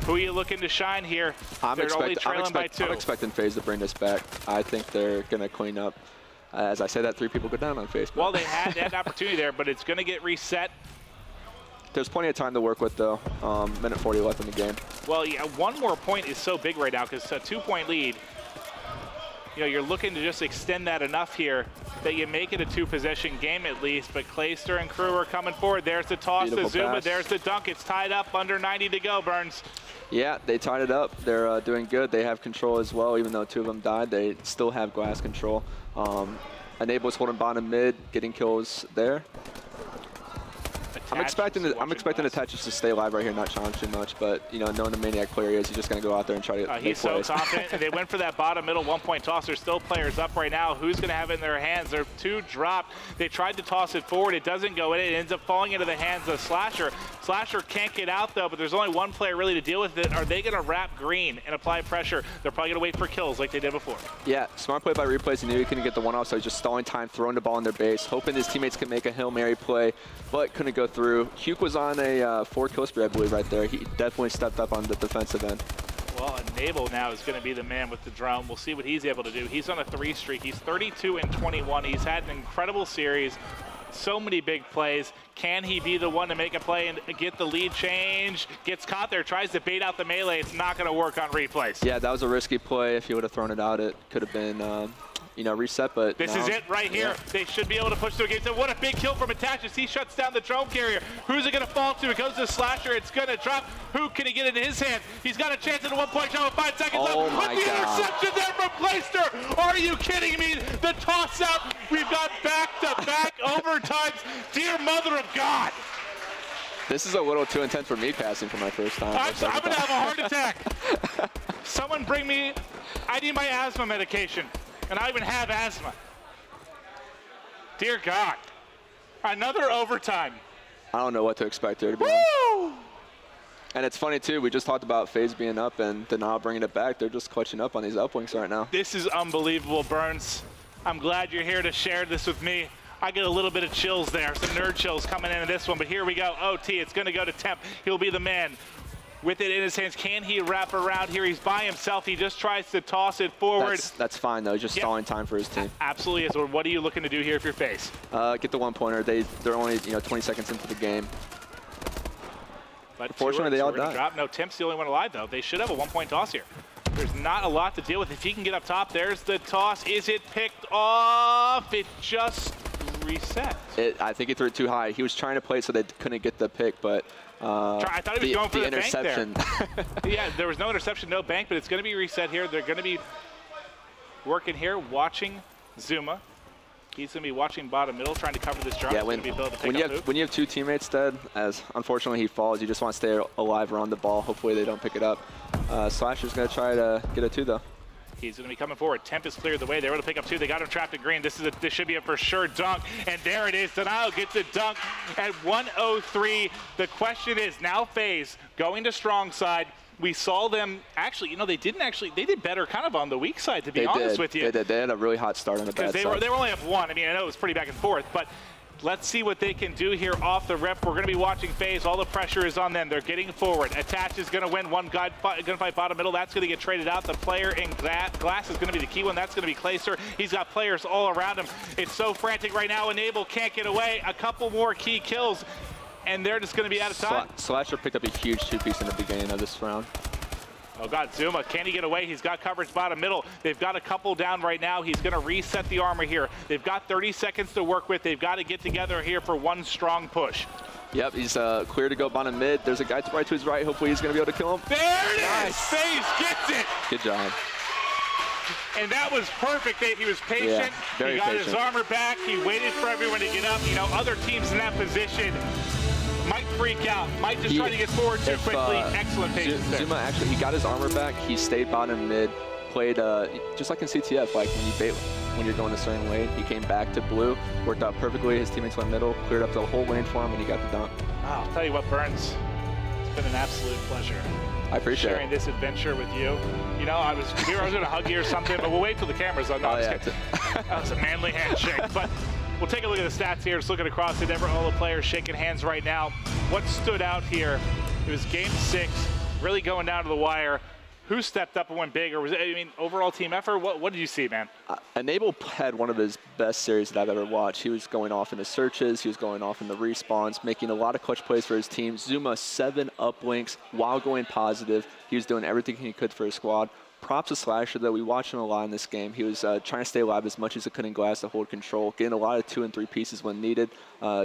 Speaker 3: who are you looking to shine here?
Speaker 4: I'm expecting FaZe to bring this back. I think they're going to clean up. As I say that, 3 people go down on Facebook.
Speaker 3: Well, they had that opportunity there, but it's going to get reset.
Speaker 4: There's plenty of time to work with, though. Minute 40 left in the game.
Speaker 3: Well, yeah, 1 more point is so big right now because it's a 2-point lead. You know, you're looking to just extend that enough here that you make it a 2-possession game at least, but Clayster and crew are coming forward. There's the toss to Zuma, there's the dunk. It's tied up, under 90 to go, Burns.
Speaker 4: Yeah, they tied it up. They're doing good. They have control as well, even though 2 of them died. They still have glass control. Enable's holding bottom mid, getting kills there. I'm expecting Attach just to stay alive right here, not challenge too much. But you know, knowing the Maniac player he is, he's just going to go out there and try to get
Speaker 3: He's so confident. And they went for that bottom middle 1-point toss. There's still players up right now. Who's going to have it in their hands? They're 2 dropped. They tried to toss it forward. It doesn't go in. It ends up falling into the hands of Slasher. Slasher can't get out though, but there's only one player really to deal with it. Are they going to wrap green and apply pressure? They're probably going to wait for kills like they did before.
Speaker 4: Yeah, smart play by Replays. He knew he couldn't get the one off, so he's just stalling time, throwing the ball in their base, hoping his teammates can make a Hail Mary play, but couldn't go through. Huke was on a 4-kill spree, I believe, right there. He definitely stepped up on the defensive end.
Speaker 3: Well, Enable now is going to be the man with the drone. We'll see what he's able to do. He's on a 3 streak. He's 32-21. He's had an incredible series. So many big plays. Can he be the one to make a play and get the lead change? Gets caught there, tries to bait out the melee. It's not going to work on Replays.
Speaker 4: Yeah, that was a risky play. If he would have thrown it out, it could have been, you know, reset, but
Speaker 3: this is it right here. Yeah. They should be able to push through again. So what a big kill from Attach as he shuts down the drone carrier. Who's it going to fall to? It goes to Slasher. It's going to drop. Who can he get into his hands? He's got a chance at a 1-point shot with 5 seconds left.
Speaker 4: With the
Speaker 3: interception there from Playster. Are you kidding me? The toss out. We've got back-to-back overtimes. Dear mother of God.
Speaker 4: This is a little too intense for me passing for my first time.
Speaker 3: I'm going to have a heart attack. Someone bring me, I need my asthma medication. And I even have asthma. Dear God. Another overtime.
Speaker 4: I don't know what to expect here, to be honest. And it's funny, too. We just talked about FaZe being up and Denial bringing it back. They're just clutching up on these uplinks right now.
Speaker 3: This is unbelievable, Burns. I'm glad you're here to share this with me. I get a little bit of chills there, some nerd chills coming into this one. But here we go. OT, it's going to go to Temp. He'll be the man. With it in his hands, can he wrap around here? He's by himself. He just tries to toss it forward.
Speaker 4: That's fine, though. Just stalling time for his team.
Speaker 3: Absolutely is. So what are you looking to do here if you're FaZe?
Speaker 4: Get the 1-pointer. They're only 20 seconds into the game.
Speaker 3: But
Speaker 4: fortunately, they all died.
Speaker 3: No, Temp's the only one alive, though. They should have a 1-point toss here. There's not a lot to deal with. If he can get up top, there's the toss. Is it picked off? It just reset.
Speaker 4: I think he threw it too high. He was trying to play it so they couldn't get the pick, but
Speaker 3: I thought he was going for the
Speaker 4: interception.
Speaker 3: Bank there. Yeah, there was no interception, no bank, but it's going to be reset here. They're going to be working here, watching Zuma. He's going to be watching bottom middle, trying to cover this drop.
Speaker 4: Yeah, when you have 2 teammates dead, as unfortunately he falls, you just want to stay alive around the ball. Hopefully they don't pick it up. Slasher's going to try to get a 2, though.
Speaker 3: He's going to be coming forward. Temp has cleared the way. They were able to pick up 2. They got him trapped in green. This should be a for sure dunk. And there it is. Denial gets a dunk at 1:03. The question is now FaZe going to strong side. We saw them actually, they did better kind of on the weak side, to be honest with you.
Speaker 4: They did. They had a really hot start on the bad side.
Speaker 3: They were only up 1. I mean, I know it was pretty back and forth, but let's see what they can do here off the rip. We're going to be watching FaZe. All the pressure is on them. They're getting forward. Attach is going to win one gunfight bottom middle. That's going to get traded out. The player in glass is going to be the key one. That's going to be Clayster. He's got players all around him. It's so frantic right now. Enable can't get away. A couple more key kills, and they're just going to be out of time.
Speaker 4: Slasher picked up a huge 2-piece in the beginning of this round.
Speaker 3: Oh, God, Zuma, can he get away? He's got coverage bottom middle. They've got a couple down right now. He's going to reset the armor here. They've got 30 seconds to work with. They've got to get together here for one strong push.
Speaker 4: Yep, he's clear to go bottom mid. There's a guy right to his right. Hopefully he's going to be able to kill him.
Speaker 3: There it is! FaZe gets it!
Speaker 4: Good job.
Speaker 3: And that was perfect. He was patient.
Speaker 4: Yeah,
Speaker 3: he got
Speaker 4: patient.
Speaker 3: His armor back. He waited for everyone to get up. Other teams in that position might freak out, might just try to get forward too quickly. Excellent patience there.
Speaker 4: Zuma actually, he got his armor back. He stayed bottom mid, played just like in CTF, like when you bait when you're going a certain lane. He came back to blue, worked out perfectly. His teammates went middle, cleared up the whole lane for him, and he got the dunk.
Speaker 3: Wow, I'll tell you what, Burns, it's been an absolute pleasure.
Speaker 4: I appreciate
Speaker 3: sharing this adventure with you. I was going to hug you or something, but we'll wait till the camera's on. No, that was a manly handshake. But we'll take a look at the stats here. Just looking across it, all the players shaking hands right now. What stood out here? It was Game 6, really going down to the wire. Who stepped up and went big? Or was it, overall team effort? What did you see, man?
Speaker 4: Enable had one of his best series that I've ever watched. He was going off in the searches. He was going off in the respawns, making a lot of clutch plays for his team. Zuma 7 uplinks while going positive. He was doing everything he could for his squad. props to Slasher, though. We watched him a lot in this game. He was trying to stay alive as much as he could in glass to hold control, getting a lot of 2 and 3 pieces when needed.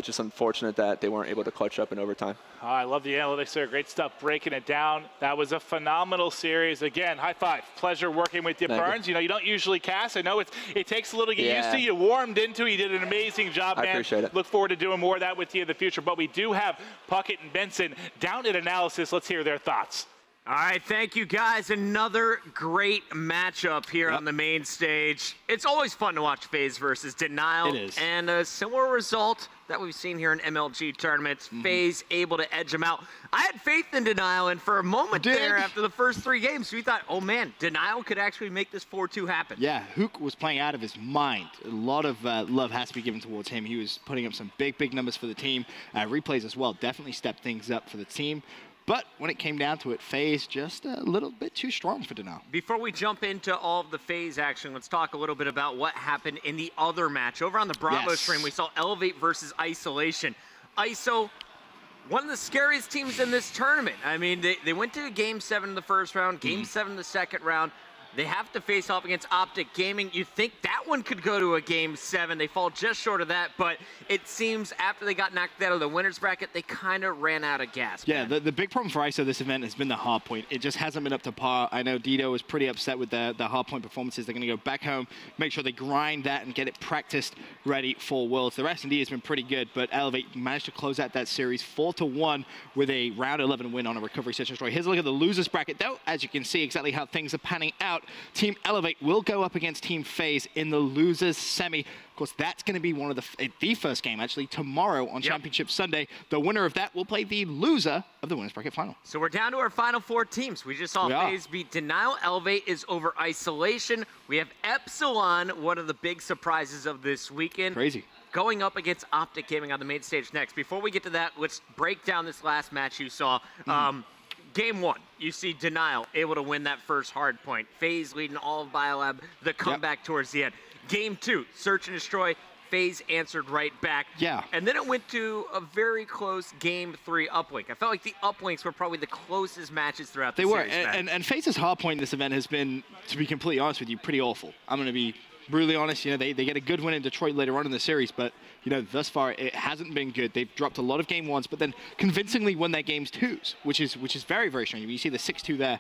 Speaker 4: Just unfortunate that they weren't able to clutch up in overtime.
Speaker 3: Oh, I love the analytics there. Great stuff breaking it down. That was a phenomenal series. Again, high five. Pleasure working with you, Burns. You know, you don't usually cast. I know it takes a little to get used to. You warmed into it. You did an amazing job, man.
Speaker 4: I appreciate it.
Speaker 3: Look forward to doing more of that with you in the future. But we do have Puckett and Benson down at analysis. Let's hear their thoughts.
Speaker 1: All right, thank you, guys. Another great matchup here on the main stage. It's always fun to watch FaZe versus Denial.
Speaker 2: It is.
Speaker 1: And a similar result that we've seen here in MLG tournaments. FaZe able to edge them out. I had faith in Denial, and for a moment there after the first 3 games, we thought, oh, man, Denial could actually make this 4-2 happen.
Speaker 2: Yeah, Hook was playing out of his mind. A lot of love has to be given towards him. He was putting up some big numbers for the team. Replays as well definitely stepped things up for the team. But when it came down to it, FaZe just a little bit too strong for Denial.
Speaker 1: Before we jump into all of the FaZe action, let's talk a little bit about what happened in the other match. Over on the Bravo stream, we saw Elevate versus Isolation. ISO, one of the scariest teams in this tournament. I mean, they went to Game 7 in the first round, Game 7 in the second round. They have to face off against Optic Gaming. You think that one could go to a Game 7. They fall just short of that, but it seems after they got knocked out of the winner's bracket, they kind of ran out of gas.
Speaker 2: Yeah, the big problem for ISO this event has been the hardpoint. It just hasn't been up to par. I know Dido was pretty upset with the hardpoint performances. They're going to go back home, make sure they grind that and get it practiced ready for Worlds. The rest has been pretty good, but Elevate managed to close out that series 4-1 with a round 11 win on a recovery search and destroy. Here's a look at the losers bracket, though. As you can see exactly how things are panning out. Team Elevate will go up against Team FaZe in the losers semi. Of course, that's going to be one of the first game, actually, tomorrow on Championship Sunday. The winner of that will play the loser of the winners bracket final.
Speaker 1: So we're down to our final 4 teams. We just saw FaZe beat Denial. Elevate is over Isolation. We have Epsilon, one of the big surprises of this weekend.
Speaker 2: Crazy.
Speaker 1: Going up against Optic Gaming on the main stage next. Before we get to that, let's break down this last match you saw. Game 1, you see Denial able to win that first hard point. FaZe leading all of Biolab, the comeback towards the end. Game 2, Search and Destroy. FaZe answered right back.
Speaker 2: Yeah.
Speaker 1: And then it went to a very close Game 3 uplink. I felt like the uplinks were probably the closest matches throughout the series.
Speaker 2: They were, and FaZe's hardpoint in this event has been, to be completely honest with you, pretty awful. I'm going to be brutally honest. You know, they get a good win in Detroit later on in the series, but you know, thus far it hasn't been good. They've dropped a lot of Game 1s, but then convincingly won their Games 2s, which is very strange. You see the 6-2 there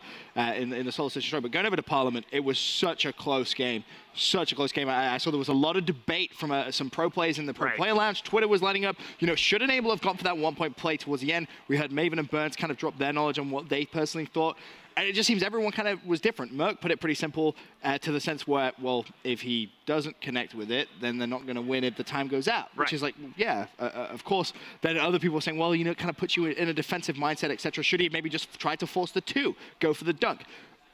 Speaker 2: in the Solar Search Destroy, but going over to Parliament, it was such a close game. Such a close game. I saw there was a lot of debate from some pro players in the Pro Player Lounge. Twitter was lighting up. You know, should Enable have gone for that 1-point play towards the end? We heard Maven and Burns kind of drop their knowledge on what they personally thought. And it just seems everyone kind of was different. Merc put it pretty simple to the sense where, well, if he doesn't connect with it, then they're not going to win if the time goes out. Which is like, yeah, of course. Then other people are saying, well, you know, it kind of puts you in a defensive mindset, etc. Should he have maybe just tried to force the 2, go for the dunk?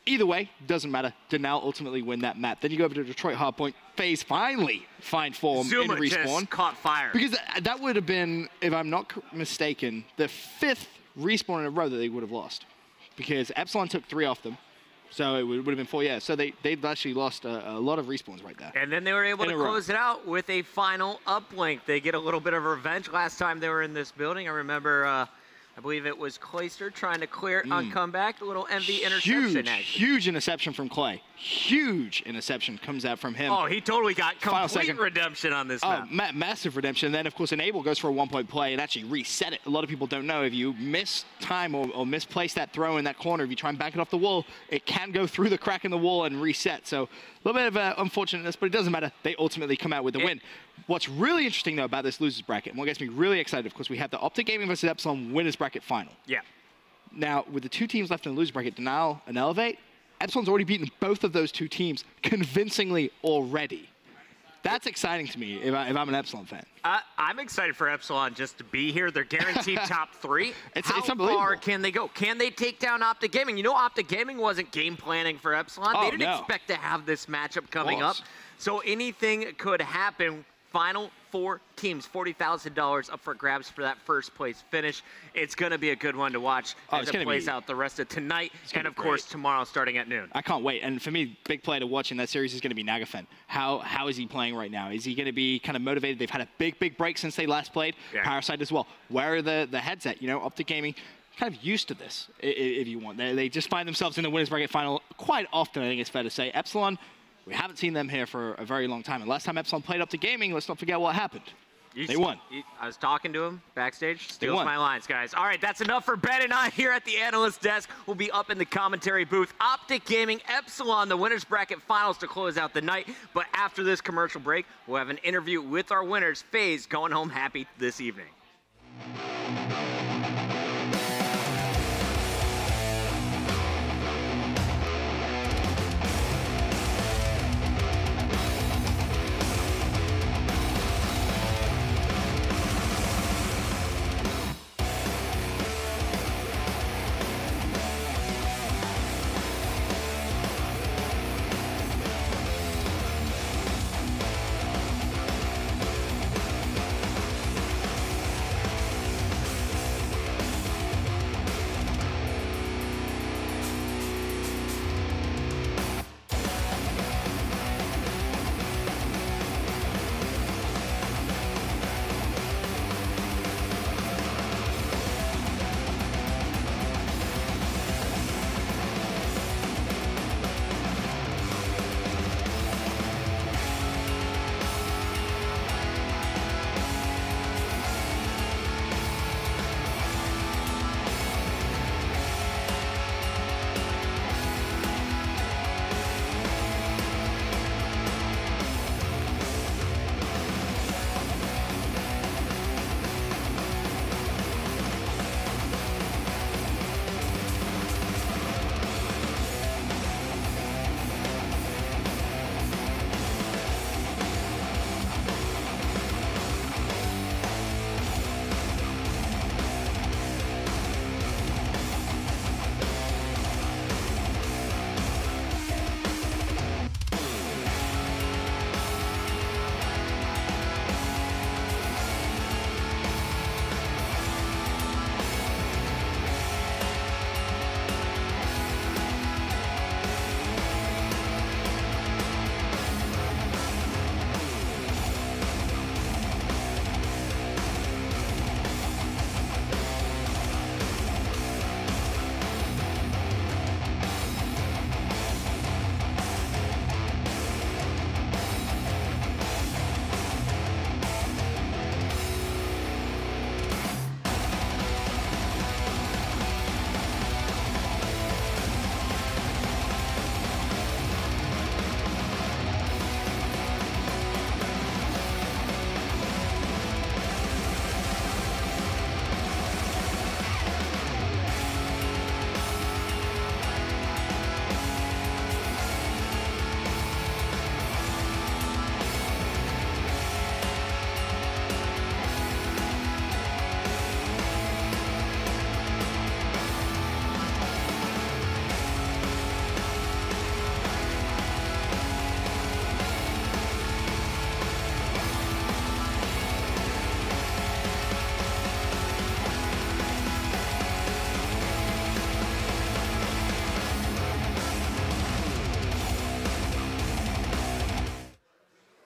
Speaker 2: Either way, doesn't matter. Denial ultimately win that map. Then you go over to Detroit Hardpoint. FaZe finally find form
Speaker 1: Zuma
Speaker 2: in Respawn.
Speaker 1: just caught fire.
Speaker 2: Because that would have been, if I'm not mistaken, the 5th Respawn in a row that they would have lost. Because Epsilon took 3 off them. So it would have been 4, yeah. So they'd actually lost a lot of respawns right there.
Speaker 1: And then they were able to close it out with a final uplink. They get a little bit of revenge last time they were in this building. I remember, I believe it was Clayster trying to clear it on comeback. A little MV interception.
Speaker 2: Huge interception from Clay. Huge interception comes out from him.
Speaker 1: Oh, he totally got complete redemption on this map.
Speaker 2: Massive redemption. And then, of course, Enable goes for a 1-point play and actually reset it. A lot of people don't know if you miss time or misplace that throw in that corner, if you try and back it off the wall, it can go through the crack in the wall and reset. So a little bit of unfortunateness, but it doesn't matter. They ultimately come out with the win. What's really interesting, though, about this losers bracket, and what gets me really excited, of course, we have the Optic Gaming versus Epsilon winners bracket final.
Speaker 1: Yeah.
Speaker 2: Now, with the 2 teams left in the losers bracket, Denial and Elevate, Epsilon's already beaten both of those 2 teams convincingly already. That's exciting to me if I'm an Epsilon fan.
Speaker 1: I'm excited for Epsilon just to be here. They're guaranteed top 3.
Speaker 2: It's
Speaker 1: How far can they go? Can they take down Optic Gaming? You know, Optic Gaming wasn't game planning for Epsilon. They didn't expect to have this matchup coming up. So anything could happen. Final 4 teams, $40,000 up for grabs for that first place finish. It's going to be a good one to watch as it plays out the rest of tonight and, of course, tomorrow starting at noon.
Speaker 2: I can't wait. And for me, big play to watch in that series is going to be Nagafen. How is he playing right now? Is he going to be kind of motivated? They've had a big break since they last played. Parasite as well. Where are the heads at? You know, Optic Gaming kind of used to this, if you want. They just find themselves in the winners bracket final quite often, I think it's fair to say. Epsilon, we haven't seen them here for a very long time. And last time Epsilon played Up to Gaming, let's not forget what happened. They won.
Speaker 1: I was talking to him backstage. Steals my lines, guys. All right, that's enough for Ben and I here at the analyst desk. We'll be up in the commentary booth. Optic Gaming, Epsilon, the winners bracket finals to close out the night. But after this commercial break, we'll have an interview with our winners. FaZe going home happy this evening.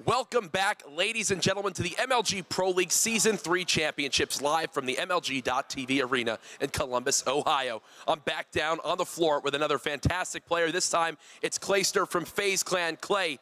Speaker 5: Welcome back, ladies and gentlemen, to the MLG Pro League Season 3 Championships live from the MLG.TV Arena in Columbus, Ohio. I'm back down on the floor with another fantastic player. This time, it's Clayster from FaZe Clan. Clay,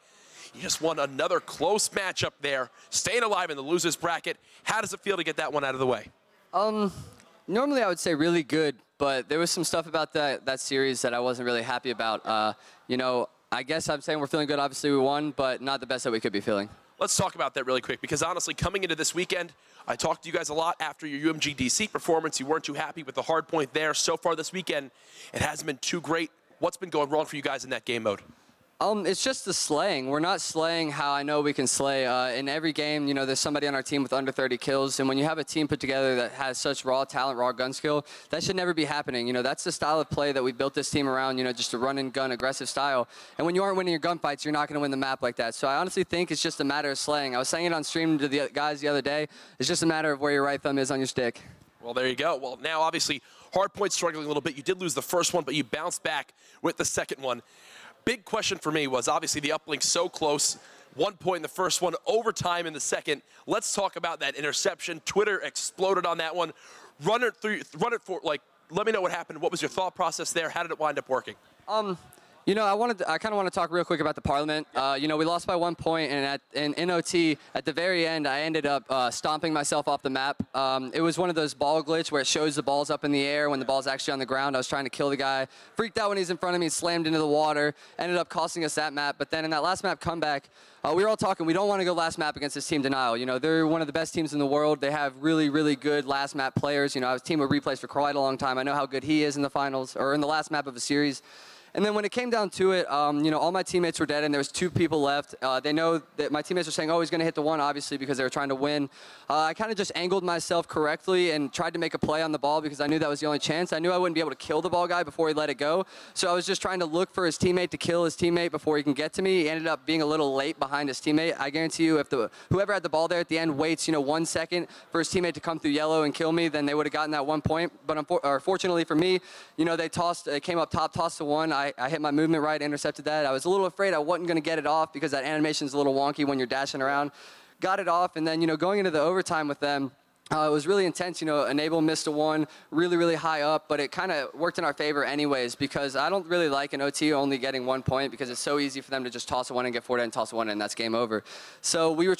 Speaker 5: you just won another close matchup there, staying alive in the losers bracket. How does it feel to get that one out of the way?
Speaker 6: Normally I would say really good, but there was some stuff about that series that I wasn't really happy about. You know, I guess I'm saying we're feeling good. Obviously, we won, but not the best that we could be feeling.
Speaker 5: Let's talk about that really quick, because honestly, coming into this weekend, I talked to you guys a lot after your UMG DC performance. You weren't too happy with the hard point there. So far this weekend, it hasn't been too great. What's been going wrong for you guys in that game mode?
Speaker 6: It's just the slaying. We're not slaying how I know we can slay. In every game, you know, there's somebody on our team with under 30 kills, and when you have a team put together that has such raw talent, raw gun skill, that should never be happening. You know, that's the style of play that we built this team around, you know, just a run-and-gun aggressive style. And when you aren't winning your gunfights, you're not going to win the map like that. So I honestly think it's just a matter of slaying. I was saying it on stream to the guys the other day. It's just a matter of where your right thumb is on your stick.
Speaker 5: Well, there you go. Well, now, obviously, Hardpoint struggling a little bit. You did lose the first one, but you bounced back with the second one. Big question for me was obviously the uplink so close. 1 point in the first one, overtime in the second. Let's talk about that interception. Twitter exploded on that one. Run it for like let me know what happened. What was your thought process there? How did it wind up working?
Speaker 6: You know, I kind of want to talk real quick about the Parliament. You know, we lost by 1 point, and in OT, at the very end, I ended up stomping myself off the map. It was one of those ball glitch where it shows the ball's up in the air when the ball's actually on the ground. I was trying to kill the guy. Freaked out when he's in front of me, slammed into the water. Ended up costing us that map. But then in that last map comeback, we were all talking, we don't want to go last map against this team, Denial. You know, they're one of the best teams in the world. They have really, really good last map players. You know, I was a team with replays for quite a long time. I know how good he is in the finals, or in the last map of a series. And then when it came down to it, you know, all my teammates were dead, and there was 2 people left. They know that my teammates were saying, oh, he's going to hit the 1, obviously, because they were trying to win. I kind of just angled myself correctly and tried to make a play on the ball because I knew that was the only chance. I knew I wouldn't be able to kill the ball guy before he let it go. So I was just trying to look for his teammate to kill his teammate before he can get to me. He ended up being a little late behind his teammate. I guarantee you, if whoever had the ball there at the end waits, you know, 1 second for his teammate to come through yellow and kill me, then they would have gotten that 1 point. But fortunately for me, you know, they came up top, tossed the 1. I hit my movement right, intercepted that. I was a little afraid I wasn't going to get it off because that animation's a little wonky when you're dashing around. Got it off, and then, you know, going into the overtime with them, it was really intense. You know, Enable missed a 1, really, really high up, but it kind of worked in our favor anyways because I don't really like an OT only getting 1 point because it's so easy for them to just toss a 1 and get forward and toss a 1 and that's game over. So we were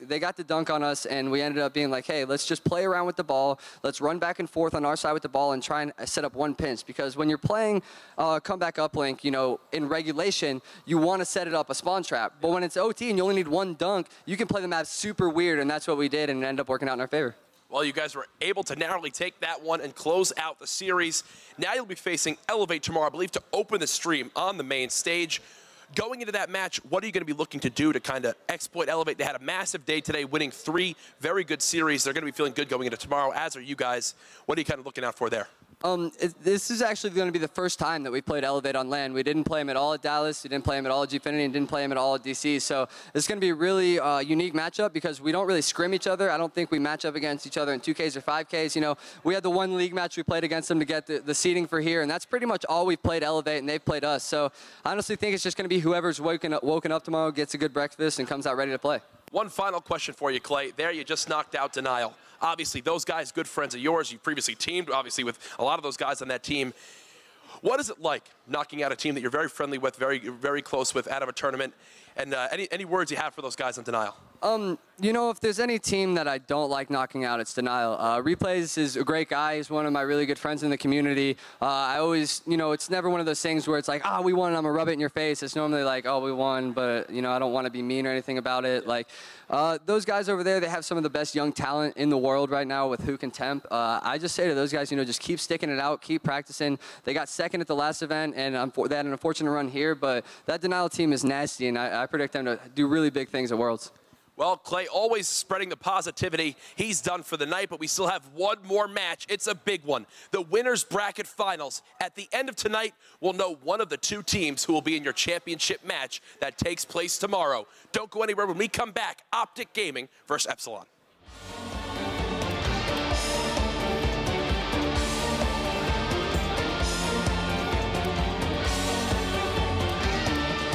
Speaker 6: they got the dunk on us, and we ended up being like, hey, let's just play around with the ball. Let's run back and forth on our side with the ball and try and set up 1 pinch because when you're playing comeback uplink, you know, in regulation, you want to set it up a spawn trap. But when it's OT and you only need 1 dunk, you can play the map super weird, and that's what we did, and it ended up working out in our favor.
Speaker 5: Well, you guys were able to narrowly take that one and close out the series. Now you'll be facing Elevate tomorrow, I believe, to open the stream on the main stage. Going into that match, what are you going to be looking to do to kind of exploit Elevate? They had a massive day today, winning 3 very good series. They're going to be feeling good going into tomorrow, as are you guys. What are you kind of looking out for there?
Speaker 6: This is actually going to be the first time that we played Elevate on LAN. We didn't play him at all at Dallas. We didn't play him at all at Gfinity, and didn't play him at all at DC. So it's going to be a really unique matchup because we don't really scrim each other. I don't think we match up against each other in 2Ks or 5Ks. You know, we had the 1 league match we played against them to get the seeding for here, and that's pretty much all we've played Elevate, and they've played us. So I honestly think it's just going to be whoever's woken up tomorrow, gets a good breakfast, and comes out ready to play.
Speaker 5: One final question for you, Clay. There you just knocked out Denial. Obviously, those guys, good friends of yours. You previously teamed, obviously, with a lot of those guys on that team. What is it like knocking out a team that you're very friendly with, very, very close with out of a tournament? And any words you have for those guys on Denial?
Speaker 6: You know, if there's any team that I don't like knocking out, it's Denial. Replays is a great guy. He's one of my really good friends in the community. I always, you know, it's never one of those things where it's like, we won, I'm going to rub it in your face. It's normally like, oh, we won, but, you know, I don't want to be mean or anything about it. Like, those guys over there, they have some of the best young talent in the world right now with Hook and Temp. I just say to those guys, you know, just keep sticking it out, keep practicing. They got second at the last event, and they had an unfortunate run here, but that Denial team is nasty, and I predict them to do really big things at Worlds.
Speaker 5: Well, Clay always spreading the positivity. He's done for the night, but we still have one more match. It's a big one. The Winners Bracket Finals. At the end of tonight, we'll know one of the 2 teams who will be in your championship match that takes place tomorrow. Don't go anywhere. When we come back, Optic Gaming versus Epsilon.